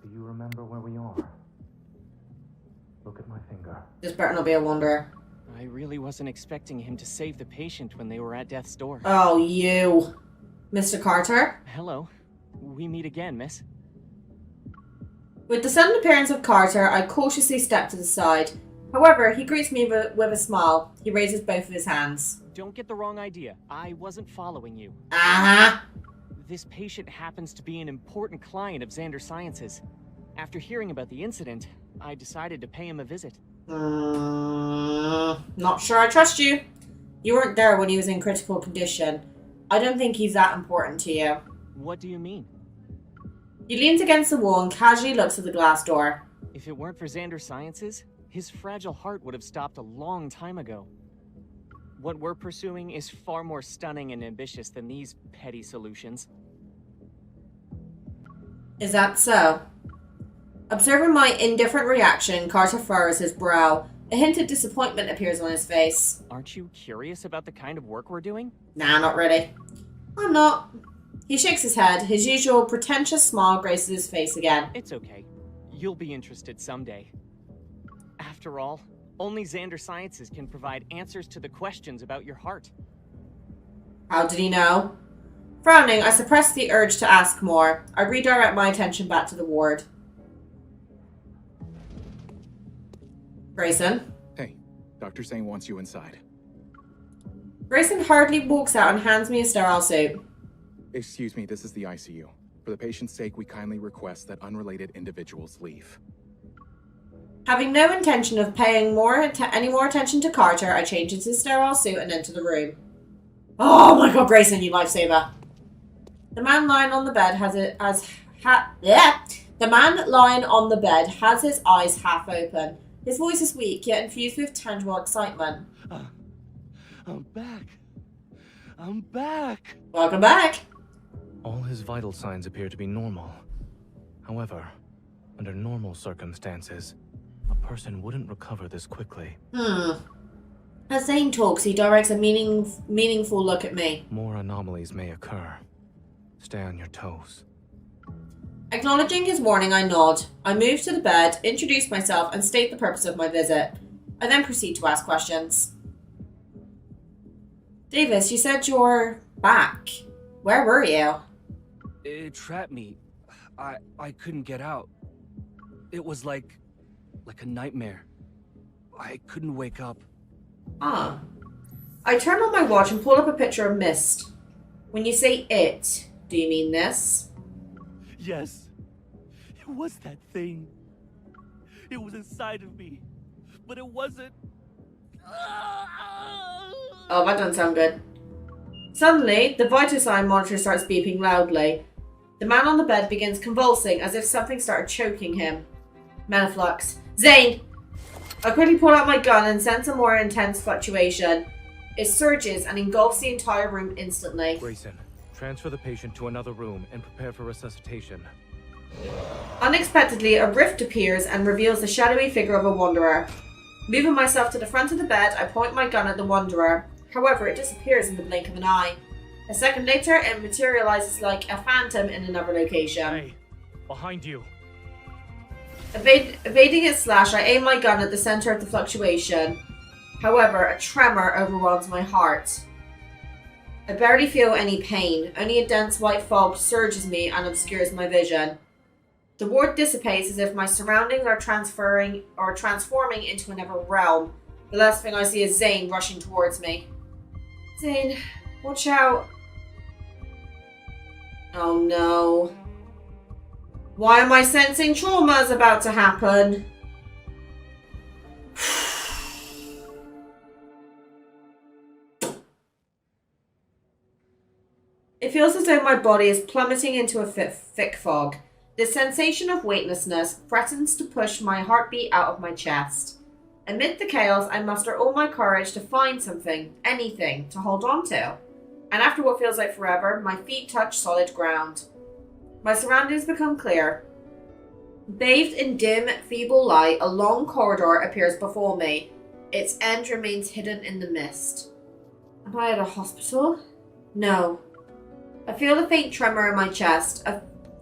Do you remember where we are? Look at my finger. This better not be a wanderer. I really wasn't expecting him to save the patient when they were at death's door. Oh, you. Mr. Carter? Hello. We meet again, miss. With the sudden appearance of Carter, I cautiously step to the side. However, he greets me with a smile. He raises both of his hands. Don't get the wrong idea. I wasn't following you. Uh-huh. This patient happens to be an important client of Xander Sciences. After hearing about the incident, I decided to pay him a visit. Not sure I trust you. You weren't there when he was in critical condition. I don't think he's that important to you. What do you mean? He leans against the wall and casually looks at the glass door. If it weren't for Xander Sciences, his fragile heart would have stopped a long time ago. What we're pursuing is far more stunning and ambitious than these petty solutions. Is that so? Observing my indifferent reaction, Carter furrows his brow. A hint of disappointment appears on his face. Aren't you curious about the kind of work we're doing? Nah, not really. I'm not. He shakes his head. His usual pretentious smile graces his face again. It's okay. You'll be interested someday. After all, only Xander Sciences can provide answers to the questions about your heart. How did he know? Frowning, I suppress the urge to ask more. I redirect my attention back to the ward. Grayson? Hey, Dr. Zane wants you inside. Grayson hurriedly walks out and hands me a sterile suit. Excuse me, this is the ICU. For the patient's sake, we kindly request that unrelated individuals leave. Having no intention of paying any more attention to Carter, I change into the sterile suit and enter the room. Oh my god, Grayson, you lifesaver. The man lying on the bed The man lying on the bed has his eyes half open. His voice is weak, yet infused with tangible excitement. I'm back. I'm back. Welcome back. All his vital signs appear to be normal. However, under normal circumstances, a person wouldn't recover this quickly. As Zane talks, he directs a meaningful look at me. More anomalies may occur. Stay on your toes. Acknowledging his warning, I nod. I move to the bed, introduce myself, and state the purpose of my visit. I then proceed to ask questions. Davis, you said you're back. Where were you? It trapped me. I couldn't get out. It was like a nightmare. I couldn't wake up. I turn on my watch and pull up a picture of Mist. When you say it, do you mean this? Yes. It was that thing. It was inside of me. But it wasn't. Oh, that doesn't sound good. Suddenly, the vital sign monitor starts beeping loudly. The man on the bed begins convulsing as if something started choking him. Menaflux. Zane! I quickly pull out my gun and sense a more intense fluctuation. It surges and engulfs the entire room instantly. Grayson, transfer the patient to another room and prepare for resuscitation. Unexpectedly, a rift appears and reveals the shadowy figure of a wanderer. Moving myself to the front of the bed, I point my gun at the wanderer. However, it disappears in the blink of an eye. A second later, it materializes like a phantom in another location. Hey, behind you. Evading its slash, I aim my gun at the center of the fluctuation. However, a tremor overwhelms my heart. I barely feel any pain. Only a dense white fog surges me and obscures my vision. The ward dissipates as if my surroundings are transforming into another realm. The last thing I see is Zane rushing towards me. Zane, watch out. Oh no. Why am I sensing trauma is about to happen? It feels as though my body is plummeting into a thick fog. The sensation of weightlessness threatens to push my heartbeat out of my chest. Amid the chaos, I muster all my courage to find something, anything, to hold on to. And after what feels like forever, my feet touch solid ground. My surroundings become clear. Bathed in dim, feeble light, a long corridor appears before me. Its end remains hidden in the mist. Am I at a hospital? No. I feel a faint tremor in my chest.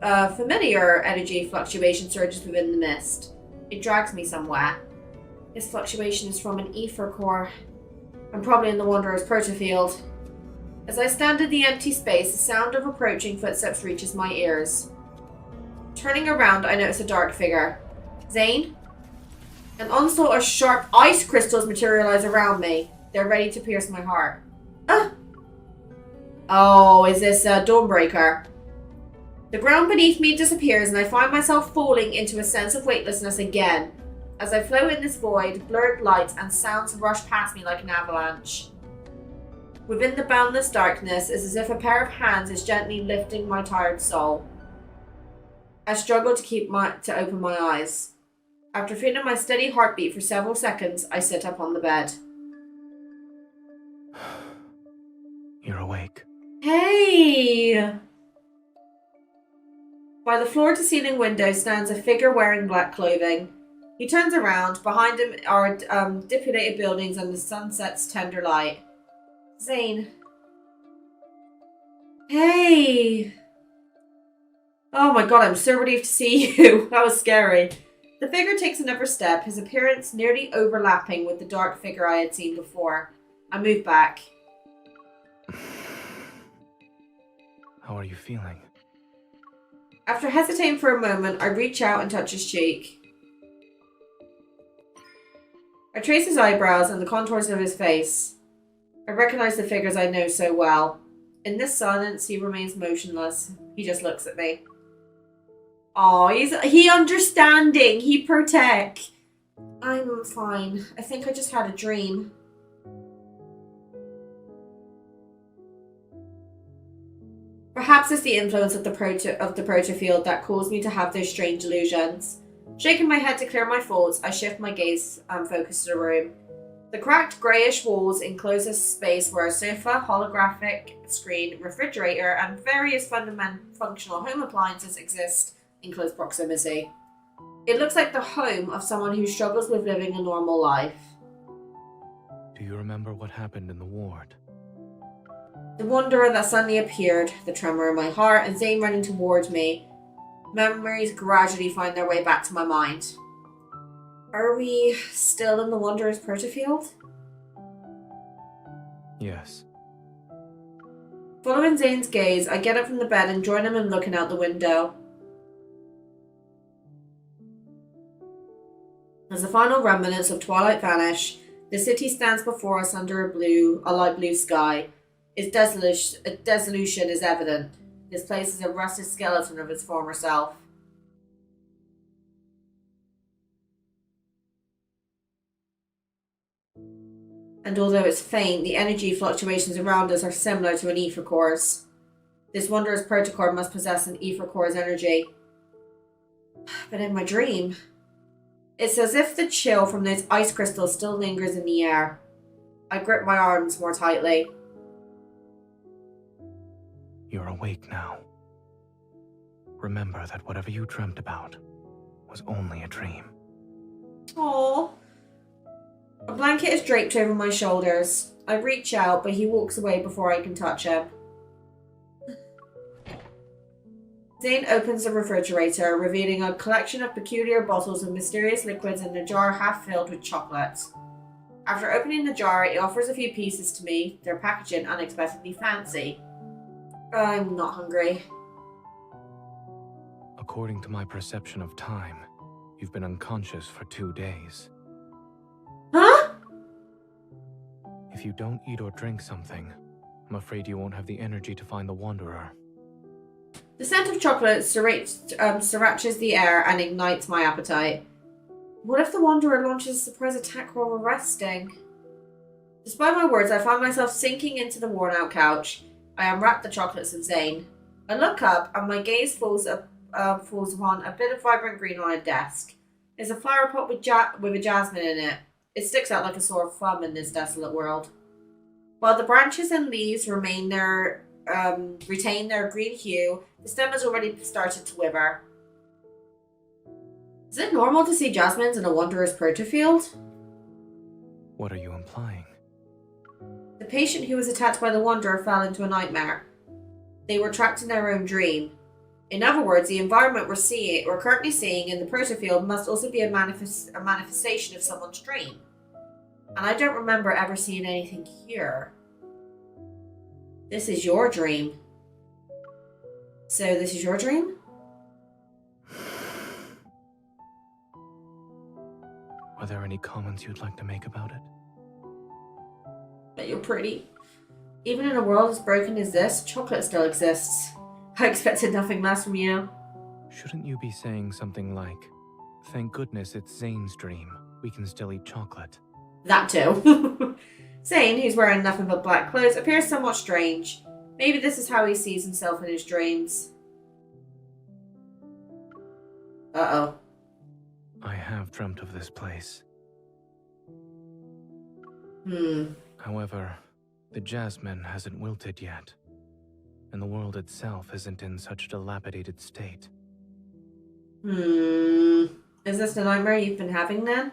A familiar energy fluctuation surges within the mist. It drags me somewhere. This fluctuation is from an ether core. I'm probably in the Wanderer's protofield. As I stand in the empty space, the sound of approaching footsteps reaches my ears. Turning around, I notice a dark figure. Zane? An onslaught of sharp ice crystals materialize around me. They're ready to pierce my heart. Ah! Oh, is this a Dawnbreaker? The ground beneath me disappears and I find myself falling into a sense of weightlessness again. As I flow in this void, blurred lights and sounds rush past me like an avalanche. Within the boundless darkness, it's as if a pair of hands is gently lifting my tired soul. I struggle to open my eyes. After feeling my steady heartbeat for several seconds, I sit up on the bed. You're awake. Hey! By the floor-to-ceiling window stands a figure wearing black clothing. He turns around. Behind him are dilapidated buildings and the sunset's tender light. Zane. Hey! Oh my god, I'm so relieved to see you. That was scary. The figure takes another step, his appearance nearly overlapping with the dark figure I had seen before. I move back. How are you feeling? After hesitating for a moment, I reach out and touch his cheek. I trace his eyebrows and the contours of his face. I recognize the figures I know so well. In this silence, he remains motionless. He just looks at me. Oh, he understanding. He protect. I'm fine. I think I just had a dream. Perhaps it's the influence of the proto field that caused me to have those strange delusions. Shaking my head to clear my thoughts, I shift my gaze and focus to the room. The cracked greyish walls enclose a space where a sofa, holographic screen, refrigerator, and various functional home appliances exist in close proximity. It looks like the home of someone who struggles with living a normal life. Do you remember what happened in the ward? The wanderer that suddenly appeared, the tremor in my heart, and Zane running towards me. Memories gradually find their way back to my mind. Are we still in the Wanderer's protofield? Yes. Following Zane's gaze, I get up from the bed and join him in looking out the window. As the final remnants of twilight vanish, the city stands before us under a light blue sky. Its dissolution is evident. This place is a rusted skeleton of its former self. And although it's faint, the energy fluctuations around us are similar to an ether core's. This Wanderer's protocore must possess an ether core's energy. But in my dream, it's as if the chill from those ice crystals still lingers in the air. I grip my arms more tightly. You're awake now. Remember that whatever you dreamt about was only a dream. Aww. A blanket is draped over my shoulders. I reach out, but he walks away before I can touch him. Zane opens the refrigerator, revealing a collection of peculiar bottles of mysterious liquids and a jar half filled with chocolate. After opening the jar, he offers a few pieces to me, their packaging unexpectedly fancy. I'm not hungry. According to my perception of time, you've been unconscious for 2 days. Huh? If you don't eat or drink something, I'm afraid you won't have the energy to find the Wanderer. The scent of chocolate sriracha's the air and ignites my appetite. What if the Wanderer launches a surprise attack while we're resting? Despite my words, I find myself sinking into the worn-out couch. I unwrap the chocolates of Zane. I look up and my gaze falls upon a bit of vibrant green on a desk. There's a flower pot with a jasmine in it. It sticks out like a sore thumb in this desolate world. While the branches and leaves retain their green hue, the stem has already started to wither. Is it normal to see jasmines in a Wanderer's protofield? What are you implying? The patient who was attacked by the Wanderer fell into a nightmare. They were trapped in their own dream. In other words, the environment we're currently seeing in the protofield must also be a manifestation of someone's dream. And I don't remember ever seeing anything here. This is your dream. So this is your dream? Are there any comments you'd like to make about it? But you're pretty. Even in a world as broken as this, chocolate still exists. I expected nothing less from you. Shouldn't you be saying something like, "Thank goodness it's Zane's dream. We can still eat chocolate." That too. Zane, who's wearing nothing but black clothes, appears somewhat strange. Maybe this is how he sees himself in his dreams. Uh-oh. I have dreamt of this place. However, the jasmine hasn't wilted yet, and the world itself isn't in such a dilapidated state. Is this the nightmare you've been having then?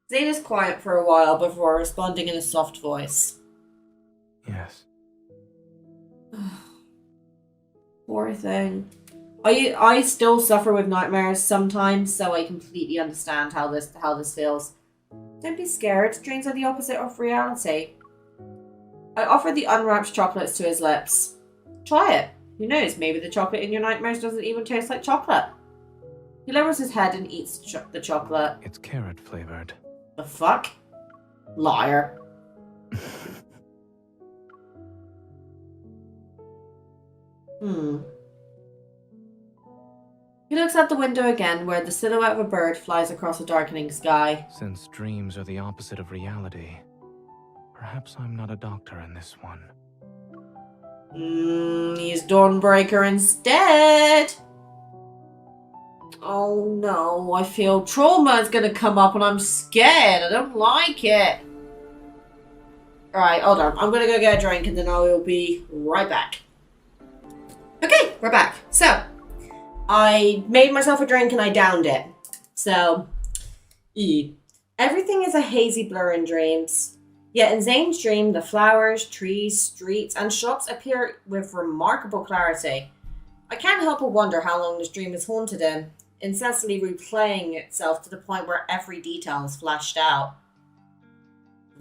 Zane is quiet for a while before responding in a soft voice. Yes. Poor thing. I still suffer with nightmares sometimes, so I completely understand how this feels. Don't be scared. Dreams are the opposite of reality. I offered the unwrapped chocolates to his lips. Try it. Who knows, maybe the chocolate in your nightmares doesn't even taste like chocolate. He lowers his head and eats the chocolate. It's carrot flavored. The fuck? Liar. He looks out the window again, where the silhouette of a bird flies across a darkening sky. Since dreams are the opposite of reality, perhaps I'm not a doctor in this one. He's Dawnbreaker instead. Oh no, I feel trauma is gonna come up and I'm scared. I don't like it. Alright, hold on. I'm gonna go get a drink and then I will be right back. Okay, we're back. So, I made myself a drink and I downed it. So, everything is a hazy blur in dreams. Yet in Zane's dream, the flowers, trees, streets, and shops appear with remarkable clarity. I can't help but wonder how long this dream is haunted in, incessantly replaying itself to the point where every detail is flashed out.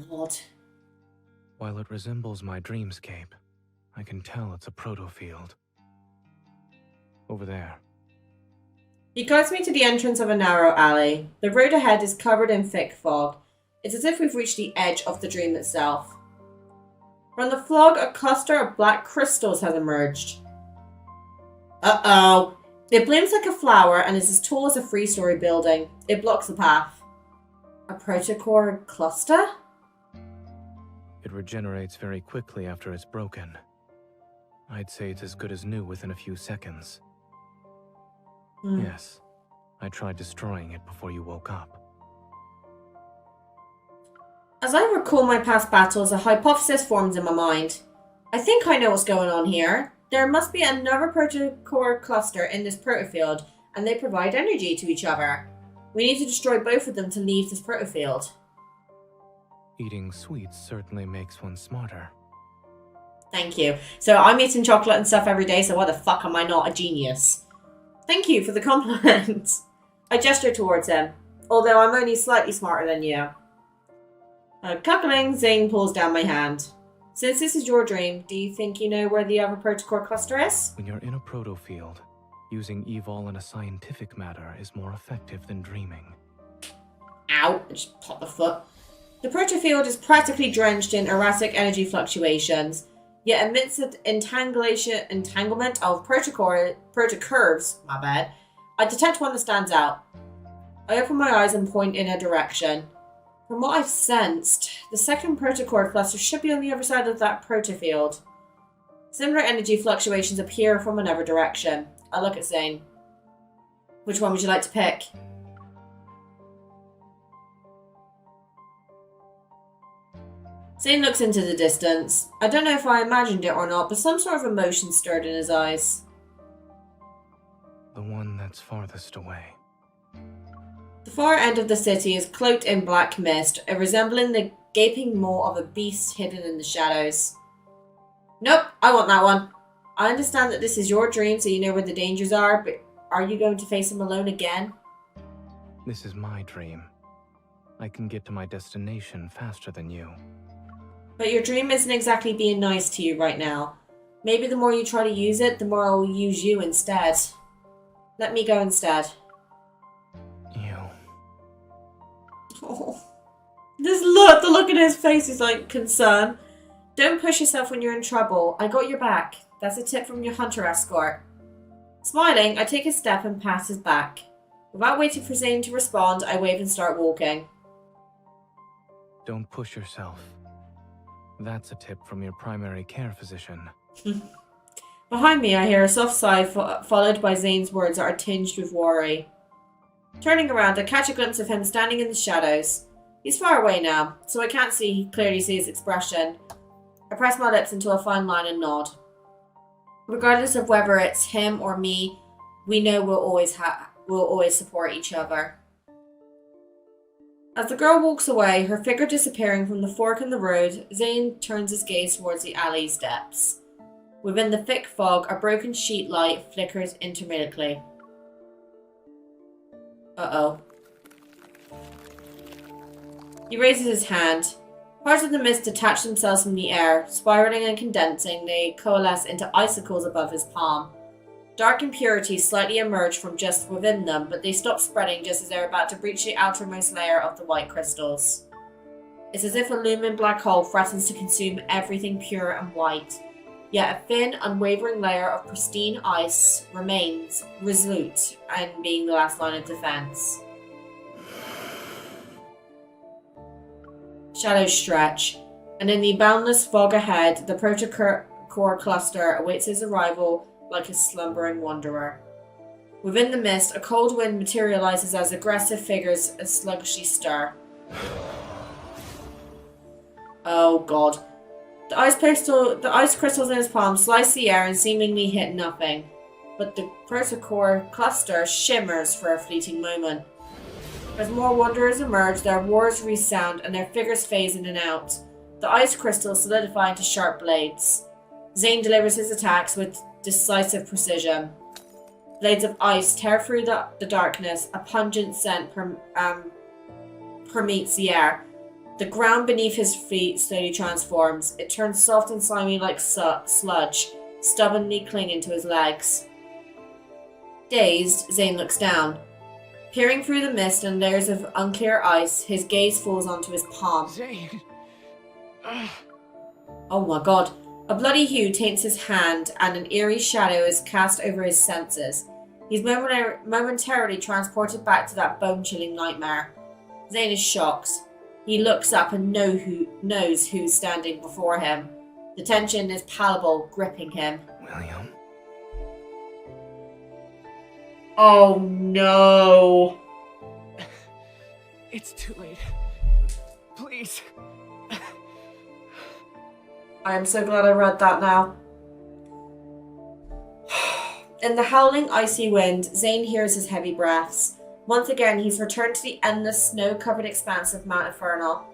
What? While it resembles my dreamscape, I can tell it's a proto-field. Over there. He guides me to the entrance of a narrow alley. The road ahead is covered in thick fog. It's as if we've reached the edge of the dream itself. From the fog, a cluster of black crystals has emerged. Uh-oh. It blooms like a flower and is as tall as a 3-story building. It blocks the path. A protocore cluster? It regenerates very quickly after it's broken. I'd say it's as good as new within a few seconds. Yes, I tried destroying it before you woke up. As I recall my past battles, a hypothesis forms in my mind. I think I know what's going on here. There must be another protocore cluster in this protofield, and they provide energy to each other. We need to destroy both of them to leave this protofield. Eating sweets certainly makes one smarter. Thank you. So I'm eating chocolate and stuff every day, so why the fuck am I not a genius? Thank you for the compliment. I gesture towards him, although I'm only slightly smarter than you. Cuckling, Zane pulls down my hand. Since this is your dream, do you think you know where the other protocore cluster is? When you're in a proto-field, using evol in a scientific matter is more effective than dreaming. Ow! I just popped the foot. The protofield is practically drenched in erratic energy fluctuations, yet amidst the entanglement of protocurves, I detect one that stands out. I open my eyes and point in a direction. From what I've sensed, the second protocore cluster should be on the other side of that protofield. Similar energy fluctuations appear from another direction. I look at Zane. Which one would you like to pick? Zane looks into the distance. I don't know if I imagined it or not, but some sort of emotion stirred in his eyes. The one that's farthest away. The far end of the city is cloaked in black mist, resembling the gaping maw of a beast hidden in the shadows. Nope, I want that one. I understand that this is your dream, so you know where the dangers are, but are you going to face him alone again? This is my dream. I can get to my destination faster than you. But your dream isn't exactly being nice to you right now. Maybe the more you try to use it, the more I will use you instead. Let me go instead. The look in his face is like concern. Don't push yourself when you're in trouble. I got your back. That's a tip from your hunter escort. Smiling, I take a step and pass his back. Without waiting for Zane to respond, I wave and start walking. Don't push yourself. That's a tip from your primary care physician. Behind me, I hear a soft sigh followed by Zane's words that are tinged with worry. Turning around, I catch a glimpse of him standing in the shadows. He's far away now, so I can't clearly see his expression. I press my lips into a fine line and nod. Regardless of whether it's him or me, we know we'll always support each other. As the girl walks away, her figure disappearing from the fork in the road, Zane turns his gaze towards the alley's depths. Within the thick fog, a broken sheet light flickers intermittently. Uh-oh. He raises his hand. Parts of the mist detach themselves from the air. Spiraling and condensing, they coalesce into icicles above his palm. Dark impurities slightly emerge from just within them, but they stop spreading just as they're about to breach the outermost layer of the white crystals. It's as if a looming black hole threatens to consume everything pure and white. Yet a thin, unwavering layer of pristine ice remains resolute and being the last line of defense. Shadows stretch, and in the boundless fog ahead, the protocore cluster awaits his arrival like a slumbering wanderer. Within the mist, a cold wind materializes as aggressive figures sluggishly stir. Oh god. The ice crystals in his palm slice the air and seemingly hit nothing, but the protocore cluster shimmers for a fleeting moment. As more wanderers emerge, their roars resound and their figures phase in and out. The ice crystals solidify into sharp blades. Zane delivers his attacks with decisive precision. Blades of ice tear through the darkness. A pungent scent permeates the air. The ground beneath his feet slowly transforms. It turns soft and slimy like sludge, stubbornly clinging to his legs. Dazed, Zane looks down. Peering through the mist and layers of unclear ice, his gaze falls onto his palm. Zane. Oh my god. A bloody hue taints his hand, and an eerie shadow is cast over his senses. He's momentarily transported back to that bone-chilling nightmare. Zane is shocked. He looks up and knows who's standing before him. The tension is palpable, gripping him. William? Oh no! It's too late. Please. I am so glad I read that now. In the howling, icy wind, Zane hears his heavy breaths. Once again, he's returned to the endless, snow-covered expanse of Mount Infernal.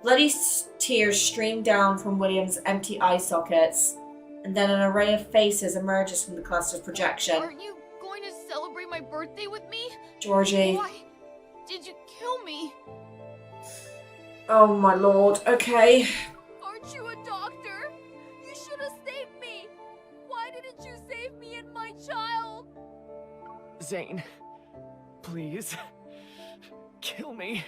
Bloody tears stream down from William's empty eye sockets, and then an array of faces emerges from the cluster's projection. Aren't you going to celebrate my birthday with me? Georgie. Why did you kill me? Oh my lord, okay. Aren't you a doctor? You should have saved me. Why didn't you save me and my child? Zane, please. Kill me.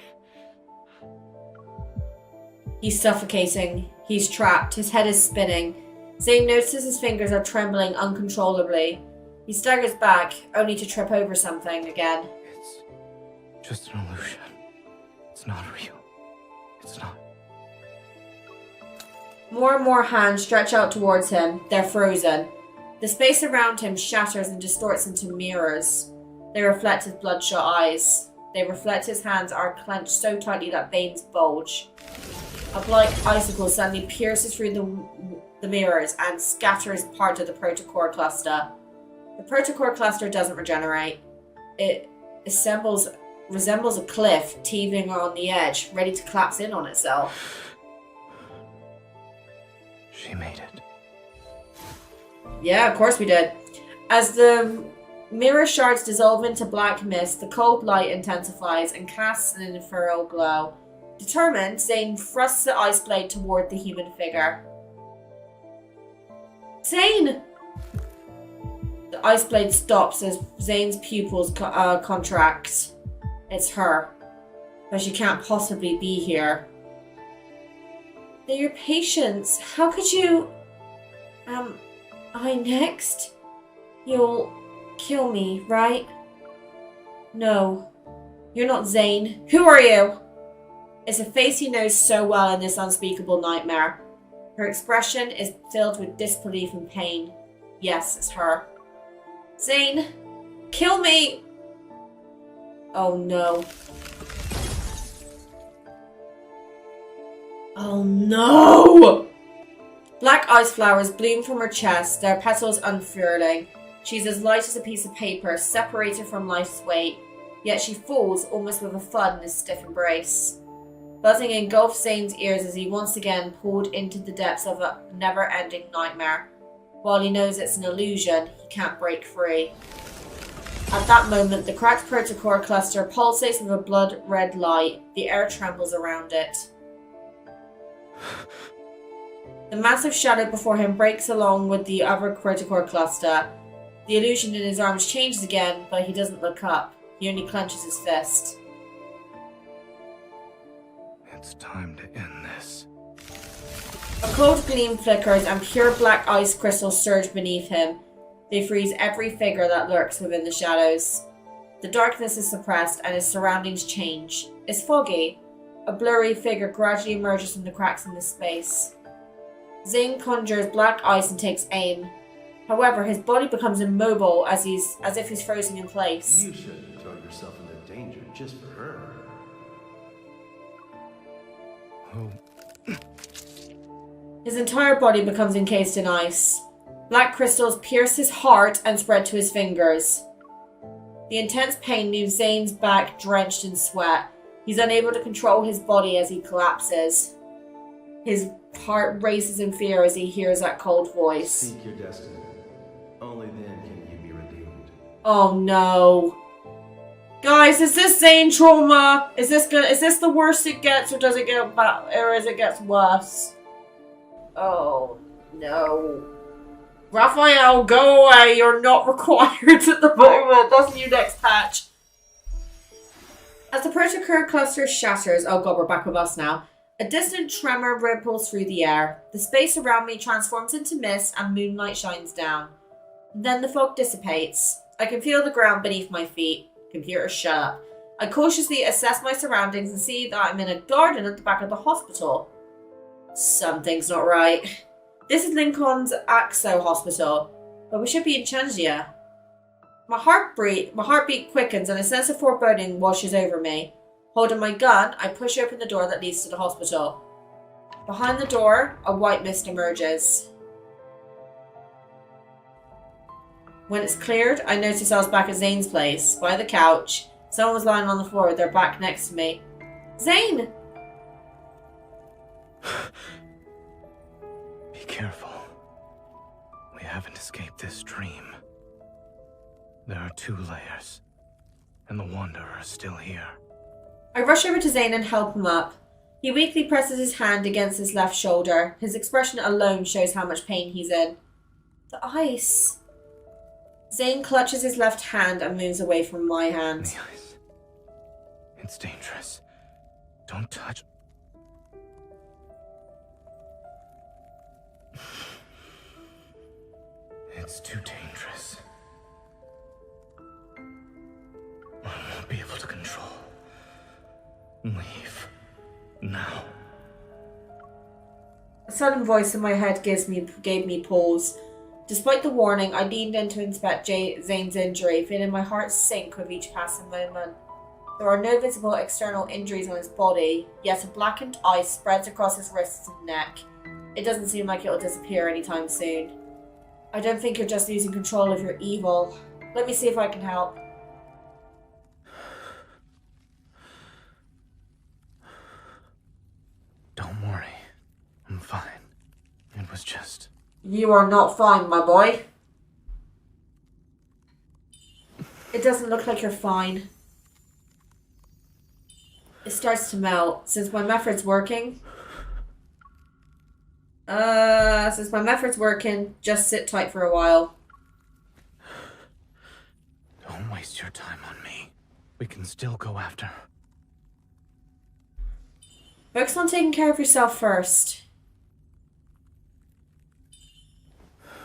He's suffocating. He's trapped. His head is spinning. Zane notices his fingers are trembling uncontrollably. He staggers back, only to trip over something again. It's just an illusion. It's not real. It's not. More and more hands stretch out towards him. They're frozen. The space around him shatters and distorts into mirrors. They reflect his bloodshot eyes. They reflect his hands are clenched so tightly that veins bulge. A black icicle suddenly pierces through the mirrors and scatters part of the protocore cluster. The protocore cluster doesn't regenerate. It resembles a cliff teetering on the edge, ready to collapse in on itself. She made it. Yeah, of course we did. As the mirror shards dissolve into black mist, the cold light intensifies and casts an ethereal glow. Determined, Zane thrusts the ice blade toward the human figure. Zane! The ice blade stops as Zane's pupils contract. It's her. But she can't possibly be here. They're your patients. How could you... I next? You'll kill me, right? No. You're not Zane. Who are you? It's a face he knows so well in this unspeakable nightmare. Her expression is filled with disbelief and pain. Yes, it's her. Zane! Kill me! Oh no. Oh no! Black ice flowers bloom from her chest, their petals unfurling. She's as light as a piece of paper, separated from life's weight. Yet she falls almost with a thud in his stiff embrace. Buzzing engulfs Zane's ears as he once again pulled into the depths of a never-ending nightmare. While he knows it's an illusion, he can't break free. At that moment, the cracked protocore cluster pulsates with a blood-red light. The air trembles around it. The massive shadow before him breaks along with the other protocore cluster. The illusion in his arms changes again, but he doesn't look up. He only clenches his fist. It's time to end this. A cold gleam flickers and pure black ice crystals surge beneath him. They freeze every figure that lurks within the shadows. The darkness is suppressed and his surroundings change. It's foggy. A blurry figure gradually emerges from the cracks in the space. Zane conjures black ice and takes aim. However, his body becomes immobile as if he's frozen in place. You shouldn't throw yourself into danger just for her. Oh. His entire body becomes encased in ice. Black crystals pierce his heart and spread to his fingers. The intense pain leaves Zane's back drenched in sweat. He's unable to control his body as he collapses. His heart races in fear as he hears that cold voice. Seek your destiny. Only then can you be redeemed. Oh no. Guys, is this Zane trauma? Is this the worst it gets, or does it get as it gets worse? Oh no. Raphael, go away. You're not required at the moment. That's your next patch. As the protocore cluster shatters, oh god, we're back with us now. A distant tremor ripples through the air. The space around me transforms into mist and moonlight shines down. Then the fog dissipates. I can feel the ground beneath my feet. Computer, shut up. I cautiously assess my surroundings and see that I'm in a garden at the back of the hospital. Something's not right. This is Lincoln's Axo Hospital, but we should be in Changia. My heartbeat quickens and a sense of foreboding washes over me. Holding my gun, I push open the door that leads to the hospital. Behind the door, a white mist emerges. When it's cleared, I notice I was back at Zane's place, by the couch. Someone was lying on the floor with their back next to me. Zane! Be careful. We haven't escaped this dream. There are 2 layers, and the Wanderer is still here. I rush over to Zane and help him up. He weakly presses his hand against his left shoulder. His expression alone shows how much pain he's in. The ice. Zane clutches his left hand and moves away from my hand. The ice. It's dangerous. Don't touch. It's too dangerous. I won't be able to control. Leave. Now. A sudden voice in my head gave me pause. Despite the warning, I leaned in to inspect Zane's injury, feeling my heart sink with each passing moment. There are no visible external injuries on his body, yet a blackened ice spreads across his wrists and neck. It doesn't seem like it will disappear anytime soon. I don't think you're just losing control of your evil. Let me see if I can help. Don't worry. I'm fine. It was just... You are not fine, my boy. It doesn't look like you're fine. It starts to melt. Since my method's working... just sit tight for a while. Don't waste your time on me. We can still go after her. Focus on taking care of yourself first.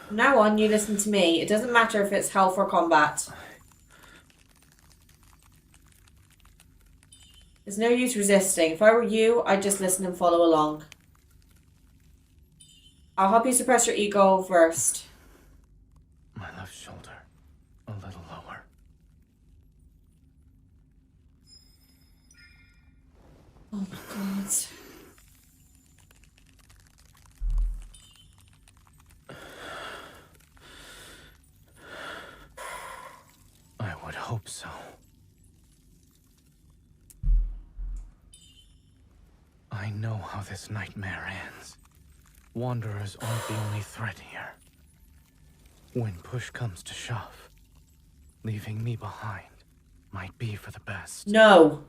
From now on, you listen to me. It doesn't matter if it's health or combat. There's no use resisting. If I were you, I'd just listen and follow along. I'll help you suppress your ego first. My left shoulder, a little lower. Oh my god. I would hope so. I know how this nightmare ends. Wanderers aren't the only threat here. When push comes to shove, leaving me behind might be for the best. No.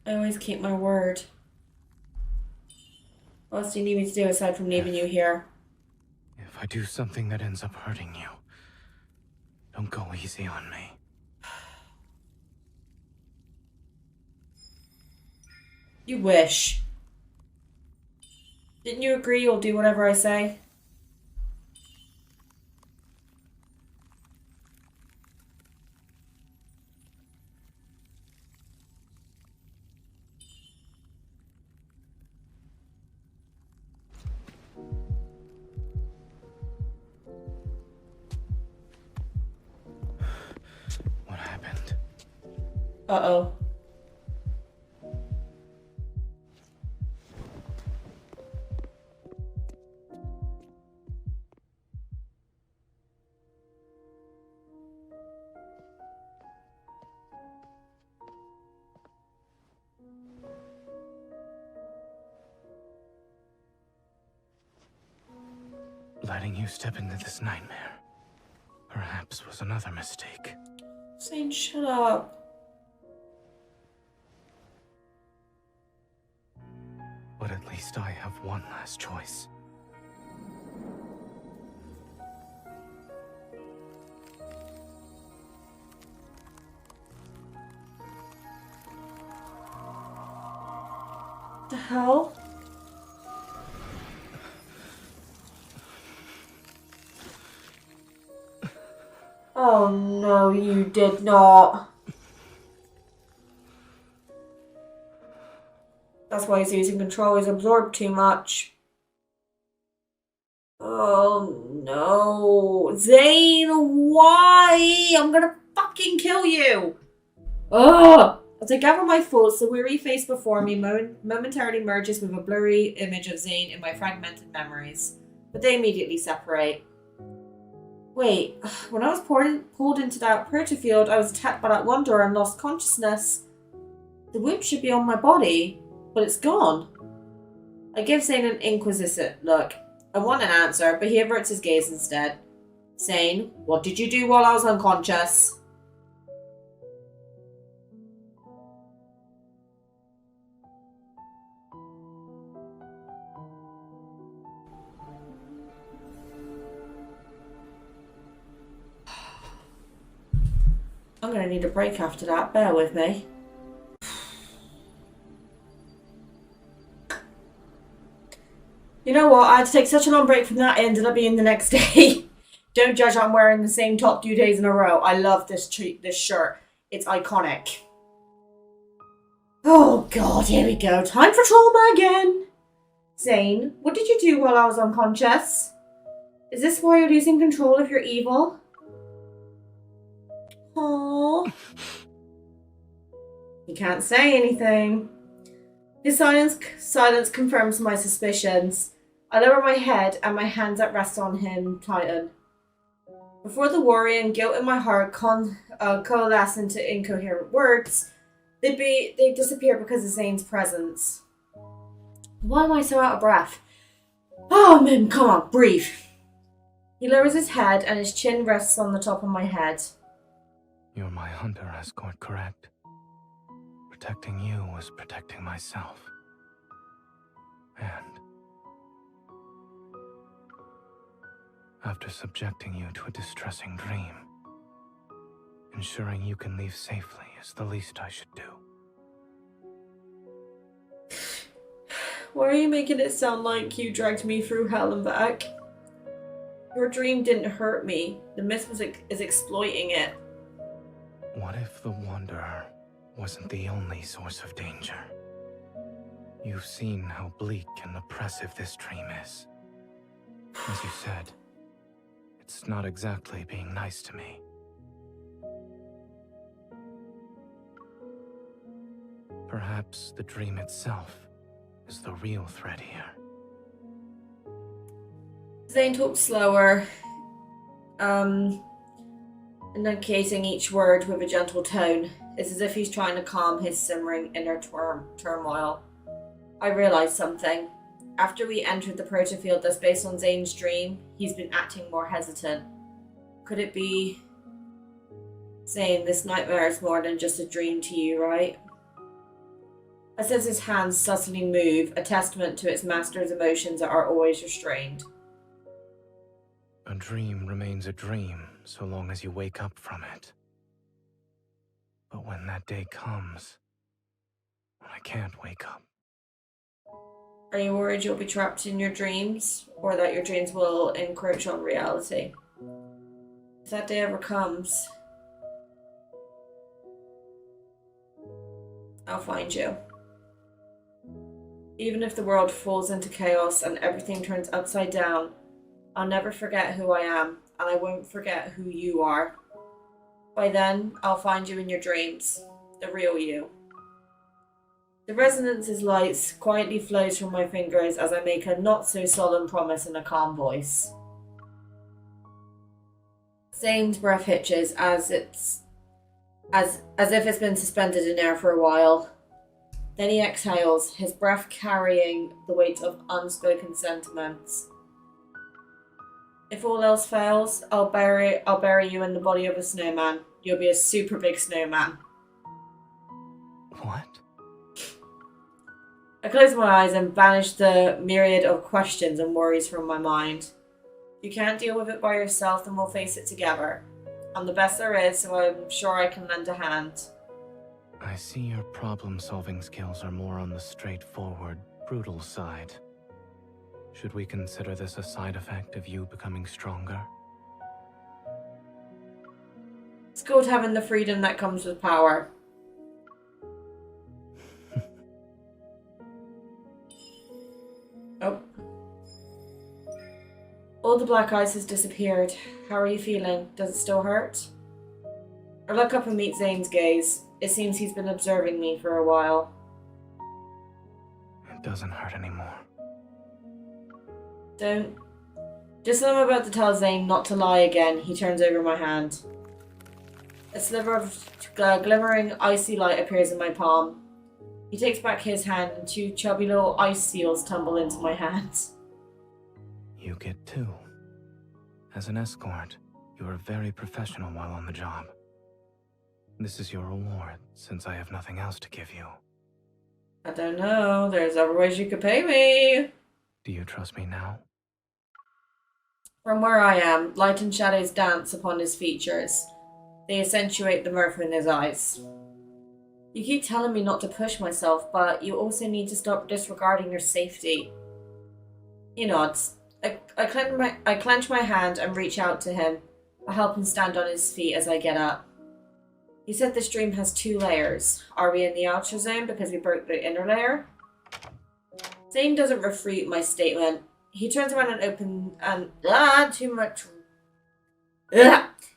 I always keep my word. What else do you need me to do aside from leaving you here? If I do something that ends up hurting you, don't go easy on me. You wish. Didn't you agree you'll do whatever I say? What happened? Uh-oh. Letting you step into this nightmare, perhaps was another mistake. Zane, shut up. But at least I have one last choice. The hell? Oh no, you did not. That's why he's losing control. He's absorbed too much. Oh no. Zane, why? I'm gonna fucking kill you. Ugh. As I gather my thoughts, the weary face before me momentarily merges with a blurry image of Zane in my fragmented memories. But they immediately separate. Wait, when I was pulled into that protofield, I was attacked by that wanderer and lost consciousness. The wound should be on my body, but it's gone. I give Zane an inquisitive look. I want an answer, but he averts his gaze instead. Zane, what did you do while I was unconscious? I'm gonna need a break after that, bear with me. You know what, I had to take such a long break from that, it ended up being the next day. Don't judge, I'm wearing the same top 2 days in a row. I love this shirt. It's iconic. Oh god, here we go. Time for trauma again. Zane, what did you do while I was unconscious? Is this why you're losing control of your evil? Aww. He can't say anything. His silence confirms my suspicions. I lower my head and my hands at rest on him tighten. Before the worry and guilt in my heart coalesce into incoherent words, they disappear because of Zane's presence. Why am I so out of breath? Oh, Mim, come on, breathe. He lowers his head and his chin rests on the top of my head. You're my hunter escort, correct? Protecting you was protecting myself. And after subjecting you to a distressing dream, Ensuring you can leave safely is the least I should do. Why are you making it sound like you dragged me through hell and back? Your dream didn't hurt me. The mist is exploiting it. What if the Wanderer wasn't the only source of danger? You've seen how bleak and oppressive this dream is. As you said, it's not exactly being nice to me. Perhaps the dream itself is the real threat here. Zane talks slower, enunciating each word with a gentle tone. It's as if he's trying to calm his simmering inner turmoil. I realized something. After we entered the protofield that's based on Zane's dream, he's been acting more hesitant. Could it be... Zane, this nightmare is more than just a dream to you, right? I sense his hands subtly move, a testament to its master's emotions that are always restrained. A dream remains a dream so long as you wake up from it. But when that day comes, when I can't wake up. Are you worried you'll be trapped in your dreams, or that your dreams will encroach on reality? If that day ever comes, I'll find you. Even if the world falls into chaos and everything turns upside down, I'll never forget who I am, and I won't forget who you are. By then, I'll find you in your dreams, the real you. The resonance's light quietly flows from my fingers as I make a not-so-solemn promise in a calm voice. Zane's breath hitches as if it's been suspended in air for a while. Then he exhales, his breath carrying the weight of unspoken sentiments. If all else fails, I'll bury you in the body of a snowman. You'll be a super big snowman. What? I close my eyes and banish the myriad of questions and worries from my mind. If you can't deal with it by yourself, then we'll face it together. I'm the best there is, so I'm sure I can lend a hand. I see your problem-solving skills are more on the straightforward, brutal side. Should we consider this a side effect of you becoming stronger? It's called having the freedom that comes with power. Oh. All the black ice has disappeared. How are you feeling? Does it still hurt? I look up and meet Zane's gaze. It seems he's been observing me for a while. It doesn't hurt anymore. Don't. Just as I'm about to tell Zane not to lie again, he turns over my hand. A sliver of glimmering icy light appears in my palm. He takes back his hand and two chubby little ice seals tumble into my hands. You get two. As an escort, you are very professional while on the job. This is your reward, since I have nothing else to give you. I don't know. There's other ways you could pay me. Do you trust me now? From where I am, light and shadows dance upon his features. They accentuate the mirth in his eyes. You keep telling me not to push myself, but you also need to stop disregarding your safety. He nods. I clench my hand and reach out to him. I help him stand on his feet as I get up. He said this dream has 2 layers. Are we in the outer zone because we broke the inner layer? Zane doesn't refute my statement. He turns around and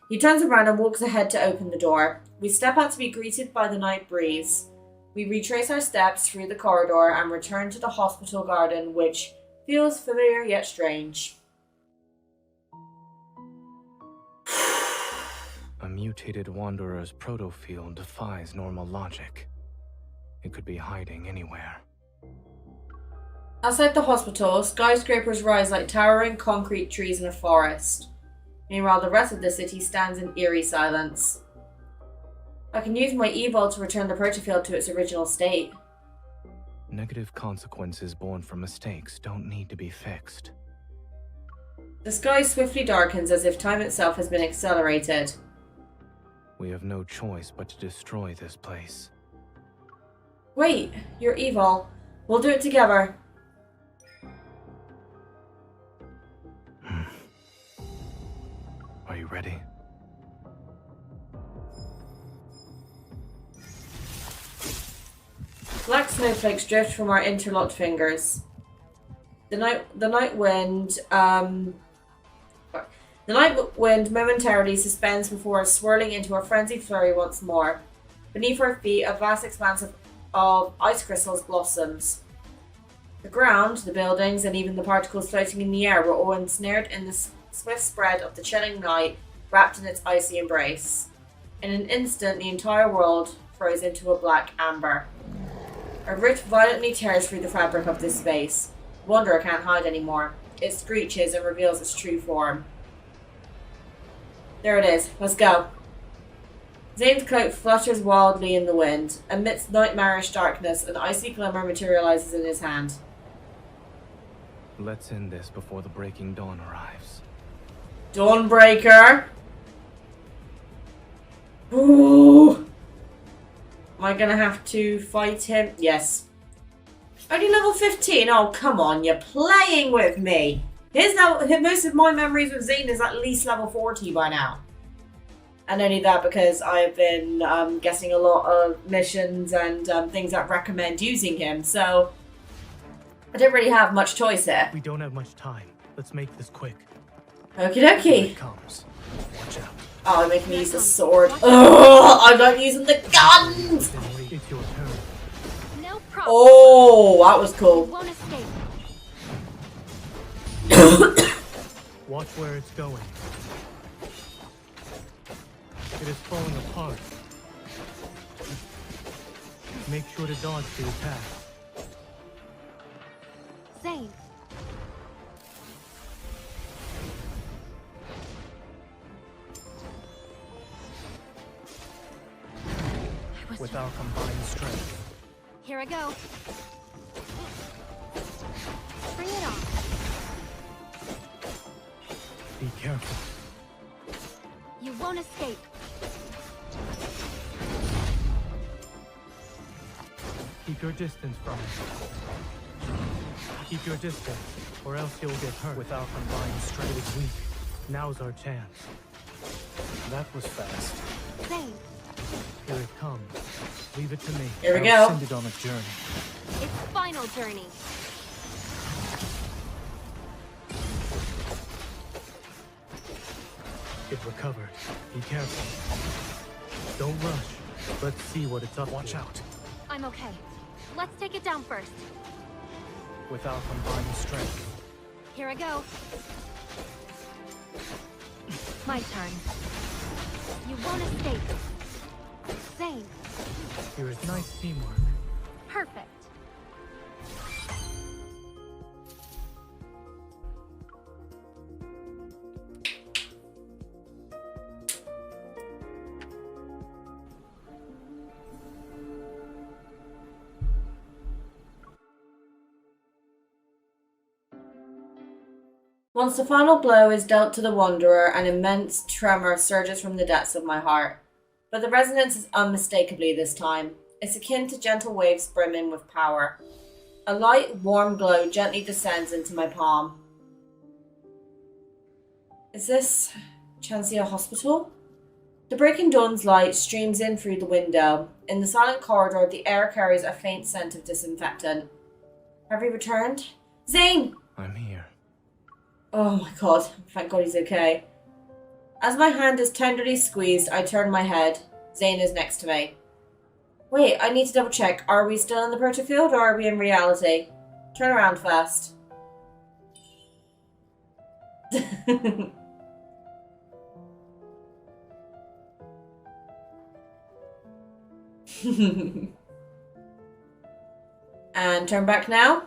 He turns around and walks ahead to open the door. We step out to be greeted by the night breeze. We retrace our steps through the corridor and return to the hospital garden, which feels familiar yet strange. A mutated Wanderer's protofield defies normal logic. It could be hiding anywhere. Outside the hospital, skyscrapers rise like towering concrete trees in a forest. Meanwhile, the rest of the city stands in eerie silence. I can use my evil to return the protofield to its original state. Negative consequences born from mistakes don't need to be fixed. The sky swiftly darkens as if time itself has been accelerated. We have no choice but to destroy this place. Wait, you're evil. We'll do it together. Are you ready? Black snowflakes drift from our interlocked fingers. The night wind momentarily suspends before us, swirling into a frenzied flurry once more. Beneath our feet, a vast expanse of ice crystals blossoms. The ground, the buildings, and even the particles floating in the air were all ensnared in the swift spread of the chilling night, wrapped in its icy embrace. In an instant, the entire world froze into a black amber. A rift violently tears through the fabric of this space. Wanderer can't hide anymore. It screeches and reveals its true form. There it is. Let's go. Zane's cloak flutters wildly in the wind. Amidst nightmarish darkness, an icy glimmer materializes in his hand. Let's end this before the breaking dawn arrives. Dawnbreaker! Ooh! Am I gonna have to fight him? Yes. Only level 15? Oh, come on, you're playing with me! Most of my memories with Zane is at least level 40 by now. And only that because I've been guessing a lot of missions and things that recommend using him, so I don't really have much choice here. We don't have much time. Let's make this quick. Okie Here dokie. it comes. Watch out. Oh, I'm making me use the sword. Ugh, I'm not using the guns! It's your turn. No problem. Oh, that was cool. Won't escape. Watch where it's going. It is falling apart. Make sure to dodge the attack. Zane. With our combined strength. Here I go. Bring it on. Be careful. You won't escape. Keep your distance from it. Keep your distance, or else you'll get hurt. With our combined strength, it is weak. Now's our chance. That was fast. Zane. Here it comes. Leave it to me. Here we I'll go. send it on a journey. Its final journey. It recovered. Be careful. Don't rush. Let's see what it's up to. Watch out. I'm okay. Let's take it down first. With our combined strength. Here I go. My turn. You won't escape. Zane. Here is nice teamwork. Perfect. Once the final blow is dealt to the Wanderer, an immense tremor surges from the depths of my heart. But the resonance is unmistakably this time. It's akin to gentle waves brimming with power. A light, warm glow gently descends into my palm. Is this Chancia Hospital? The breaking dawn's light streams in through the window. In the silent corridor, the air carries a faint scent of disinfectant. Have you returned? Zane! I'm here. Oh my god, thank god he's okay. As my hand is tenderly squeezed, I turn my head. Zane is next to me. Wait, I need to double check. Are we still in the protofield or are we in reality? Turn around first. And turn back now.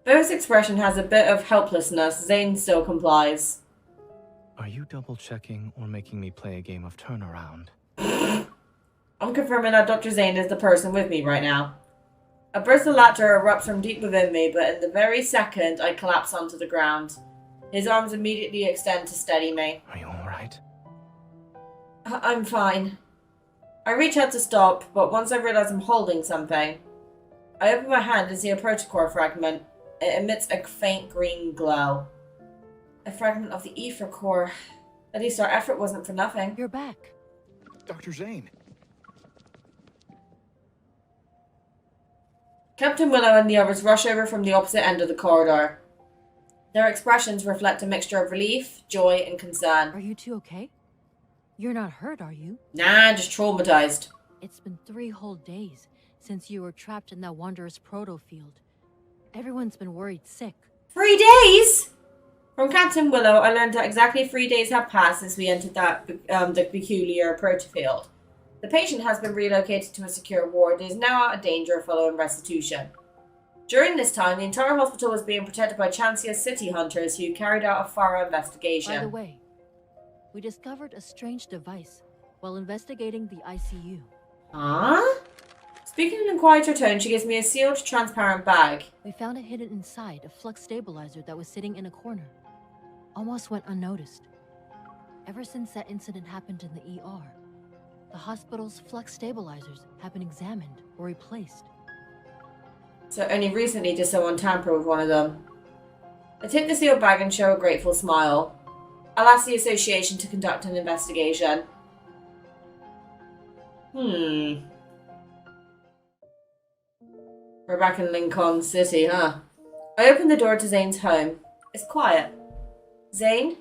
Bo's expression has a bit of helplessness. Zane still complies. Are you double checking or making me play a game of turnaround? I'm confirming that Dr. Zane is the person with me right now. A burst of laughter erupts from deep within me, but in the very second, I collapse onto the ground. His arms immediately extend to steady me. Are you alright? I'm fine. I reach out to stop, but once I realize I'm holding something, I open my hand and see a protocore fragment. It emits a faint green glow. A fragment of the ether core. At least our effort wasn't for nothing. You're back. Dr. Zane. Captain Willow and the others rush over from the opposite end of the corridor. Their expressions reflect a mixture of relief, joy, and concern. Are you two okay? You're not hurt, are you? Nah, just traumatized. It's been 3 whole days since you were trapped in that Wanderer's proto field. Everyone's been worried sick. 3 days? From Captain Willow, I learned that exactly 3 days have passed since we entered the peculiar protofield. The patient has been relocated to a secure ward and is now out of danger following restitution. During this time, the entire hospital was being protected by Chancia's city hunters who carried out a thorough investigation. By the way, we discovered a strange device while investigating the ICU. Huh? Speaking in a quieter tone, she gives me a sealed, transparent bag. We found it hidden inside a flux stabilizer that was sitting in a corner. Almost went unnoticed. Ever since that incident happened in the ER, the hospital's flux stabilizers have been examined or replaced. So only recently did someone tamper with one of them. I take the sealed bag and show a grateful smile. I'll ask the association to conduct an investigation. We're back in Lincoln City, huh? I open the door to Zane's home. It's quiet. Zane?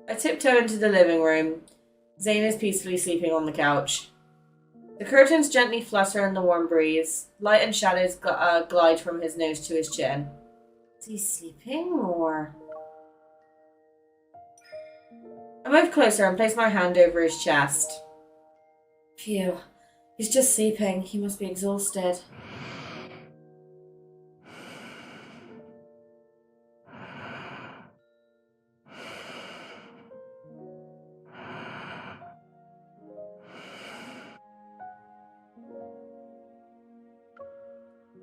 I tiptoe into the living room. Zane is peacefully sleeping on the couch. The curtains gently flutter in the warm breeze. Light and shadows glide from his nose to his chin. Is he sleeping, or...? I move closer and place my hand over his chest. Phew. He's just sleeping. He must be exhausted.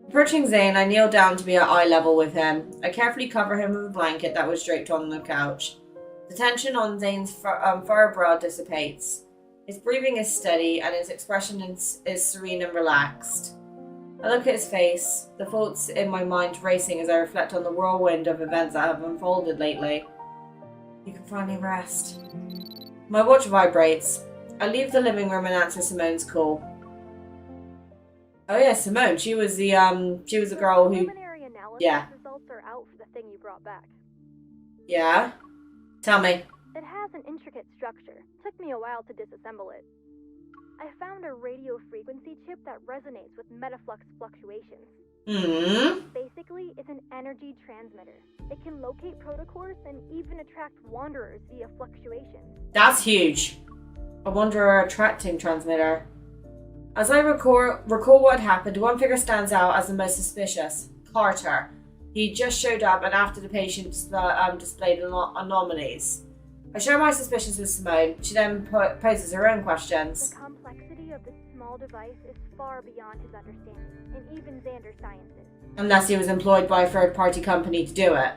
Approaching Zane, I kneel down to be at eye level with him. I carefully cover him with a blanket that was draped on the couch. The tension on Zane's furrowed brow dissipates. His breathing is steady and his expression is serene and relaxed. I look at his face, the thoughts in my mind racing as I reflect on the whirlwind of events that have unfolded lately. You can finally rest. My watch vibrates. I leave the living room and answer Simone's call. Oh yeah, Simone. She was the girl who. Yeah. Results are out for the thing you brought back. Yeah. Tell me. It has an intricate structure. Took me a while to disassemble it. I found a radio frequency chip that resonates with metaflux fluctuations. Basically, it's an energy transmitter. It can locate protocores and even attract wanderers via fluctuations. That's huge. A wanderer attracting transmitter. As I recall what happened, one figure stands out as the most suspicious. Carter. He just showed up and after the patient displayed anomalies. I share my suspicions with Simone. She then poses her own questions. The complexity of this small device is far beyond his understanding, and even Xander's sciences. Unless he was employed by a third-party company to do it.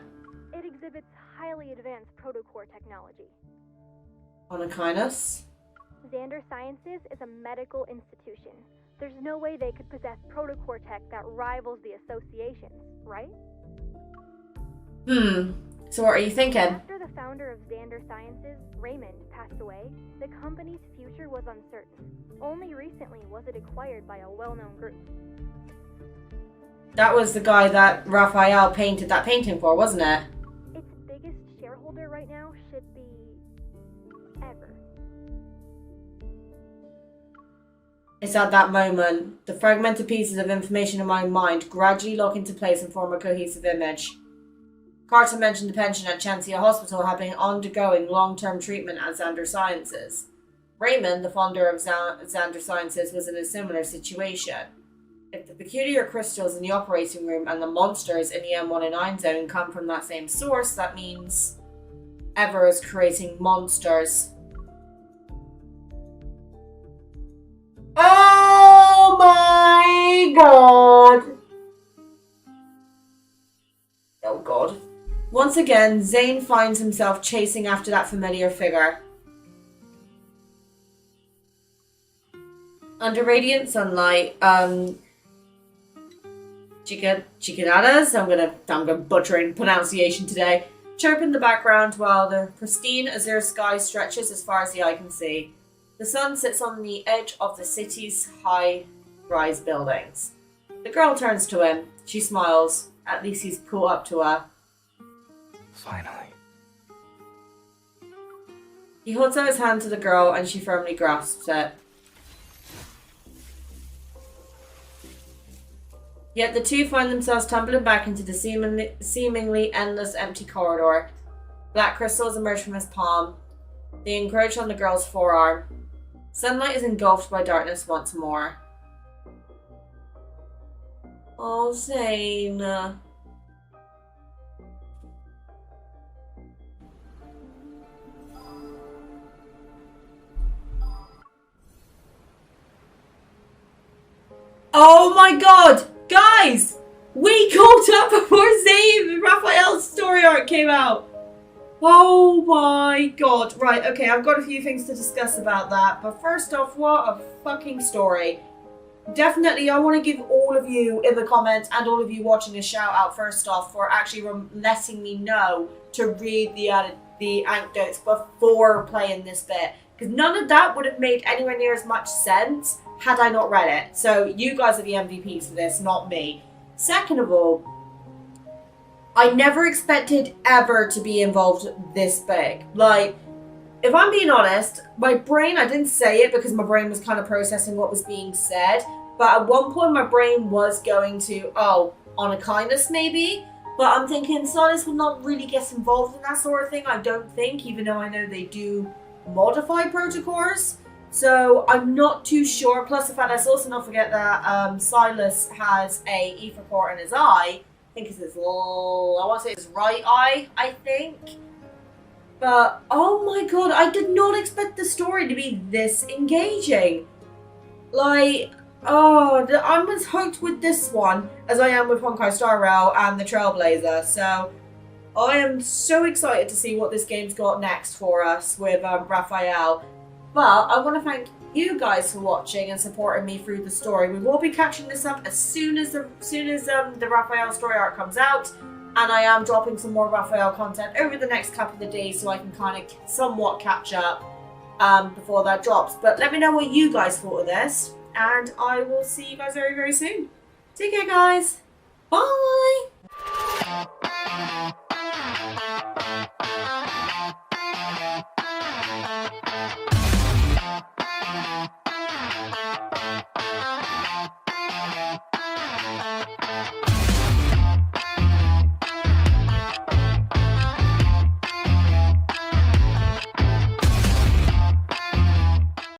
It exhibits highly advanced protocore technology. On Aquinas? Xander Sciences is a medical institution. There's no way they could possess protocore tech that rivals the association, right? So what are you thinking? After the founder of Xander Sciences, Raymond, passed away, the company's future was uncertain. Only recently was it acquired by a well-known group. That was the guy that Raphael painted that painting for, wasn't it? Its biggest shareholder right now should be... Ever. It's at that moment, the fragmented pieces of information in my mind gradually lock into place and form a cohesive image. Carter mentioned the patient at Chancia Hospital having undergoing long-term treatment at Xander Sciences. Raymond, the founder of Xander Sciences, was in a similar situation. If the peculiar crystals in the operating room and the monsters in the M109 zone come from that same source, that means Ever is creating monsters. Oh! my god! Oh god. Once again, Zane finds himself chasing after that familiar figure. Under radiant sunlight, chicanadas, I'm gonna butcher pronunciation today, chirp in the background while the pristine azure sky stretches as far as the eye can see. The sun sits on the edge of the city's high-rise buildings. The girl turns to him. She smiles. At least he's caught up to her. Finally. He holds out his hand to the girl and she firmly grasps it. Yet the two find themselves tumbling back into the seemingly endless empty corridor. Black crystals emerge from his palm. They encroach on the girl's forearm. Sunlight is engulfed by darkness once more. Oh, Zane. Oh my god! Guys! We caught up before Zane and Raphael's story arc came out! Oh my god. Right, okay, I've got a few things to discuss about that. But first off, what a fucking story. Definitely, I want to give all of you in the comments and all of you watching a shout out first off for actually letting me know to read the anecdotes before playing this bit. Because none of that would have made anywhere near as much sense had I not read it. So you guys are the MVPs for this, not me. Second of all, I never expected ever to be involved this big. Like, if I'm being honest, my brain, I didn't say it because my brain was kind of processing what was being said, but at one point my brain was going to, oh, on a kindness maybe, but I'm thinking Sylus will not really get involved in that sort of thing, I don't think, even though I know they do modify protocols. So I'm not too sure. Plus the fact, let's also not forget that Sylus has a ether core in his eye. I think it's his, I want to say his right eye, I think. But, oh my god, I did not expect the story to be this engaging. Like, oh, I'm as hooked with this one as I am with Honkai Star Rail and the Trailblazer. So, I am so excited to see what this game's got next for us with Raphael. But I want to thank you guys for watching and supporting me through the story. We will be catching this up as soon as the Raphael story arc comes out, and I am dropping some more Raphael content over the next couple of days so I can kind of somewhat catch up before that drops. But let me know what you guys thought of this, and I will see you guys very, very soon. Take care, guys. Bye.